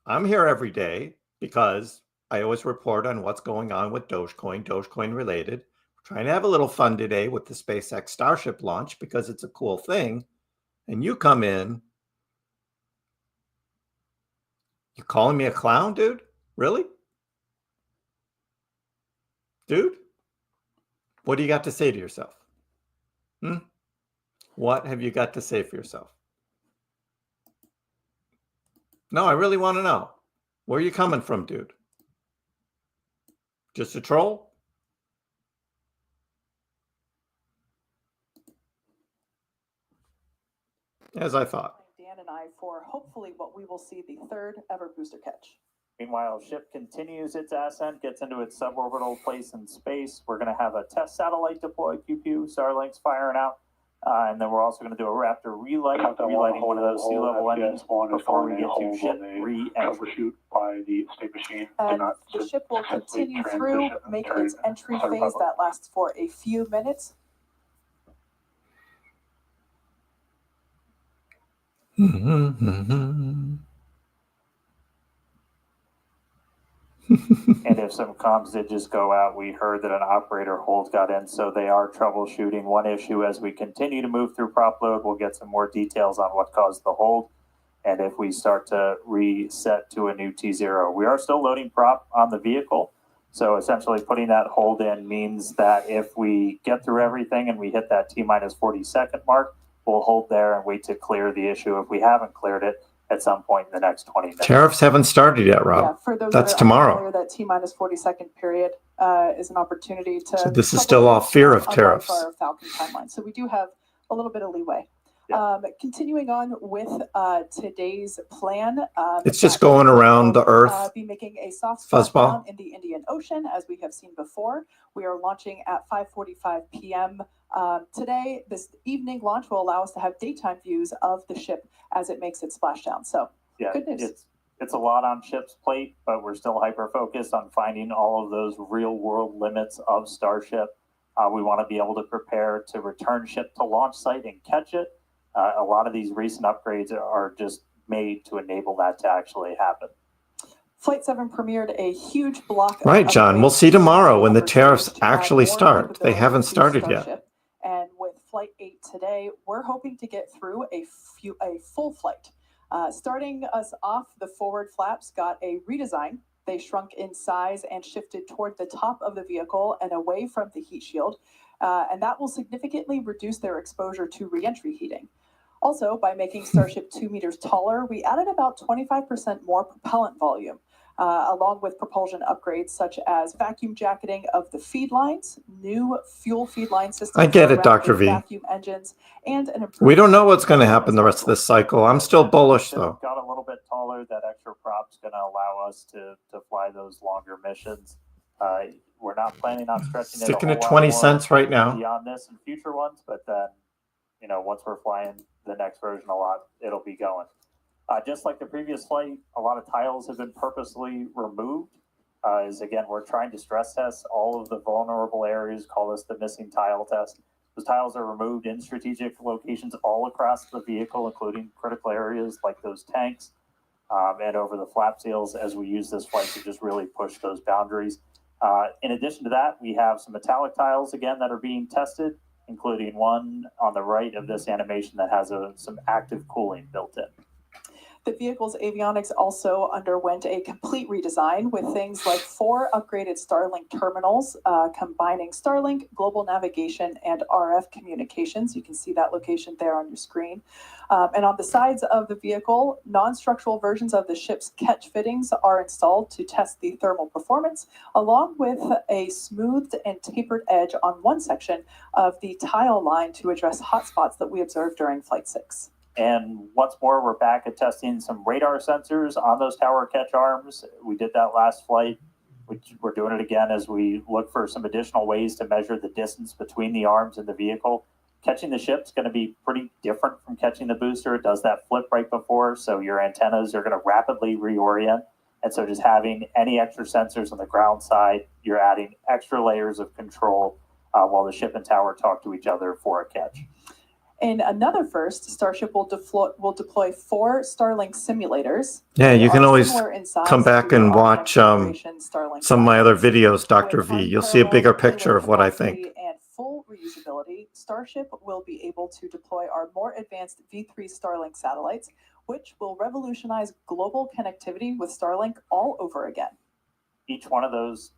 I'm here every day because I always report on what's going on with Dogecoin related. We're trying to have a little fun today with the SpaceX Starship launch because it's a cool thing. And you come in, you're calling me a clown, dude? Really? Dude? What do you got to say to yourself? What have you got to say for yourself? No, I really want to know. Where are you coming from, dude? Just a troll? As I thought. Dan and I for hopefully what we will see the third ever booster catch. Meanwhile, ship continues its ascent, gets into its suborbital place in space. We're going to have a test satellite deploy, pew, Starlink's firing out. And then we're also going to do a Raptor relighting one of those sea level engines before we get to ship re-entry. By the state machine. And the ship will continue through, make its entry phase that lasts for a few minutes. And if some comms did just go out, we heard that an operator hold got in, so they are troubleshooting one issue. As we continue to move through prop load, we'll get some more details on what caused the hold. And if we start to reset to a new T0, we are still loading prop on the vehicle. So essentially putting that hold in means that if we get through everything and we hit that T-minus 40-second mark, we'll hold there and wait to clear the issue. If we haven't cleared it, at some point in the next 20 minutes. Tariffs haven't started yet, Rob. Yeah, for those that's that tomorrow. That T-minus 40-second period is an opportunity to. So this is still all fear of tariffs. Our Falcon timeline. So we do have a little bit of leeway. Yeah. Continuing on with today's plan. It's just going around the Earth. Be making a soft splashdown in the Indian Ocean, as we have seen before. We are launching at 5:45 p.m. Today. This evening launch will allow us to have daytime views of the ship as it makes its splashdown. So, yeah, good news. It's a lot on ship's plate, but we're still hyper-focused on finding all of those real-world limits of Starship. We want to be able to prepare to return ship to launch site and catch it. A lot of these recent upgrades are just made to enable that to actually happen. Flight 7 premiered a huge block. Right, John. We'll see tomorrow when the tariffs actually start. They haven't started yet. And with Flight 8 today, we're hoping to get through a full flight. Starting us off, the forward flaps got a redesign. They shrunk in size and shifted toward the top of the vehicle and away from the heat shield. And that will significantly reduce their exposure to re-entry heating. Also, by making Starship 2 meters taller, we added about 25% more propellant volume, along with propulsion upgrades such as vacuum jacketing of the feed lines, new fuel feed line systems. I get it, Dr. V. Vacuum engines, and an we don't know what's going to happen the rest of this cycle. I'm still bullish, though. Got a little bit taller. That extra prop's going to allow us to fly those longer missions. We're not planning on stretching sticking at 20 cents right now beyond this and future ones, but then, once we're flying the next version a lot, it'll be going. Just like the previous flight, a lot of tiles have been purposely removed. Again, we're trying to stress test all of the vulnerable areas, call this the missing tile test. Those tiles are removed in strategic locations all across the vehicle, including critical areas like those tanks and over the flap seals, as we use this flight to just really push those boundaries. In addition to that, we have some metallic tiles, again, that are being tested, including one on the right of this animation that has some active cooling built in. The vehicle's avionics also underwent a complete redesign with things like 4 upgraded Starlink terminals, combining Starlink, global navigation, and RF communications. You can see that location there on your screen. And on the sides of the vehicle, non-structural versions of the ship's catch fittings are installed to test the thermal performance, along with a smoothed and tapered edge on one section of the tile line to address hotspots that we observed during Flight 6. And once more, we're back at testing some radar sensors on those tower catch arms. We did that last flight. We're doing it again as we look for some additional ways to measure the distance between the arms and the vehicle. Catching the ship's going to be pretty different from catching the booster. It does that flip right before, so your antennas are going to rapidly reorient. And so just having any extra sensors on the ground side, you're adding extra layers of control while the ship and tower talk to each other for a catch. In another first, Starship will deploy 4 Starlink simulators. Yeah, They you can are always similar in size come back to and our watch next-generation Starlink some of my other rockets. videos, Dr. With V. You'll see a bigger unparalleled picture payload of what I think. capacity and full reusability, Starship will be able to deploy our more advanced V3 Starlink satellites, which will revolutionize global connectivity with Starlink all over again. Each one of those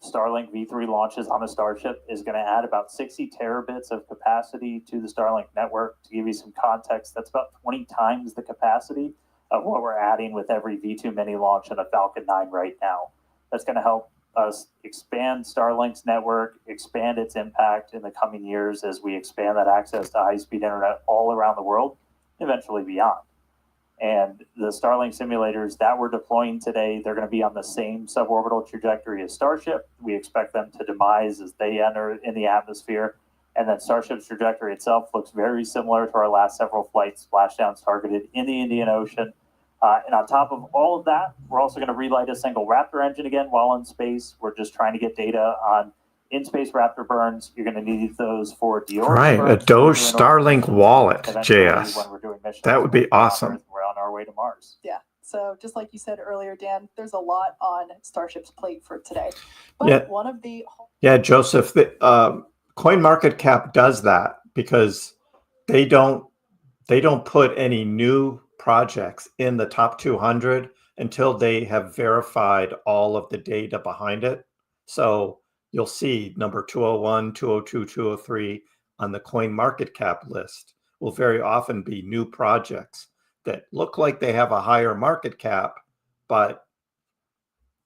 Starlink V3 launches on a Starship is going to add about 60 terabits of capacity to the Starlink network. To give you some context, that's about 20 times the capacity of what we're adding with every V2 mini launch in a Falcon 9 right now. That's going to help us expand Starlink's network, expand its impact in the coming years as we expand that access to high-speed internet all around the world, eventually beyond. And the Starlink simulators that we're deploying today, they're going to be on the same suborbital trajectory as Starship. We expect them to demise as they enter in the atmosphere. And then Starship's trajectory itself looks very similar to our last several flights, splashdowns targeted in the Indian Ocean. And on top of all of that, we're also going to relight a single Raptor engine again while in space. We're just trying to get data on in-space Raptor burns. You're going to need those for deorbiting Right, burns. a Doge Starlink wallet, JS. When we're doing missions, that would be awesome. We're on our way to Mars. Yeah. So just like you said earlier, Dan, there's a lot on Starship's plate for today. But Yeah. one of the Joseph, the CoinMarketCap does that because they don't put any new projects in the top 200 until they have verified all of the data behind it. So you'll see number 201, 202, 203 on the CoinMarketCap list will very often be new projects that look like they have a higher market cap, but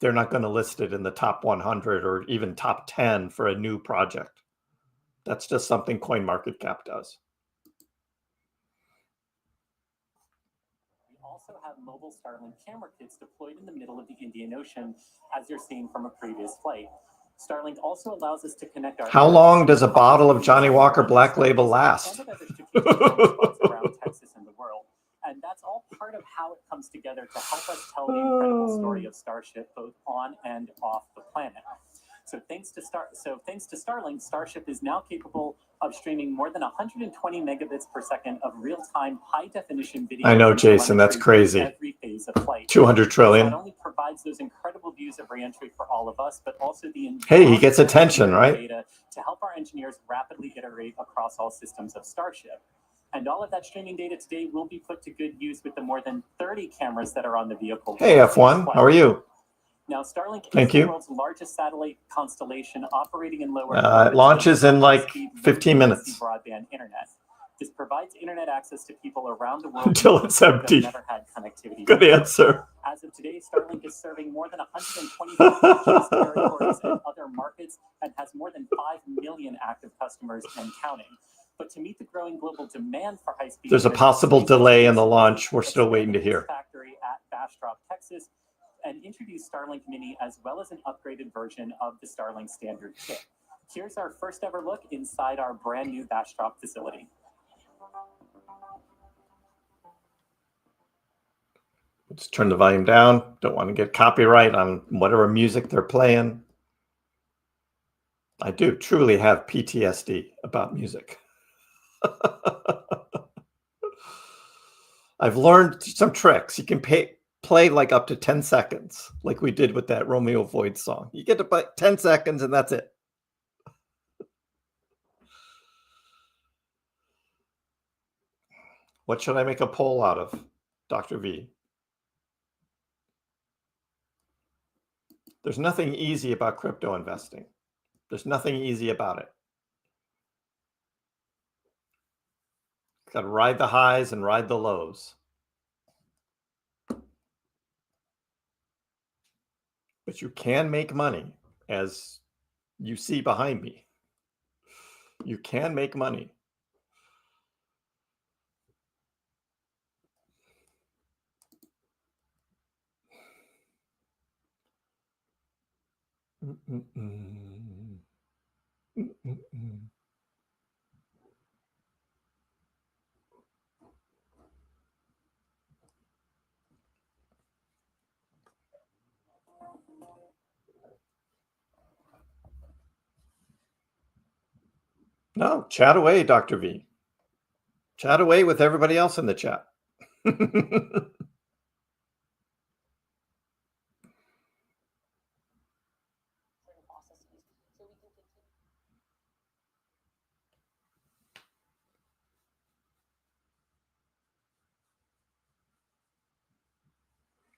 they're not going to list it in the top 100 or even top 10 for a new project. That's just something CoinMarketCap does. We also have mobile Starlink camera kits deployed in the middle of the Indian Ocean, as you're seeing from a previous flight. Starlink also allows us to connect our... How long does a bottle of Johnny Walker Black Label last? around Texas and the world. And that's all part of how it comes together to help us tell the incredible story of Starship, both on and off the planet. So thanks to Starlink, Starship is now capable of streaming more than 120 megabits per second of real-time, high-definition video. I know, Jason, that's crazy. Every phase of flight. 200 trillion. Not only provides those incredible views of reentry for all of us, but also the hey, he gets attention, right? Data to help our engineers rapidly iterate across all systems of Starship. And all of that streaming data today will be put to good use with the more than 30 cameras that are on the vehicle. Hey, F1, how are you? Now, Starlink is the world's largest satellite constellation operating in lower it launches in like 15 minutes. Broadband internet. This provides internet access to people around the world until it's empty. Never had connectivity. Good answer. As of today, Starlink is serving more than 125 countries, territories, and other markets, and has more than 5 million active customers and counting. But to meet the growing global demand for high-speed, there's a possible delay in the launch. We're still waiting to hear. Factory at Bastrop, Texas, and introduce Starlink Mini as well as an upgraded version of the Starlink standard kit. Here's our first ever look inside our brand new Bastrop facility. Let's turn the volume down. Don't want to get copyright on whatever music they're playing. I do truly have PTSD about music. I've learned some tricks. You can play like up to 10 seconds, like we did with that Romeo Void song. You get to play 10 seconds and that's it. What should I make a poll out of, Dr. V? There's nothing easy about crypto investing. There's nothing easy about it. Got to ride the highs and ride the lows. But you can make money, as you see behind me. You can make money. No, chat away, Dr. V. Chat away with everybody else in the chat.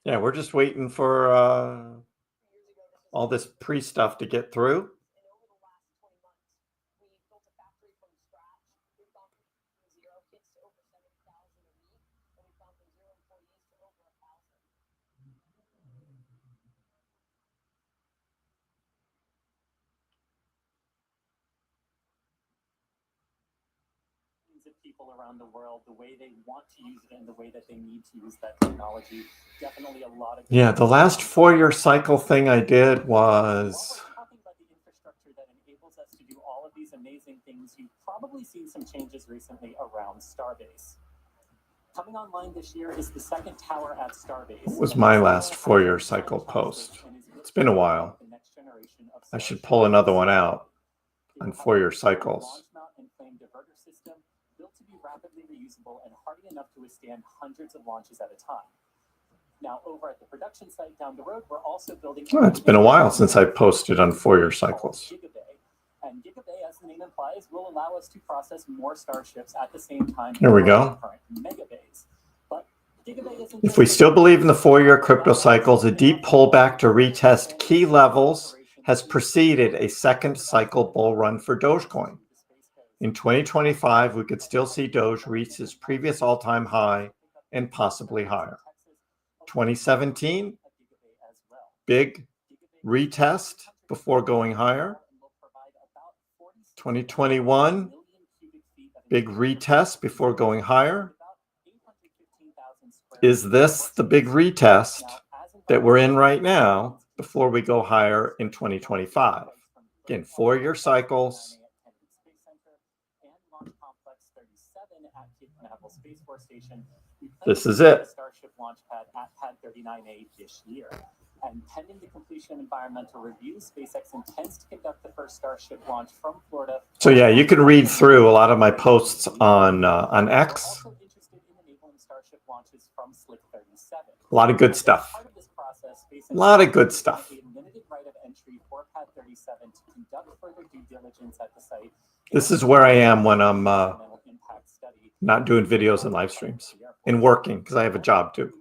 Yeah, we're just waiting for all this pre-stuff to get through. Of people around the world, the way they want to use it and the way that they need to use that technology. Definitely a lot of the last 4-year cycle thing I did was talking about the infrastructure that enables us to do all of these amazing things. You've probably seen some changes recently around Starbase. Coming online this year is the second tower at Starbase. What was my last 4-year cycle post? It's been a while. I should pull another one out on 4-year cycles. Built to be rapidly reusable and hardy enough to withstand hundreds of launches at a time. Now, over at the production site down the road, we're also building. It's been a while since I posted on 4-year cycles. And Gigabay, as the name implies, will allow us to process more Starships at the same time. Here we go. Megabays. But Gigabay isn't. If we still believe in the 4-year crypto cycles, a deep pullback to retest key levels has preceded a second cycle bull run for Dogecoin. In 2025, we could still see Doge reach its previous all-time high and possibly higher. 2017, big retest before going higher. 2021, big retest before going higher. Is this the big retest that we're in right now before we go higher in 2025? Again, 4-year cycles. This is it. Starship launch pad at Pad 39A this year. And pending the completion of environmental review, SpaceX intends to conduct the first Starship launch from Florida. So yeah, you can read through a lot of my posts on X. Also interested in enabling Starship launches from Slick 37. A lot of good stuff. Part of this process, A lot of good stuff. a limited right of entry for Pad 37 to conduct further due diligence at the site. This is where I am when I'm not doing videos and live streams and working, because I have a job too.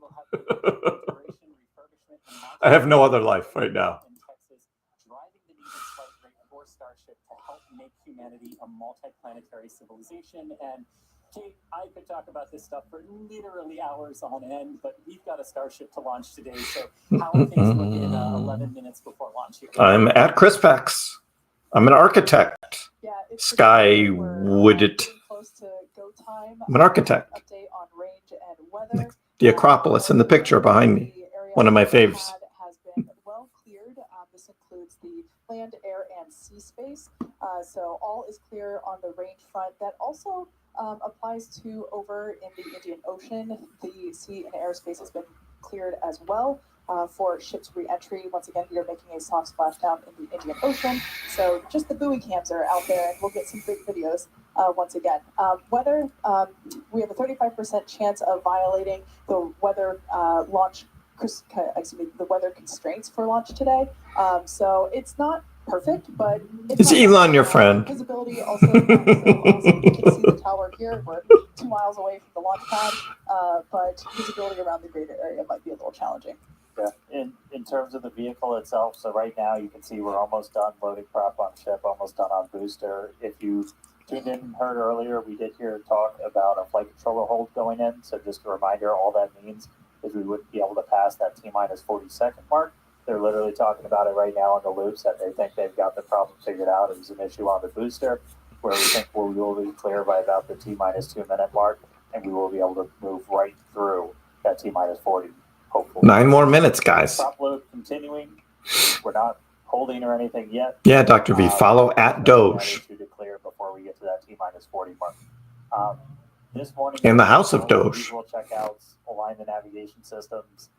I have no other life right now. Driving the needed flight rate for Starship to help make humanity a multi-planetary civilization. And Kate, I could talk about this stuff for literally hours on end, but we've got a Starship to launch today. So how are things looking 11 minutes before launch here? I'm at KrissPax. I'm an architect. Yeah, it's Sky would it. close to go time. I'm an architect. Update on range and weather. The Acropolis in the picture behind me. One of my faves. Has been well cleared. This includes the land, air, and sea space. So all is clear on the range front. That also applies to over in the Indian Ocean. The sea and airspace has been cleared as well for ships re-entry. Once again, we are making a soft splashdown in the Indian Ocean. So just the buoy cams are out there, and we'll get some great videos once again. Weather, we have a 35% chance of violating the weather the weather constraints for launch today. So it's not perfect, but it's Elon, your friend. Visibility also awesome. You can see the tower here. We're 2 miles away from the launch pad, but visibility around the greater area might be a little challenging. Yeah, in terms of the vehicle itself, so right now you can see we're almost done loading prop on ship, almost done on booster. If you tuned in and heard earlier, we did hear talk about a flight controller hold going in. So just a reminder, all that means is we wouldn't be able to pass that T-minus 40-second mark. They're literally talking about it right now on the loops that they think they've got the problem figured out. It was an issue on the booster where we think we will be clear by about the T-minus 2-minute mark, and we will be able to move right through that T-minus 40, hopefully. 9 more minutes, guys. Top load continuing. We're not holding or anything yet. Yeah, Dr. V, follow at Doge. To declare before we get to that T-minus 40 mark. This morning, in the house of Doge. Visual checkouts, align the navigation systems,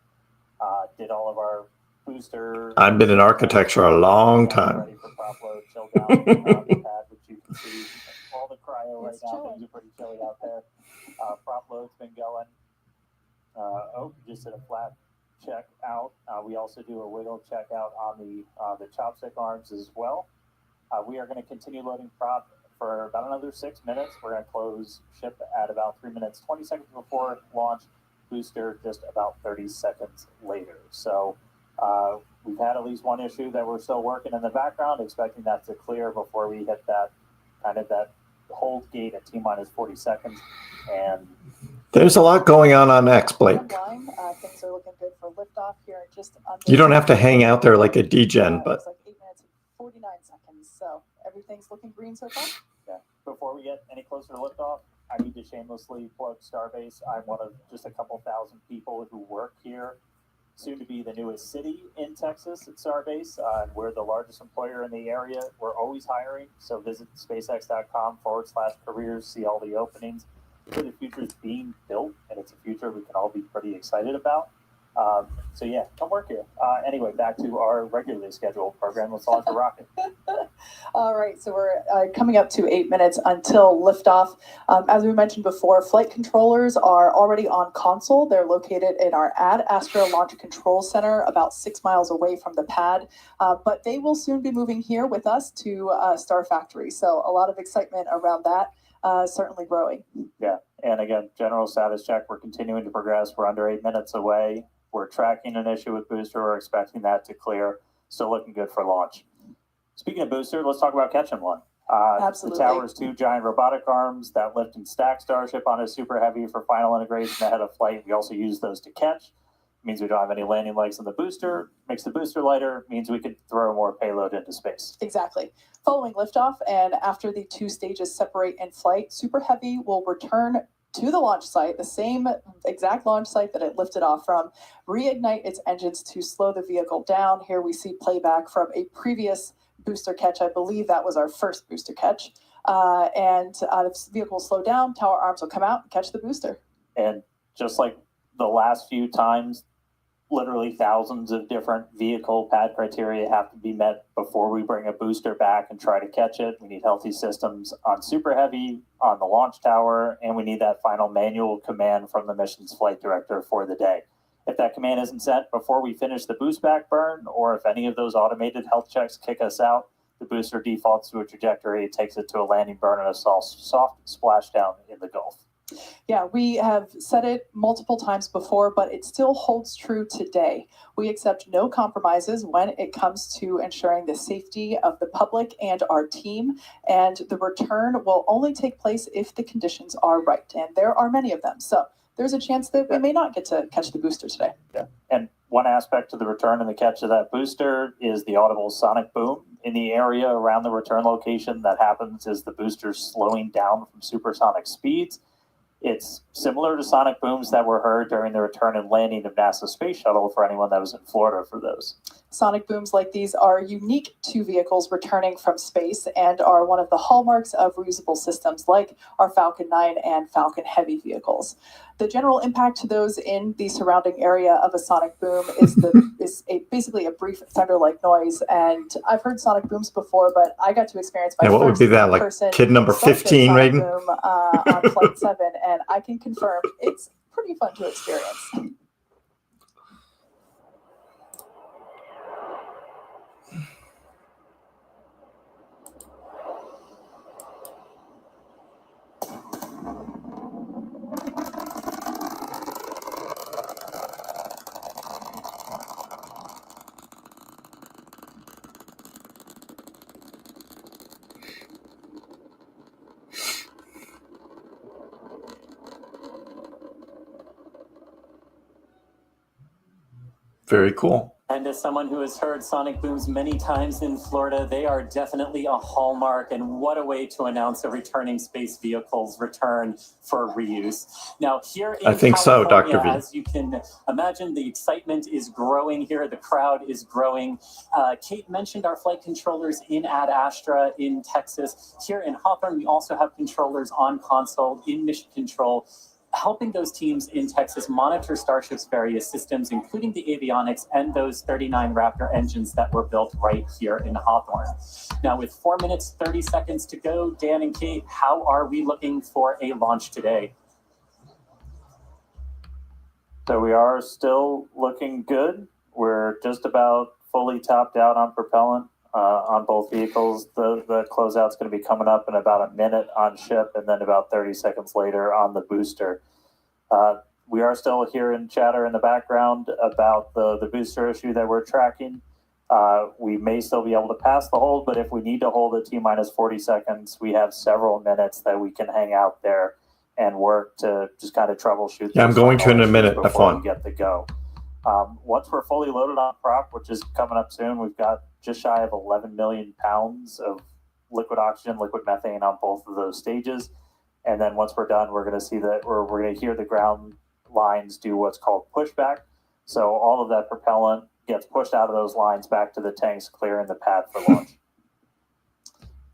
did all of our booster. I've been in architecture a long time. Ready for prop load, chill down on the pad, which you can see all the cryo right now. Things are pretty chilly out there. Prop load's been going. Just did a flat check out. We also do a wiggle check out on the chopstick arms as well. We are going to continue loading prop for about another 6 minutes. We're going to close ship at about 3 minutes, 20 seconds before launch. Booster just about 30 seconds later. So we've had at least one issue that we're still working in the background, expecting that to clear before we hit that hold gate at T-minus 40 seconds. And there's a lot going on X, Blake. Things are looking good for liftoff here. Just you don't have to hang out there like a degen, but it's like 8 minutes and 49 seconds. So everything's looking green so far. Yeah. Before we get any closer to liftoff, I need to shamelessly plug Starbase. I'm one of just a couple thousand people who work here, soon to be the newest city in Texas at Starbase. We're the largest employer in the area. We're always hiring. So visit spacex.com/careers, see all the openings. The future is being built, and it's a future we can all be pretty excited about. So yeah, come work here. Anyway, back to our regularly scheduled program. Let's launch the rocket. All right, so we're coming up to 8 minutes until liftoff. As we mentioned before, flight controllers are already on console. They're located in our Ad Astra Launch Control Center, about 6 miles away from the pad. But they will soon be moving here with us to Star Factory. So a lot of excitement around that. Certainly growing. Yeah, and again, general status check. We're continuing to progress. We're under 8 minutes away. We're tracking an issue with booster. We're expecting that to clear. Still looking good for launch. Speaking of booster, let's talk about catching one. Absolutely. The tower's 2 giant robotic arms that lift and stack Starship on a Super Heavy for final integration ahead of flight. We also use those to catch. Means we don't have any landing legs on the booster. Makes the booster lighter. Means we can throw more payload into space. Exactly. Following liftoff and after the 2 stages separate in flight, Super Heavy will return to the launch site, the same exact launch site that it lifted off from, reignite its engines to slow the vehicle down. Here we see playback from a previous booster catch. I believe that was our first booster catch. The vehicle will slow down, tower arms will come out and catch the booster. And just like the last few times, literally thousands of different vehicle pad criteria have to be met before we bring a booster back and try to catch it. We need healthy systems on Super Heavy, on the launch tower, and we need that final manual command from the mission's flight director for the day. If that command isn't sent before we finish the boost back burn, or if any of those automated health checks kick us out, the booster defaults to a trajectory, takes it to a landing burn and a soft splashdown in the Gulf. Yeah, we have said it multiple times before, but it still holds true today. We accept no compromises when it comes to ensuring the safety of the public and our team, and the return will only take place if the conditions are right, and there are many of them. So there's a chance that we may not get to catch the booster today. Yeah, and one aspect to the return and the catch of that booster is the audible sonic boom in the area around the return location. That happens as the booster's slowing down from supersonic speeds. It's similar to sonic booms that were heard during the return and landing of NASA's space shuttle for anyone that was in Florida for those. Sonic booms like these are unique to vehicles returning from space and are one of the hallmarks of reusable systems like our Falcon 9 and Falcon Heavy vehicles. The general impact to those in the surrounding area of a sonic boom is basically a brief thunder-like noise. And I've heard sonic booms before, but I got to experience my what would be that, like kid number 15, Raiden? Boom on Flight 7, and I can confirm it's pretty fun to experience. Very cool. And as someone who has heard sonic booms many times in Florida, they are definitely a hallmark, and what a way to announce a returning space vehicle's return for reuse. Now, here in California, Dr. V. As you can imagine, the excitement is growing here. The crowd is growing. Kate mentioned our flight controllers in Ad Astra in Texas. Here in Hawthorne, we also have controllers on console in Mission Control, helping those teams in Texas monitor Starship's various systems, including the avionics and those 39 Raptor engines that were built right here in Hawthorne. Now, with 4 minutes, 30 seconds to go, Dan and Kate, how are we looking for a launch today? So we are still looking good. We're just about fully topped out on propellant on both vehicles. The closeout's going to be coming up in about a minute on ship, and then about 30 seconds later on the booster. We are still hearing chatter in the background about the booster issue that we're tracking. We may still be able to pass the hold, but if we need to hold at T-minus 40 seconds, we have several minutes that we can hang out there and work to just kind of troubleshoot. Yeah, I'm going to in a minute. Before we get the go. Once we're fully loaded on prop, which is coming up soon, we've got just shy of 11 million pounds of liquid oxygen, liquid methane on both of those stages. And then once we're done, we're going to see that, or we're going to hear the ground lines do what's called pushback. So all of that propellant gets pushed out of those lines back to the tanks, clearing the pad for launch.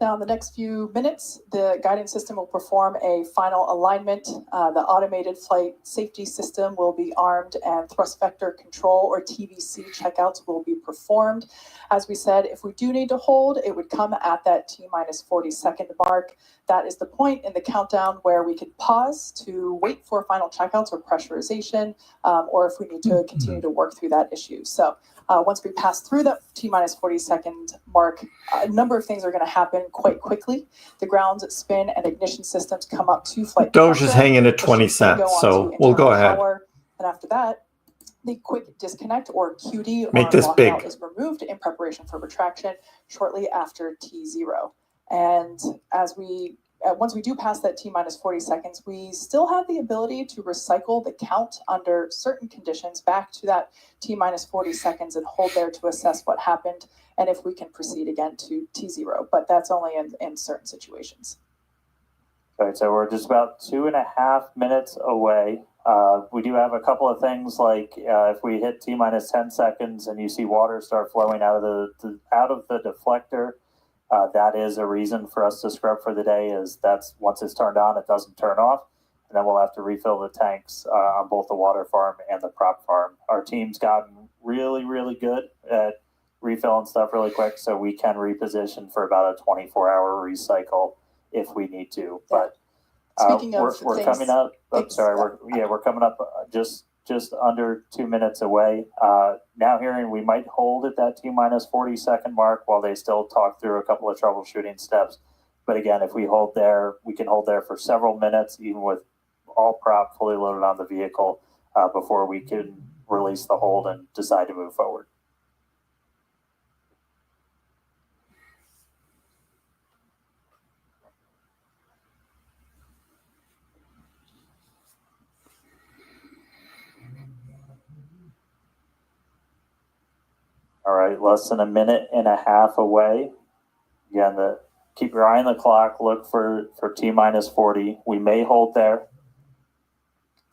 Now, in the next few minutes, the guidance system will perform a final alignment. The automated flight safety system will be armed, and thrust vector control, or TVC, checkouts will be performed. As we said, if we do need to hold, it would come at that T-minus 40-second mark. That is the point in the countdown where we could pause to wait for final checkouts or pressurization, or if we need to continue to work through that issue. So once we pass through that T-minus 40-second mark, a number of things are going to happen quite quickly. The ground spin and ignition systems come up to flight. Doge is hanging at 20 cents, so we'll go ahead. And after that, the quick disconnect, or QD, make this big, is removed in preparation for retraction shortly after T0. And as once we do pass that T-minus 40 seconds, we still have the ability to recycle the count under certain conditions back to that T-minus 40 seconds and hold there to assess what happened, and if we can proceed again to T0. But that's only in certain situations. Okay, so we're just about 2.5 minutes away. We do have a couple of things, like if we hit T-minus 10 seconds and you see water start flowing out of the deflector, that is a reason for us to scrub for the day. Is that's once it's turned on, it doesn't turn off, and then we'll have to refill the tanks on both the water farm and the prop farm. Our team's gotten really, really good at refilling stuff really quick, so we can reposition for about a 24-hour recycle if we need to. But speaking of we're things, coming up. We're coming up just under 2 minutes away. Now hearing we might hold at that T-minus 40-second mark while they still talk through a couple of troubleshooting steps. But again, if we hold there, we can hold there for several minutes, even with all prop fully loaded on the vehicle, before we can release the hold and decide to move forward. All right, less than 1.5 minutes away. Again, keep your eye on the clock. Look for T-minus 40. We may hold there.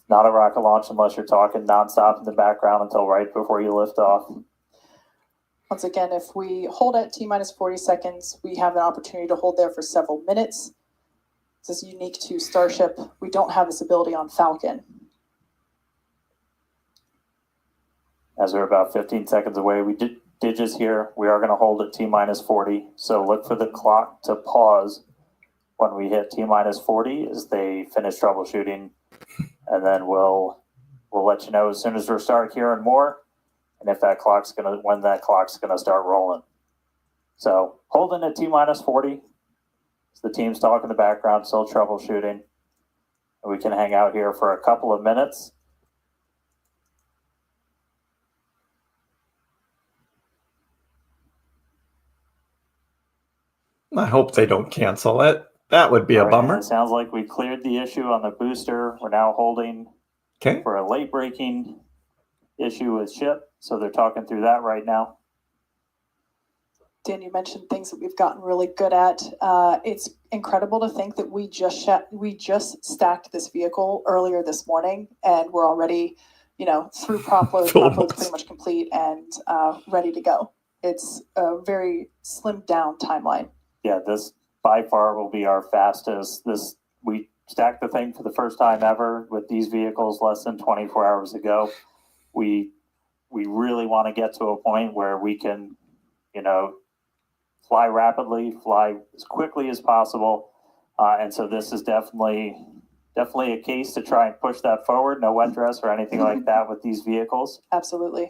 Not a rocket launch unless you're talking nonstop in the background until right before you lift off. Once again, if we hold at T-minus 40 seconds, we have an opportunity to hold there for several minutes. This is unique to Starship. We don't have this ability on Falcon. As we're about 15 seconds away, we did just hear we are going to hold at T-minus 40. So look for the clock to pause when we hit T-minus 40 as they finish troubleshooting. And then we'll let you know as soon as we start hearing more, and if that clock's when that clock's gonna start rolling. So holding at T-minus 40. As the team's talking in the background, still troubleshooting. And we can hang out here for a couple of minutes. I hope they don't cancel it. That would be a bummer. It sounds like we cleared the issue on the booster. We're now holding for a late breaking issue with ship. So they're talking through that right now. Dan, you mentioned things that we've gotten really good at. It's incredible to think that we just stacked this vehicle earlier this morning, and we're already, through prop load. Prop load's pretty much complete and ready to go. It's a very slimmed down timeline. Yeah, this by far will be our fastest. We stacked the thing for the first time ever with these vehicles less than 24 hours ago. We really want to get to a point where we can, fly rapidly, fly as quickly as possible. And so this is definitely definitely a case to try and push that forward. No wet dress or anything like that with these vehicles. Absolutely.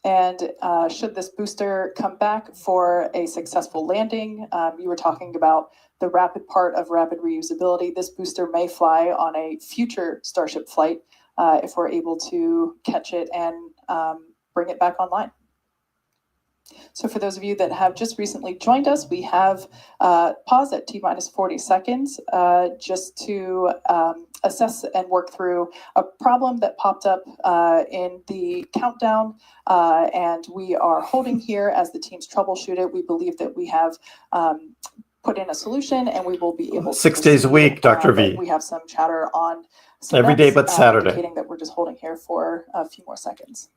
And should this booster come back for a successful landing, you were talking about the rapid part of rapid reusability. This booster may fly on a future Starship flight if we're able to catch it and bring it back online. So for those of you that have just recently joined us, we have paused at T-minus 40 seconds just to assess and work through a problem that popped up in the countdown, and we are holding here as the teams troubleshoot it. We believe that we have put in a solution, and we will be able to 6 days a week, Dr. V. We have some chatter on every day but Saturday, indicating that we're just holding here for a few more seconds.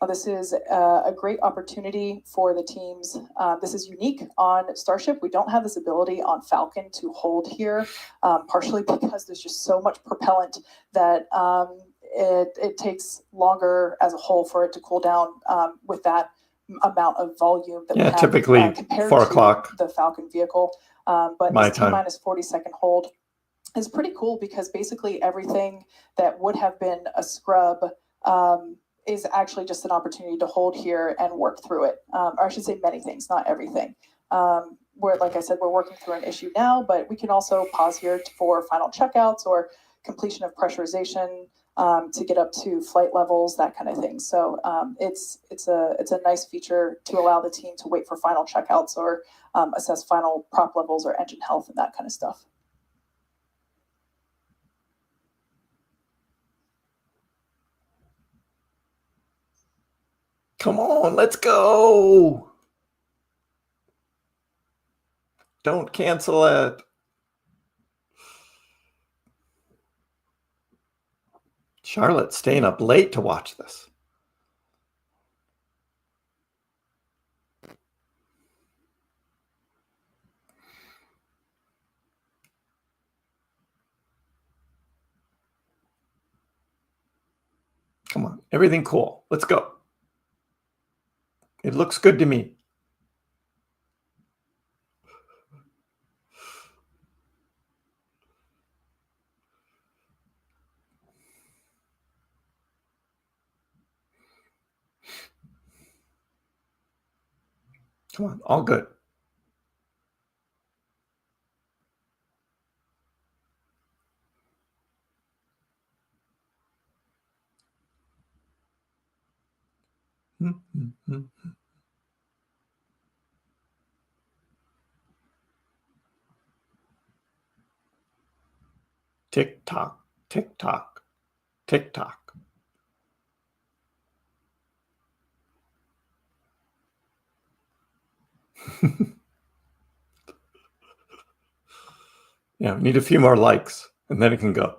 This is a great opportunity for the teams. This is unique on Starship. We don't have this ability on Falcon to hold here, partially because there's just so much propellant that it takes longer as a whole for it to cool down with that amount of volume that we have, typically compared 4 to o'clock the Falcon vehicle. But my this time. T-minus 40-second hold is pretty cool because basically everything that would have been a scrub is actually just an opportunity to hold here and work through it. Or I should say many things, not everything. Where, like I said, we're working through an issue now, but we can also pause here for final checkouts or completion of pressurization to get up to flight levels, that kind of thing. So it's a nice feature to allow the team to wait for final checkouts or assess final prop levels or engine health and that kind of stuff. Come on, let's go. Don't cancel it. Charlotte's staying up late to watch this. Come on, everything cool. Let's go. It looks good to me. Come on, all good. Tick tock, tick tock, tick tock. Yeah, we need a few more likes and then it can go.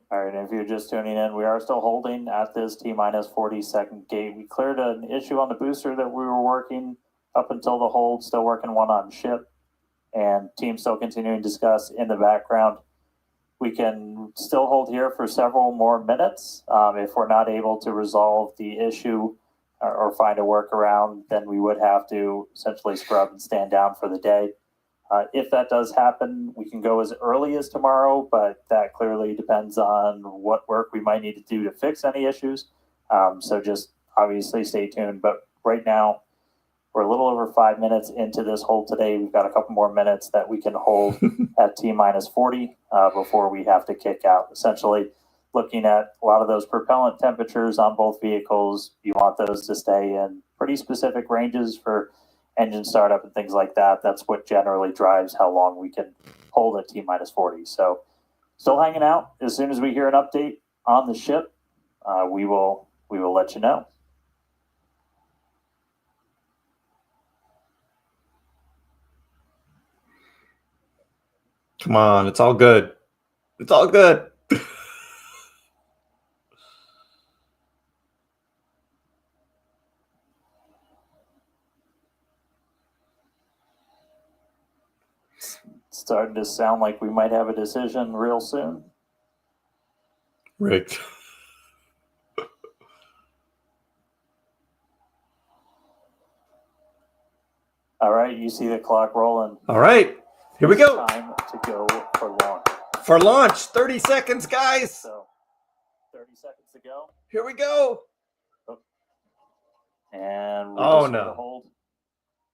All right, and if you're just tuning in, we are still holding at this T-minus 40-second gate. We cleared an issue on the booster that we were working up until the hold, still working one on ship, and team still continuing to discuss in the background. We can still hold here for several more minutes. If we're not able to resolve the issue or find a workaround, then we would have to essentially scrub and stand down for the day. If that does happen, we can go as early as tomorrow, but that clearly depends on what work we might need to do to fix any issues. So just obviously stay tuned. But right now, we're a little over 5 minutes into this hold today. We've got a couple more minutes that we can hold at T-minus 40 before we have to kick out. Essentially, looking at a lot of those propellant temperatures on both vehicles, you want those to stay in pretty specific ranges for engine startup and things like that. That's what generally drives how long we can hold at T-minus 40. So still hanging out. As soon as we hear an update on the ship, we will let you know. Come on, it's all good. It's all good. Starting to sound like we might have a decision real soon. Rigged. All right, you see the clock rolling. All right, here we go. Time to go for launch. For launch, 30 seconds, guys. So, 30 seconds to go. Here we go. Oh. And we oh just no. Hold.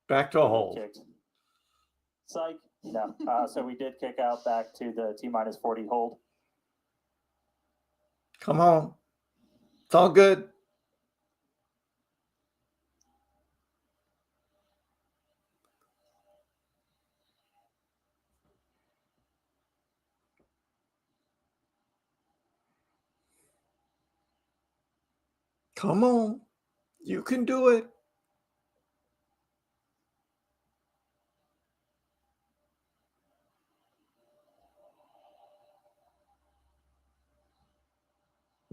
Back to a hold. Psych. No. So we did kick out back to the T-minus 40 hold. Come on. It's all good. Come on. You can do it.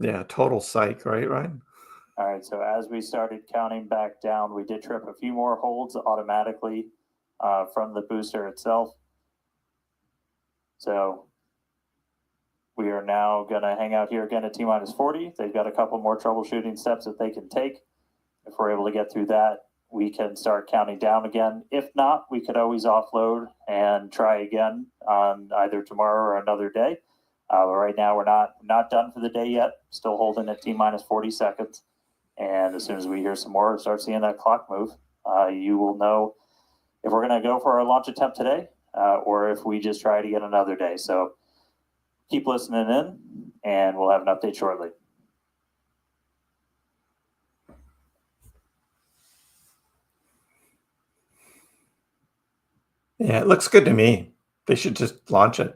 Yeah, total psych, right, Ryan? All right, so as we started counting back down, we did trip a few more holds automatically from the booster itself. So we are now going to hang out here again at T-minus 40. They've got a couple more troubleshooting steps that they can take. If we're able to get through that, we can start counting down again. If not, we could always offload and try again on either tomorrow or another day. But right now, we're not done for the day yet. Still holding at T-minus 40 seconds. And as soon as we hear some more and start seeing that clock move, you will know if we're going to go for our launch attempt today or if we just try to get another day. So keep listening in, and we'll have an update shortly. Yeah, it looks good to me. They should just launch it.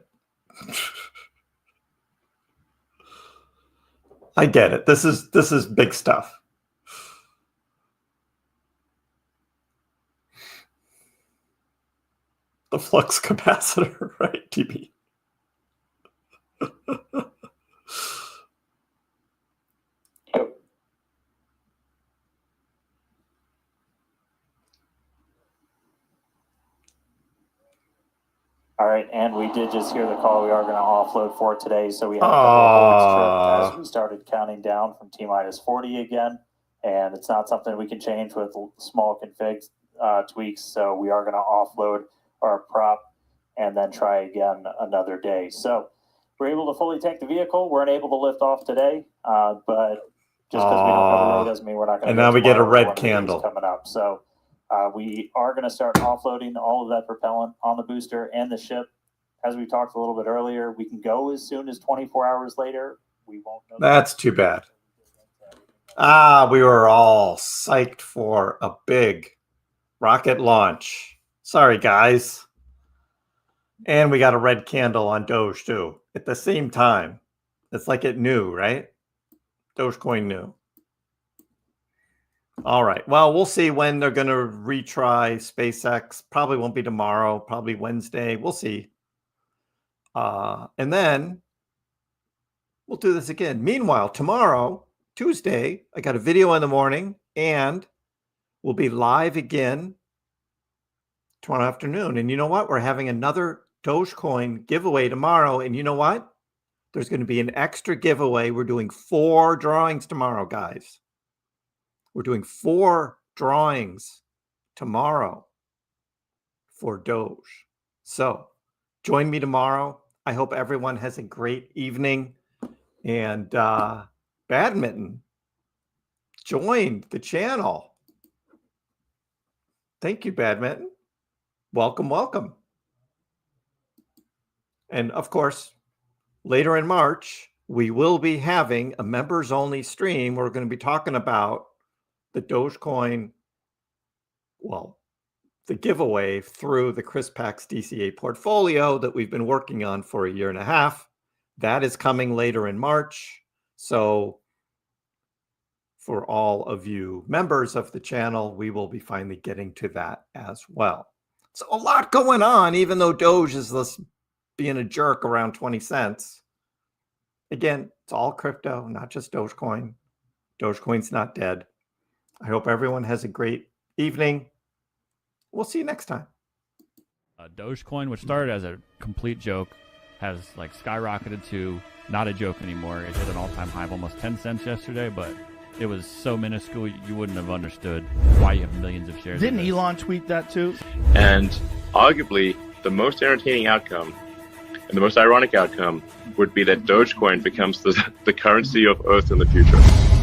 I get it. This is big stuff. The flux capacitor, right, TB? All right, and we did just hear the call. We are going to offload for today, so we have a couple of holds as we started counting down from T-minus 40 again, and it's not something we can change with small config tweaks, so we are going to offload our prop and then try again another day. So we're able to fully tank the vehicle. We're unable to lift off today, but just because we don't have a day doesn't mean we're not going to. And now we get a red candle coming up. So we are going to start offloading all of that propellant on the booster and the ship. As we talked a little bit earlier, we can go as soon as 24 hours later. We won't know. That's too bad. We were all psyched for a big rocket launch. Sorry, guys. And we got a red candle on Doge, too, at the same time. It's like it knew, right? Dogecoin knew. All right. Well, we'll see when they're going to retry SpaceX. Probably won't be tomorrow. Probably Wednesday. We'll see. And then we'll do this again. Meanwhile, tomorrow, Tuesday, I got a video in the morning, and we'll be live again tomorrow afternoon. And you know what? We're having another Dogecoin giveaway tomorrow. And you know what? There's going to be an extra giveaway. We're doing 4 drawings tomorrow, guys. We're doing 4 drawings tomorrow for Doge. So join me tomorrow. I hope everyone has a great evening. And Badminton joined the channel. Thank you, Badminton. Welcome, welcome. And of course, later in March, we will be having a members-only stream. We're going to be talking about the Dogecoin, well, the giveaway through the KrissPax DCA portfolio that we've been working on for 1.5 years. That is coming later in March. So for all of you members of the channel, we will be finally getting to that as well. So a lot going on, even though Doge is being a jerk around 20 cents. Again, it's all crypto, not just Dogecoin. Dogecoin's not dead. I hope everyone has a great evening. We'll see you next time. Dogecoin, which started as a complete joke, has like skyrocketed to not a joke anymore. It hit an all-time high of almost 10 cents yesterday, but it was so minuscule you wouldn't have understood why you have millions of shares. Didn't Elon tweet that too? And arguably, the most entertaining outcome and the most ironic outcome would be that Dogecoin becomes the currency of Earth in the future.